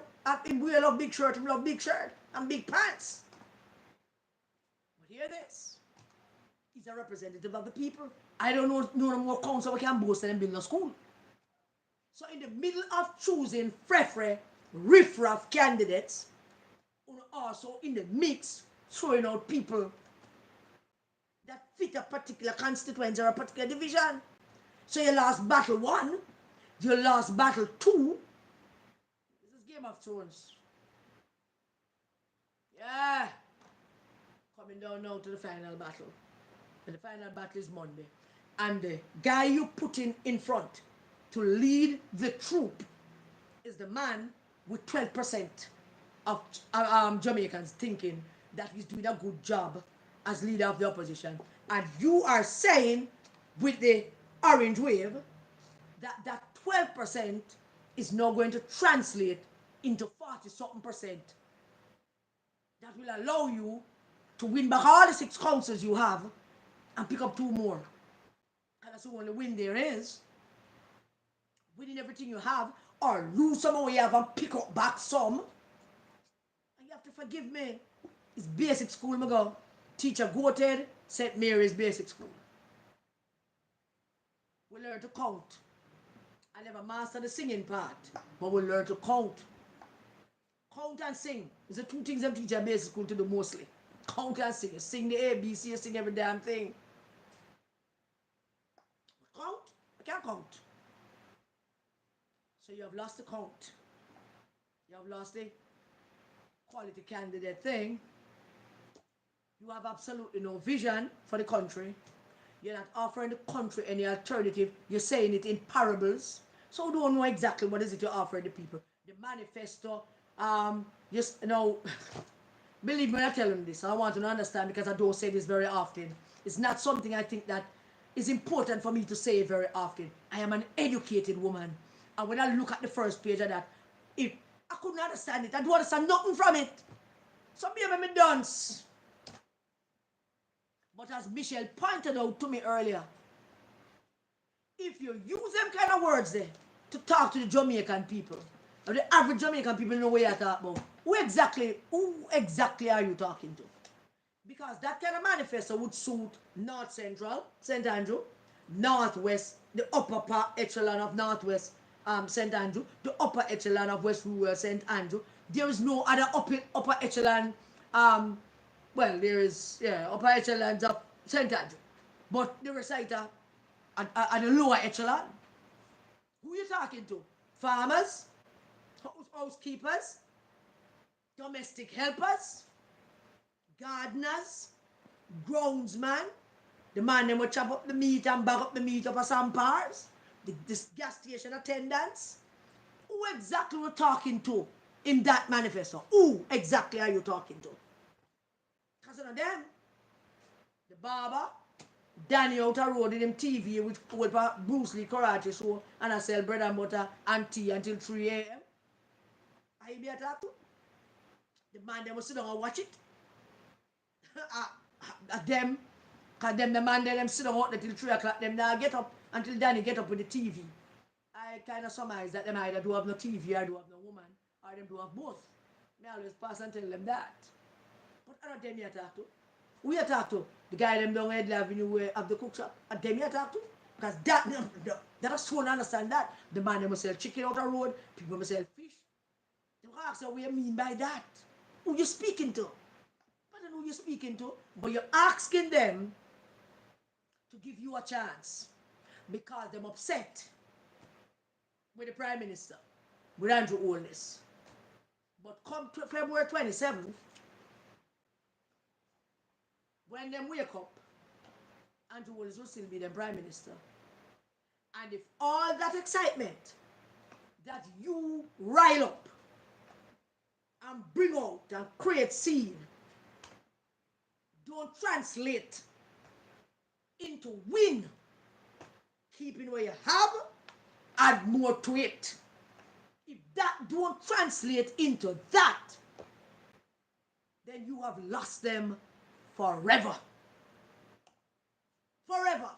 him wear love big shirt, him love big shirt and big pants. But hear this. He's a representative of the people. I don't know no more council we can boast and build a school. So in the middle of choosing riffraff candidates, also in the mix throwing out people that fit a particular constituency or a particular division. So you lost battle 1, you lost battle 2. This is Game of Thrones. Yeah. Coming down now to the final battle. And the final battle is Monday. And the guy you put in front to lead the troop is the man with 12% of Jamaicans thinking that he's doing a good job as leader of the opposition. And you are saying with the orange wave that 12% is now going to translate into 40-something% that will allow you to win back all the 6 councils you have and pick up 2 more. And that's the only win there is. Winning everything you have or lose some of what you have and pick up back some. And you have to forgive me. It's basic school, me go. Teacher goated, St. Mary's basic school. We learn to count. I never mastered the singing part, but we learn to count. Count and sing. It's the 2 things them teach at basic school to do mostly. Count and sing. You sing the ABC, you sing every damn thing. Count? I can't count. So you have lost the count. You have lost the quality candidate thing. You have absolutely no vision for the country. You're not offering the country any alternative. You're saying it in parables. So we don't know exactly what is it you're offering the people. The manifesto, just, you know, believe me when I tell them this. I want to understand because I don't say this very often. It's not something I think that is important for me to say very often. I am an educated woman. And when I look at the first page of that, if I couldn't understand it, I don't understand nothing from it. So maybe me dunce. But as Michelle pointed out to me earlier, if you use them kind of words there to talk to the Jamaican people, or the average Jamaican people know what you're talking about, who exactly are you talking to? Because that kind of manifesto would suit North Central, St. Andrew, Northwest, the upper echelon of Northwest St. Andrew, the upper echelon of West Rural St. Andrew. There is no other upper echelon, well, there is, upper echelons of St. Andrew. But the reciter at the lower echelon. Who are you talking to? Farmers? Housekeepers? domestic helpers, gardeners, groundsman, the man them will chop up the meat and bag up the meat up a some parts, this gas station attendants. Who exactly we're talking to in that manifesto? Who exactly are you talking to? Because of them, the barber, Danny out a road in them TV with Bruce Lee karate show and I sell bread and butter and tea until 3 a.m. I be attacked to. The man them will sit down and watch it. Them, cause them the man them sit down until 3 o'clock. Them now get up until Danny get up with the TV. I kind of surmise that them either do have no TV or do have no woman or them do have both. Me always pass and tell them that. But I don't them you talk to. Who you talk to? The guy them down Head Avenue where have the cook shop. And them you talk to? Because that is so understand that. The man them will sell chicken out the road, people will sell fish. They will ask what you mean by that. Who you speaking to? I don't know who you're speaking to, but you're asking them to give you a chance because they're upset with the Prime Minister, with Andrew Holness. But come February 27th, when them wake up, Andrew Holness will still be the Prime Minister. And if all that excitement that you rile up and bring out and create scene don't translate into win, keeping what you have, add more to it. If that don't translate into that, then you have lost them forever. Forever.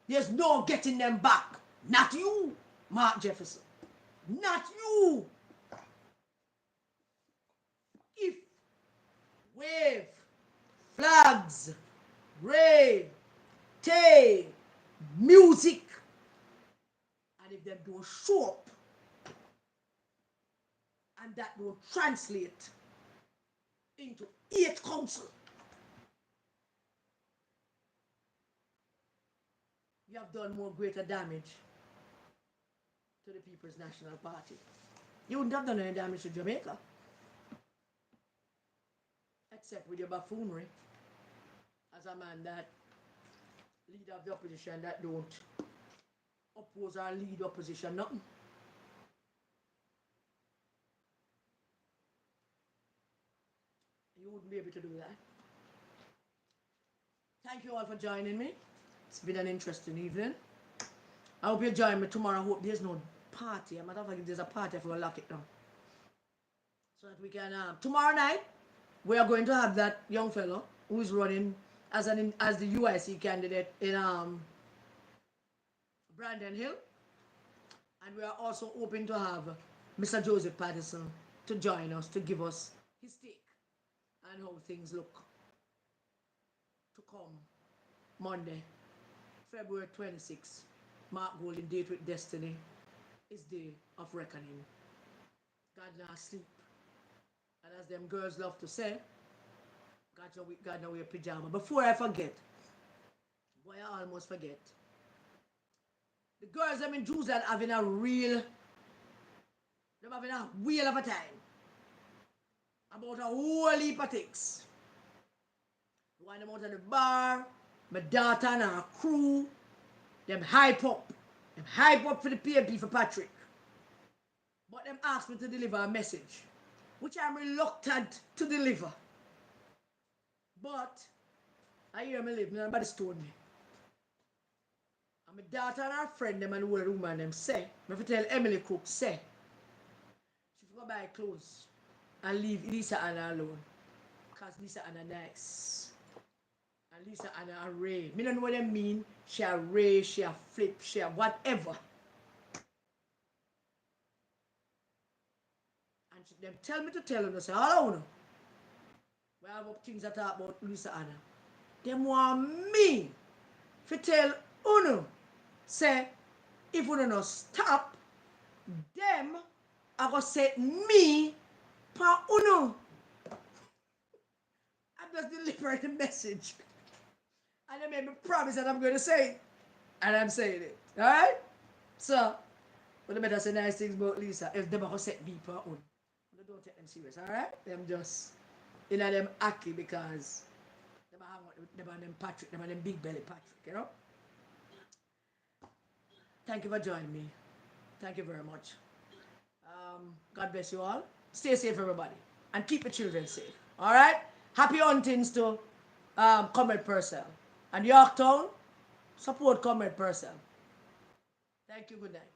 There's no getting them back. Not you, Mark Jefferson. Not you. If wave, flags, rave, tay, music, and if them don't show up, and that don't translate into 8 council, you have done more greater damage to the People's National Party. You wouldn't have done any damage to Jamaica, except with your buffoonery as a man that leader of the opposition that don't oppose or lead opposition nothing. You wouldn't be able to do that. Thank you all for joining me. It's been an interesting evening. I hope you join me tomorrow. I hope there's no party. As a matter of fact, if there's a party, I will lock it down. So that we can, tomorrow night, we are going to have that young fellow who is running as the UIC candidate in Brandon Hill. And we are also hoping to have Mr. Joseph Patterson to join us to give us his take and how things look to come Monday, February 26th. Mark Golden Date with Destiny is day of reckoning. God not sleep. And as them girls love to say, God no wear pajama. Before I forget, boy, I almost forget. The girls them in Jews are having a wheel of a time. About a whole heap of things. One them out of the bar, my daughter and her crew, them hype up for the PMP for Patrick. But them asked me to deliver a message, which I'm reluctant to deliver. But I hear me live, nobody told me. And my daughter and her friend them and the old woman them say, I have to tell Emily Cook say, she go buy clothes and leave Lisa Anna alone. Because Lisa Anna nice. And Lisa Anna a ray. Me don't know what they mean. She a ray, she a flip, she a whatever. And she, them tell me to tell them, they say, all I know. We have up things that talk about Lisa Anna. Them want me to tell Uno, say, if Uno no stop, them are going to set me for Uno. I'm just delivering the message. And they made me promise that I'm going to say it. And I'm saying it. Alright? So, but they better say nice things about Lisa. If they are going to set me for Uno. But don't take them serious, alright? Them just, you know, them acky because them and them Patrick, them and them big belly Patrick, you know? Thank you for joining me. Thank you very much. God bless you all. Stay safe, everybody. And keep your children safe. Alright? Happy huntings to Comrade Purcell. And Yorktown, support Comrade Purcell. Thank you. Good night.